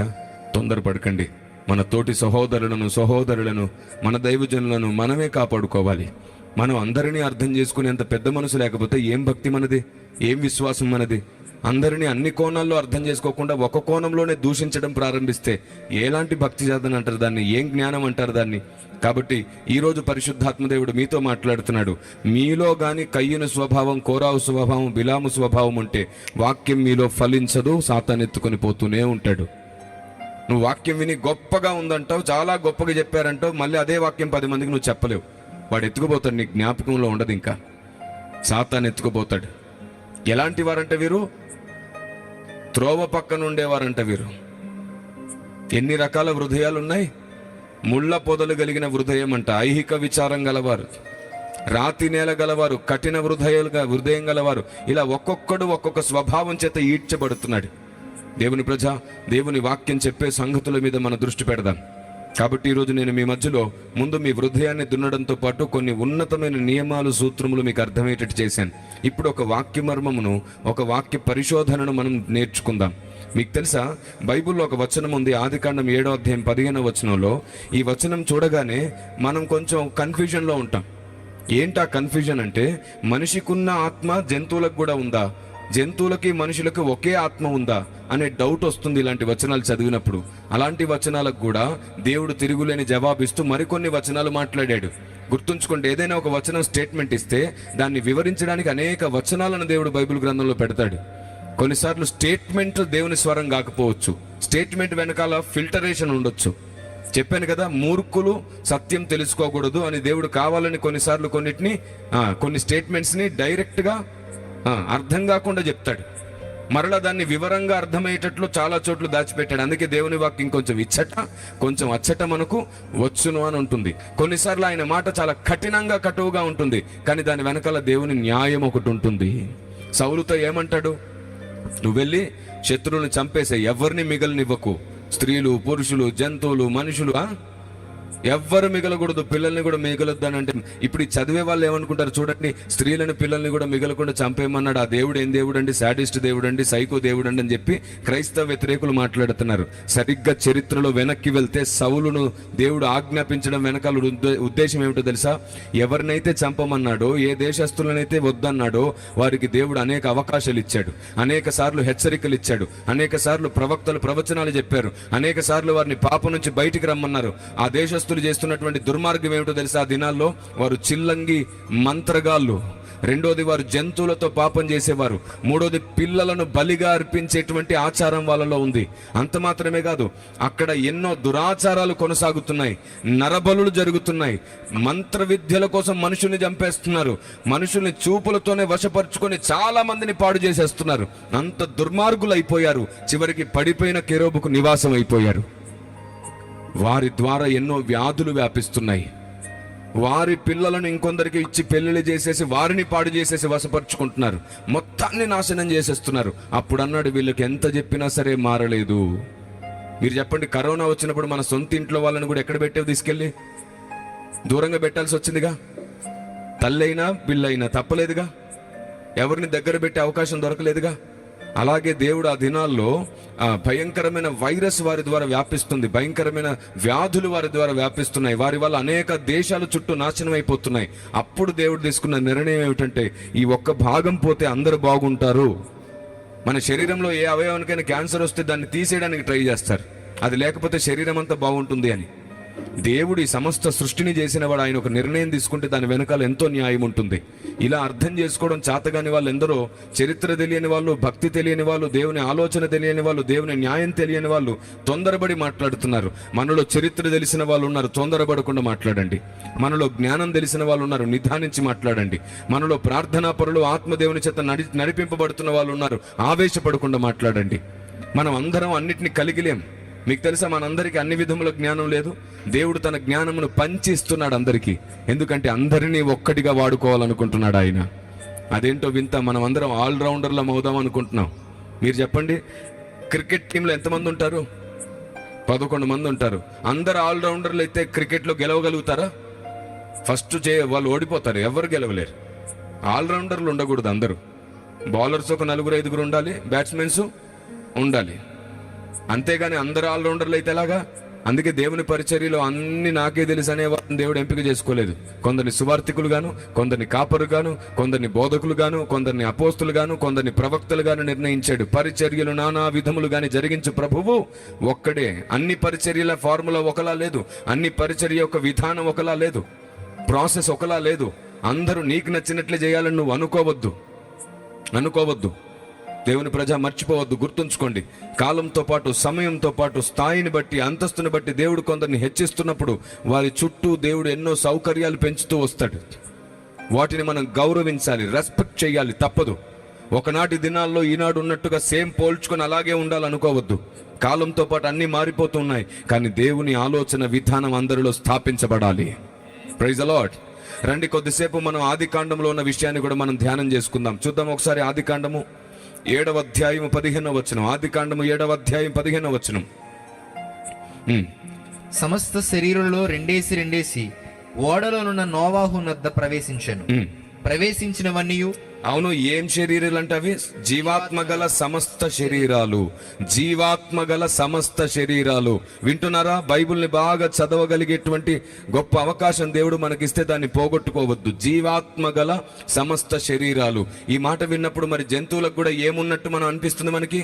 తొందరపడకండి. మన తోటి సహోదరులను మన దైవజనులను మనమే కాపాడుకోవాలి. మనం అందరినీ అర్థం చేసుకునేంత పెద్ద మనసు లేకపోతే ఏం భక్తి మనది, ఏం విశ్వాసం మనది? అందరినీ అన్ని కోణాల్లో అర్థం చేసుకోకుండా ఒక కోణంలోనే దూషించడం ప్రారంభిస్తే ఎలాంటి భక్తి సాధన అంటారు దాన్ని, ఏం జ్ఞానం అంటారు దాన్ని? కాబట్టి ఈరోజు పరిశుద్ధాత్మదేవుడు మీతో మాట్లాడుతున్నాడు. మీలో గాని కయ్యను స్వభావం, కోరావు స్వభావం, బిలాము స్వభావం ఉంటే వాక్యం మీలో ఫలించదు, సాతానెత్తుకొని పోతూనే ఉంటాడు. నువ్వు వాక్యం విని గొప్పగా ఉందంటావు, చాలా గొప్పగా చెప్పారంటావు, మళ్ళీ అదే వాక్యం 10 మందికి నువ్వు చెప్పలేవు. వాడు ఎత్తుకుపోతాడు, నీ జ్ఞాపకంలో ఉండదు. ఇంకా సాతాను ఎత్తుకుపోతాడు. ఎలాంటి వారంటే వీరు? త్రోవ పక్కన ఉండేవారంట వీరు. ఎన్ని రకాల హృదయాలు ఉన్నాయి? ముళ్ళ పొదలు కలిగిన హృదయం అంట, ఐహిక విచారం గలవారు, రాతి నేల గలవారు, కఠిన హృదయం గలవారు. ఇలా ఒక్కొక్కడు ఒక్కొక్క స్వభావం చేత ఈడ్చబడుతున్నాడు. దేవుని ప్రజ, దేవుని వాక్యం చెప్పే సంగతుల మీద మన దృష్టి పెడదాం. కాబట్టి ఈరోజు నేను మీ మధ్యలో ముందు మీ హృదయాన్ని దున్నడంతో పాటు కొన్ని ఉన్నతమైన నియమాలు, సూత్రములు మీకు అర్థమయ్యేటట్టు చేశాను. ఇప్పుడు ఒక వాక్య మర్మమును, ఒక వాక్య పరిశోధనను మనం నేర్చుకుందాం. మీకు తెలుసా, బైబిల్లో ఒక వచనం ఉంది, ఆదికాండం 7వ అధ్యాయం 15వ వచనంలో. ఈ వచనం చూడగానే మనం కొంచెం కన్ఫ్యూజన్లో ఉంటాం. ఏంటా కన్ఫ్యూజన్ అంటే, మనిషికున్న ఆత్మ జంతువులకు కూడా ఉందా, జంతువులకి మనుషులకు ఒకే ఆత్మ ఉందా అనే డౌట్ వస్తుంది ఇలాంటి వచనాలు చదివినప్పుడు. అలాంటి వచనాలకు కూడా దేవుడు తిరుగులేని జవాబిస్తూ మరికొన్ని వచనాలు మాట్లాడాడు. గుర్తుంచుకోండి, ఏదైనా ఒక వచనం స్టేట్మెంట్ ఇస్తే దాన్ని వివరించడానికి అనేక వచనాలను దేవుడు బైబిల్ గ్రంథంలో పెడతాడు. కొన్నిసార్లు స్టేట్మెంట్ దేవుని స్వరం కాకపోవచ్చు, స్టేట్మెంట్ వెనకాల ఫిల్టరేషన్ ఉండొచ్చు. చెప్పాను కదా, మూర్ఖులు సత్యం తెలుసుకోకూడదు అని దేవుడు కావాలని కొన్నిసార్లు కొన్ని స్టేట్మెంట్స్ని డైరెక్ట్గా అర్థం కాకుండా చెప్తాడు. మరలా దాన్ని వివరంగా అర్థమయ్యేటట్లు చాలా చోట్ల దాచిపెట్టాడు. అందుకే దేవుని వాక్యం కొంచెం కొంచెం అచ్చట మనకు వచ్చును అని ఉంటుంది. కొన్నిసార్లు ఆయన మాట చాలా కటువుగా ఉంటుంది, కానీ దాని వెనకాల దేవుని న్యాయం ఒకటి ఉంటుంది. సౌలుతో ఏమంటాడు? నువ్వు వెళ్ళి శత్రువులను చంపేసే, ఎవరిని మిగలనివ్వకు, స్త్రీలు, పురుషులు, జంతువులు, మనుషులు, ఎవ్వరు మిగలకూడదు, పిల్లల్ని కూడా మిగలొద్దు అని అంటే, ఇప్పుడు ఈ చదివే వాళ్ళు ఏమనుకుంటారు చూడండి, స్త్రీలను పిల్లల్ని కూడా మిగలకుండా చంపేయమన్నాడు. ఆ దేవుడు ఏం దేవుడు అండి? శాడిస్ట్ దేవుడు అండి, సైకో దేవుడు అండి అని చెప్పి క్రైస్తవ వ్యతిరేకులు మాట్లాడుతున్నారు. సరిగ్గా చరిత్రలో వెనక్కి వెళ్తే సౌలును దేవుడు ఆజ్ఞాపించడం వెనకాల ఉద్దేశం ఏమిటో తెలుసా? ఎవరినైతే చంపమన్నాడో, ఏ దేశస్తులనైతే వద్దన్నాడో వారికి దేవుడు అనేక అవకాశాలు ఇచ్చాడు, అనేక సార్లు హెచ్చరికలు ఇచ్చాడు, అనేక సార్లు ప్రవక్తలు ప్రవచనాలు చెప్పారు, అనేక సార్లు వారిని పాపం నుంచి బయటికి రమ్మన్నారు. ఆ దేశస్తులు చేస్తున్నటువంటి దుర్మార్గం ఏమిటో తెలుసా? ఆ దినాల్లో వారు చిల్లంగి మంత్రగాళ్ళు, రెండోది వారు జంతువులతో పాపం చేసేవారు, మూడోది పిల్లలను బలిగా అర్పించేటువంటి ఆచారం వాళ్ళలో ఉంది. అంత మాత్రమే కాదు, అక్కడ ఎన్నో దురాచారాలు కొనసాగుతున్నాయి, నరబలులు జరుగుతున్నాయి, మంత్ర విద్యల కోసం మనుషుల్ని చంపేస్తున్నారు, మనుషుల్ని చూపులతోనే వశపరుచుకొని చాలా మందిని పాడు చేసేస్తున్నారు. అంత దుర్మార్గులు అయిపోయారు. చివరికి పడిపోయిన కెరూబుకు నివాసం అయిపోయారు. వారి ద్వారా ఎన్నో వ్యాధులు వ్యాపిస్తున్నాయి. వారి పిల్లలను ఇంకొందరికి ఇచ్చి పెళ్లిళ్ళు చేసేసి వారిని పాడు చేసేసి వశపరుచుకుంటున్నారు, మొత్తాన్ని నాశనం చేసేస్తున్నారు. అప్పుడు అన్నాడు, వీళ్ళకి ఎంత చెప్పినా సరే మారలేదు. మీరు చెప్పండి, కరోనా వచ్చినప్పుడు మన సొంత ఇంట్లో వాళ్ళని కూడా ఎక్కడ పెట్టేవి? తీసుకెళ్ళి దూరంగా పెట్టాల్సి వచ్చిందిగా. తల్లైనా బిల్లైనా తప్పలేదుగా. ఎవరిని దగ్గర పెట్టే అవకాశం దొరకలేదుగా. అలాగే దేవుడు ఆ దినాల్లో భయంకరమైన వైరస్ వారి ద్వారా వ్యాపిస్తుంది, భయంకరమైన వ్యాధులు వారి ద్వారా వ్యాపిస్తున్నాయి, వారి వల్ల అనేక దేశాలు చుట్టూ నాశనం అయిపోతున్నాయి. అప్పుడు దేవుడు తీసుకున్న నిర్ణయం ఏమిటంటే, ఈ ఒక్క భాగం పోతే అందరూ బాగుంటారు. మన శరీరంలో ఏ అవయవానికైనా క్యాన్సర్ వస్తే దాన్ని తీసేయడానికి ట్రై చేస్తారు, అది లేకపోతే శరీరం అంతా బాగుంటుంది అని. దేవుడు ఈ సమస్త సృష్టిని చేసిన వాడు, ఆయన ఒక నిర్ణయం తీసుకుంటే దాని వెనకాల ఎంతో న్యాయం ఉంటుంది. ఇలా అర్థం చేసుకోవడం చేతగాని వాళ్ళు ఎందరో, చరిత్ర తెలియని వాళ్ళు, భక్తి తెలియని వాళ్ళు, దేవుని ఆలోచన తెలియని వాళ్ళు, దేవుని న్యాయం తెలియని వాళ్ళు తొందరపడి మాట్లాడుతున్నారు. మనలో చరిత్ర తెలిసిన వాళ్ళు ఉన్నారు, తొందరపడకుండా మాట్లాడండి. మనలో జ్ఞానం తెలిసిన వాళ్ళు ఉన్నారు, నిదానించి మాట్లాడండి. మనలో ప్రార్థనా పరులు, ఆత్మదేవుని చేత నడిపింపబడుతున్న వాళ్ళు ఉన్నారు, ఆవేశపడకుండా మాట్లాడండి. మనం అందరం అన్నిటిని కలిగిలేం. మీకు తెలుసా, మనందరికీ అన్ని విధముల జ్ఞానం లేదు. దేవుడు తన జ్ఞానమును పంచి ఇస్తున్నాడు అందరికీ, ఎందుకంటే అందరినీ ఒక్కటిగా వాడుకోవాలనుకుంటున్నాడు ఆయన. అదేంటో వింత, మనం అందరం ఆల్రౌండర్లం అవుదాం అనుకుంటున్నాం. మీరు చెప్పండి, క్రికెట్ టీంలో ఎంతమంది ఉంటారు? 11 మంది ఉంటారు. అందరు ఆల్రౌండర్లు అయితే క్రికెట్లో గెలవగలుగుతారా? ఫస్ట్ వాళ్ళు ఓడిపోతారు, ఎవరు గెలవలేరు. ఆల్రౌండర్లు ఉండకూడదు. అందరూ బౌలర్స్ ఒక 4-5 ఉండాలి, బ్యాట్స్మెన్స్ ఉండాలి, అంతేగాని అందరు ఆల్రౌండర్లు అయితే ఎలాగా? అందుకే దేవుని పరిచర్యలో అన్ని నాకే తెలుసు అనే వాళ్ళని దేవుడు ఎంపిక చేసుకోలేదు. కొందరిని సువార్థికులు గాను, కొందరిని కాపరు గాను, కొందరిని బోధకులు గాను, కొందరిని అపోస్తులు గాను, కొందరిని ప్రవక్తలు గాను నిర్ణయించాడు. పరిచర్యలు నానా విధములు గాని జరిగించు ప్రభువు ఒక్కడే. అన్ని పరిచర్యల ఫార్ములా ఒకలా లేదు, అన్ని పరిచర్య యొక్క విధానం ఒకలా లేదు, ప్రాసెస్ ఒకలా లేదు. అందరూ నీకు నచ్చినట్లే చేయాలని నువ్వు అనుకోవద్దు. దేవుని ప్రజ మర్చిపోవద్దు, గుర్తుంచుకోండి. కాలంతో పాటు, సమయంతో పాటు, స్థాయిని బట్టి, అంతస్తుని బట్టి దేవుడు కొందరిని హెచ్చిస్తున్నప్పుడు వారి చుట్టూ దేవుడు ఎన్నో సౌకర్యాలు పెంచుతూ వస్తాడు. వాటిని మనం గౌరవించాలి, రెస్పెక్ట్ చేయాలి, తప్పదు. ఒకనాటి దినాల్లో ఈనాడు ఉన్నట్టుగా సేమ్ పోల్చుకొని అలాగే ఉండాలనుకోవద్దు. కాలంతో పాటు అన్ని మారిపోతున్నాయి, కానీ దేవుని ఆలోచన విధానం అందరిలో స్థాపించబడాలి. Praise the lord. రండి, కొద్దిసేపు మనం ఆదికాండంలో ఉన్న విషయాన్ని కూడా మనం ధ్యానం చేసుకుందాం. చూద్దాం ఒకసారి ఆదికాండము 7వ అధ్యాయం 15వ వచనం. ఆదికాండము 7వ అధ్యాయం 15వ వచనం. సమస్త శరీరంలో రెండేసి ఓడలోనున్న నోవాహు నద్ద ప్రవేశించినవన్నీ. అవును, ఏం శరీరాలు అంటే అవి? జీవాత్మగల సమస్త శరీరాలు. జీవాత్మగల సమస్త శరీరాలు. వింటున్నారా? బైబిల్ని బాగా చదవగలిగేటువంటి గొప్ప అవకాశం దేవుడు మనకిస్తే దాన్ని పోగొట్టుకోవద్దు. జీవాత్మగల సమస్త శరీరాలు. ఈ మాట విన్నప్పుడు మరి జంతువులకు కూడా ఏమున్నట్టు మనం అనిపిస్తుంది మనకి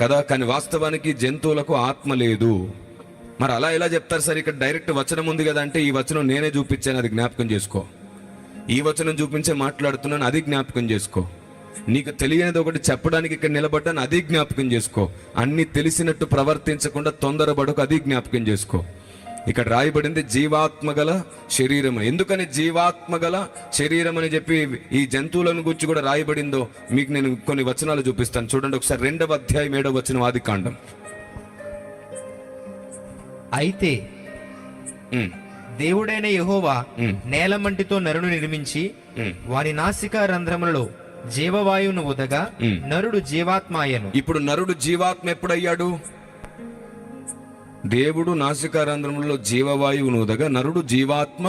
కదా, కానీ వాస్తవానికి జంతువులకు ఆత్మ లేదు. మరి అలా ఎలా చెప్తారు సార్? ఇక్కడ డైరెక్ట్ వచనం ఉంది కదా అంటే, ఈ వచనం నేనే చూపించాను, అది జ్ఞాపకం చేసుకో. ఈ వచనం చూపించే మాట్లాడుతున్నాను, అది జ్ఞాపకం చేసుకో. నీకు తెలియనిది ఒకటి చెప్పడానికి ఇక్కడ నిలబడ్డాను, అది జ్ఞాపకం చేసుకో. అన్ని తెలిసినట్టు ప్రవర్తించకుండా తొందరపడకు, అది జ్ఞాపకం చేసుకో. ఇక్కడ రాయబడింది జీవాత్మగల శరీరం. ఎందుకని జీవాత్మగల శరీరం అని చెప్పి ఈ జంతువులను గురించి కూడా రాయబడిందో మీకు నేను కొన్ని వచనాలు చూపిస్తాను. చూడండి ఒకసారి 2వ అధ్యాయం 7వ వచనం, ఆదికాండం. అయితే దేవుడైన యెహోవా నేలమంటితో నరును నిర్మించి వారి నాసికా రంధ్రములలో జీవవాయువును ఉదగా నరుడు జీవాత్మాయను. ఇప్పుడు నరుడు జీవాత్మ ఎప్పుడయ్యాడు? దేవుడు నాసికా రంధ్రములలో జీవవాయువును ఉదగా నరుడు జీవాత్మ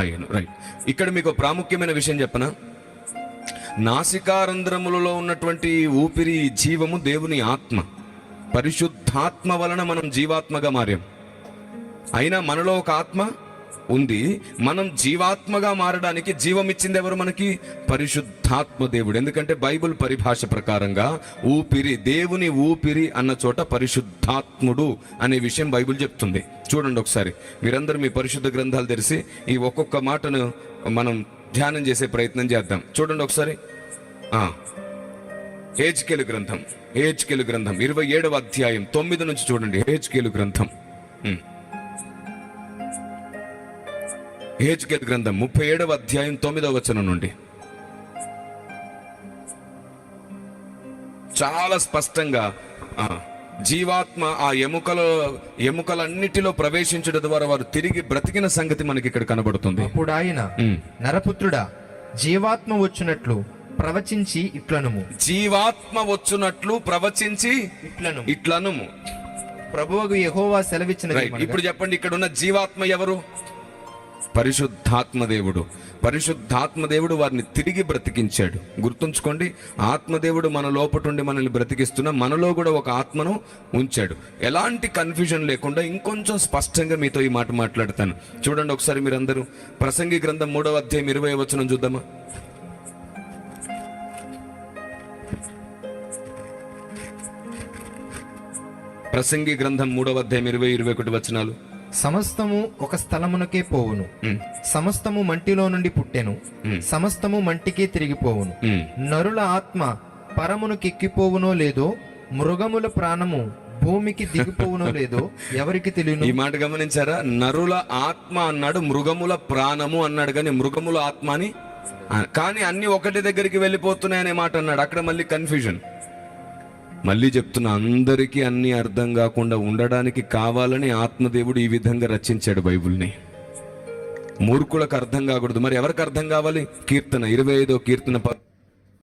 ఆయను. రైట్. ఇక్కడ మీకు ప్రాముఖ్యమైన విషయం చెప్పనా? నాసికా రంధ్రములలో ఉన్నటువంటి ఊపిరి, జీవము దేవుని ఆత్మ. పరిశుద్ధాత్మ వలన మనం జీవాత్మగా మారాం. అయినా మనలో ఒక ఆత్మ ఉంది. మనం జీవాత్మగా మారడానికి జీవం ఇచ్చింది ఎవరు మనకి? పరిశుద్ధాత్మ దేవుడు. ఎందుకంటే బైబిల్ పరిభాష ప్రకారంగా ఊపిరి, దేవుని ఊపిరి అన్న చోట పరిశుద్ధాత్ముడు అనే విషయం బైబిల్ చెప్తుంది. చూడండి ఒకసారి, మీరందరూ మీ పరిశుద్ధ గ్రంథాలు తెరిచి ఈ ఒక్కొక్క మాటను మనం ధ్యానం చేసే ప్రయత్నం చేద్దాం. చూడండి ఒకసారి. హెజ్కేలు గ్రంథం 27వ అధ్యాయం 9 నుంచి చూడండి. హెజ్కేలు గ్రంథం 37వ అధ్యాయం 9వ వచనం నుండి చాలా స్పష్టంగా జీవాత్మ ఆ ఎముకలన్నిటిలో ప్రవేశించడం ద్వారా వారు తిరిగి బ్రతికిన సంగతి మనకి ఇక్కడ కనబడుతుంది. అప్పుడు ఆయన, నరపుత్రుడా, జీవాత్మ వచ్చినట్లు ప్రవచించి ఇట్లనుము. జీవాత్మ వచ్చునట్లు ప్రవచించి ఇట్లనుము. ప్రభువగు యెహోవా సెలవిచ్చిన. ఇప్పుడు చెప్పండి, ఇక్కడ ఉన్న జీవాత్మ ఎవరు? పరిశుద్ధాత్మదేవుడు. పరిశుద్ధాత్మదేవుడు వారిని తిరిగి బ్రతికించాడు. గుర్తుంచుకోండి, ఆత్మదేవుడు మన లోపటుండి మనల్ని బ్రతికిస్తున్నా మనలో కూడా ఒక ఆత్మను ఉంచాడు. ఎలాంటి కన్ఫ్యూజన్ లేకుండా ఇంకొంచెం స్పష్టంగా మీతో ఈ మాట మాట్లాడతాను. చూడండి ఒకసారి మీరందరూ ప్రసంగి గ్రంథం 3వ అధ్యాయం 20వ వచనం చూద్దామా. ప్రసంగి గ్రంథం 3వ అధ్యాయం 20-21 వచనాలు. సమస్తము ఒక స్థలమునకే పోవును, సమస్తము మంటిలో నుండి పుట్టెను, సమస్తము మంటికే తిరిగిపోవును. నరుల ఆత్మ పరమునకెక్కిపోవునో లేదో, మృగముల ప్రాణము భూమికి దిగిపోవునో లేదో ఎవరికి తెలియను. ఈ మాట గమనించారా? నరుల ఆత్మ అన్నాడు, మృగముల ప్రాణము అన్నాడు, కానీ మృగముల ఆత్మ అని కానీ అన్ని ఒకటి దగ్గరికి వెళ్ళిపోతున్నాయనే మాట అన్నాడు. అక్కడ మళ్ళీ కన్ఫ్యూజన్. మళ్ళీ చెప్తున్నా, అందరికీ అన్ని అర్థం కాకుండా ఉండడానికి కావాలని ఆత్మదేవుడు ఈ విధంగా రచించాడు బైబిల్ని. మూర్ఖులకు అర్థం కాకూడదు. మరి ఎవరికి అర్థం కావాలి? కీర్తన 25వ కీర్తన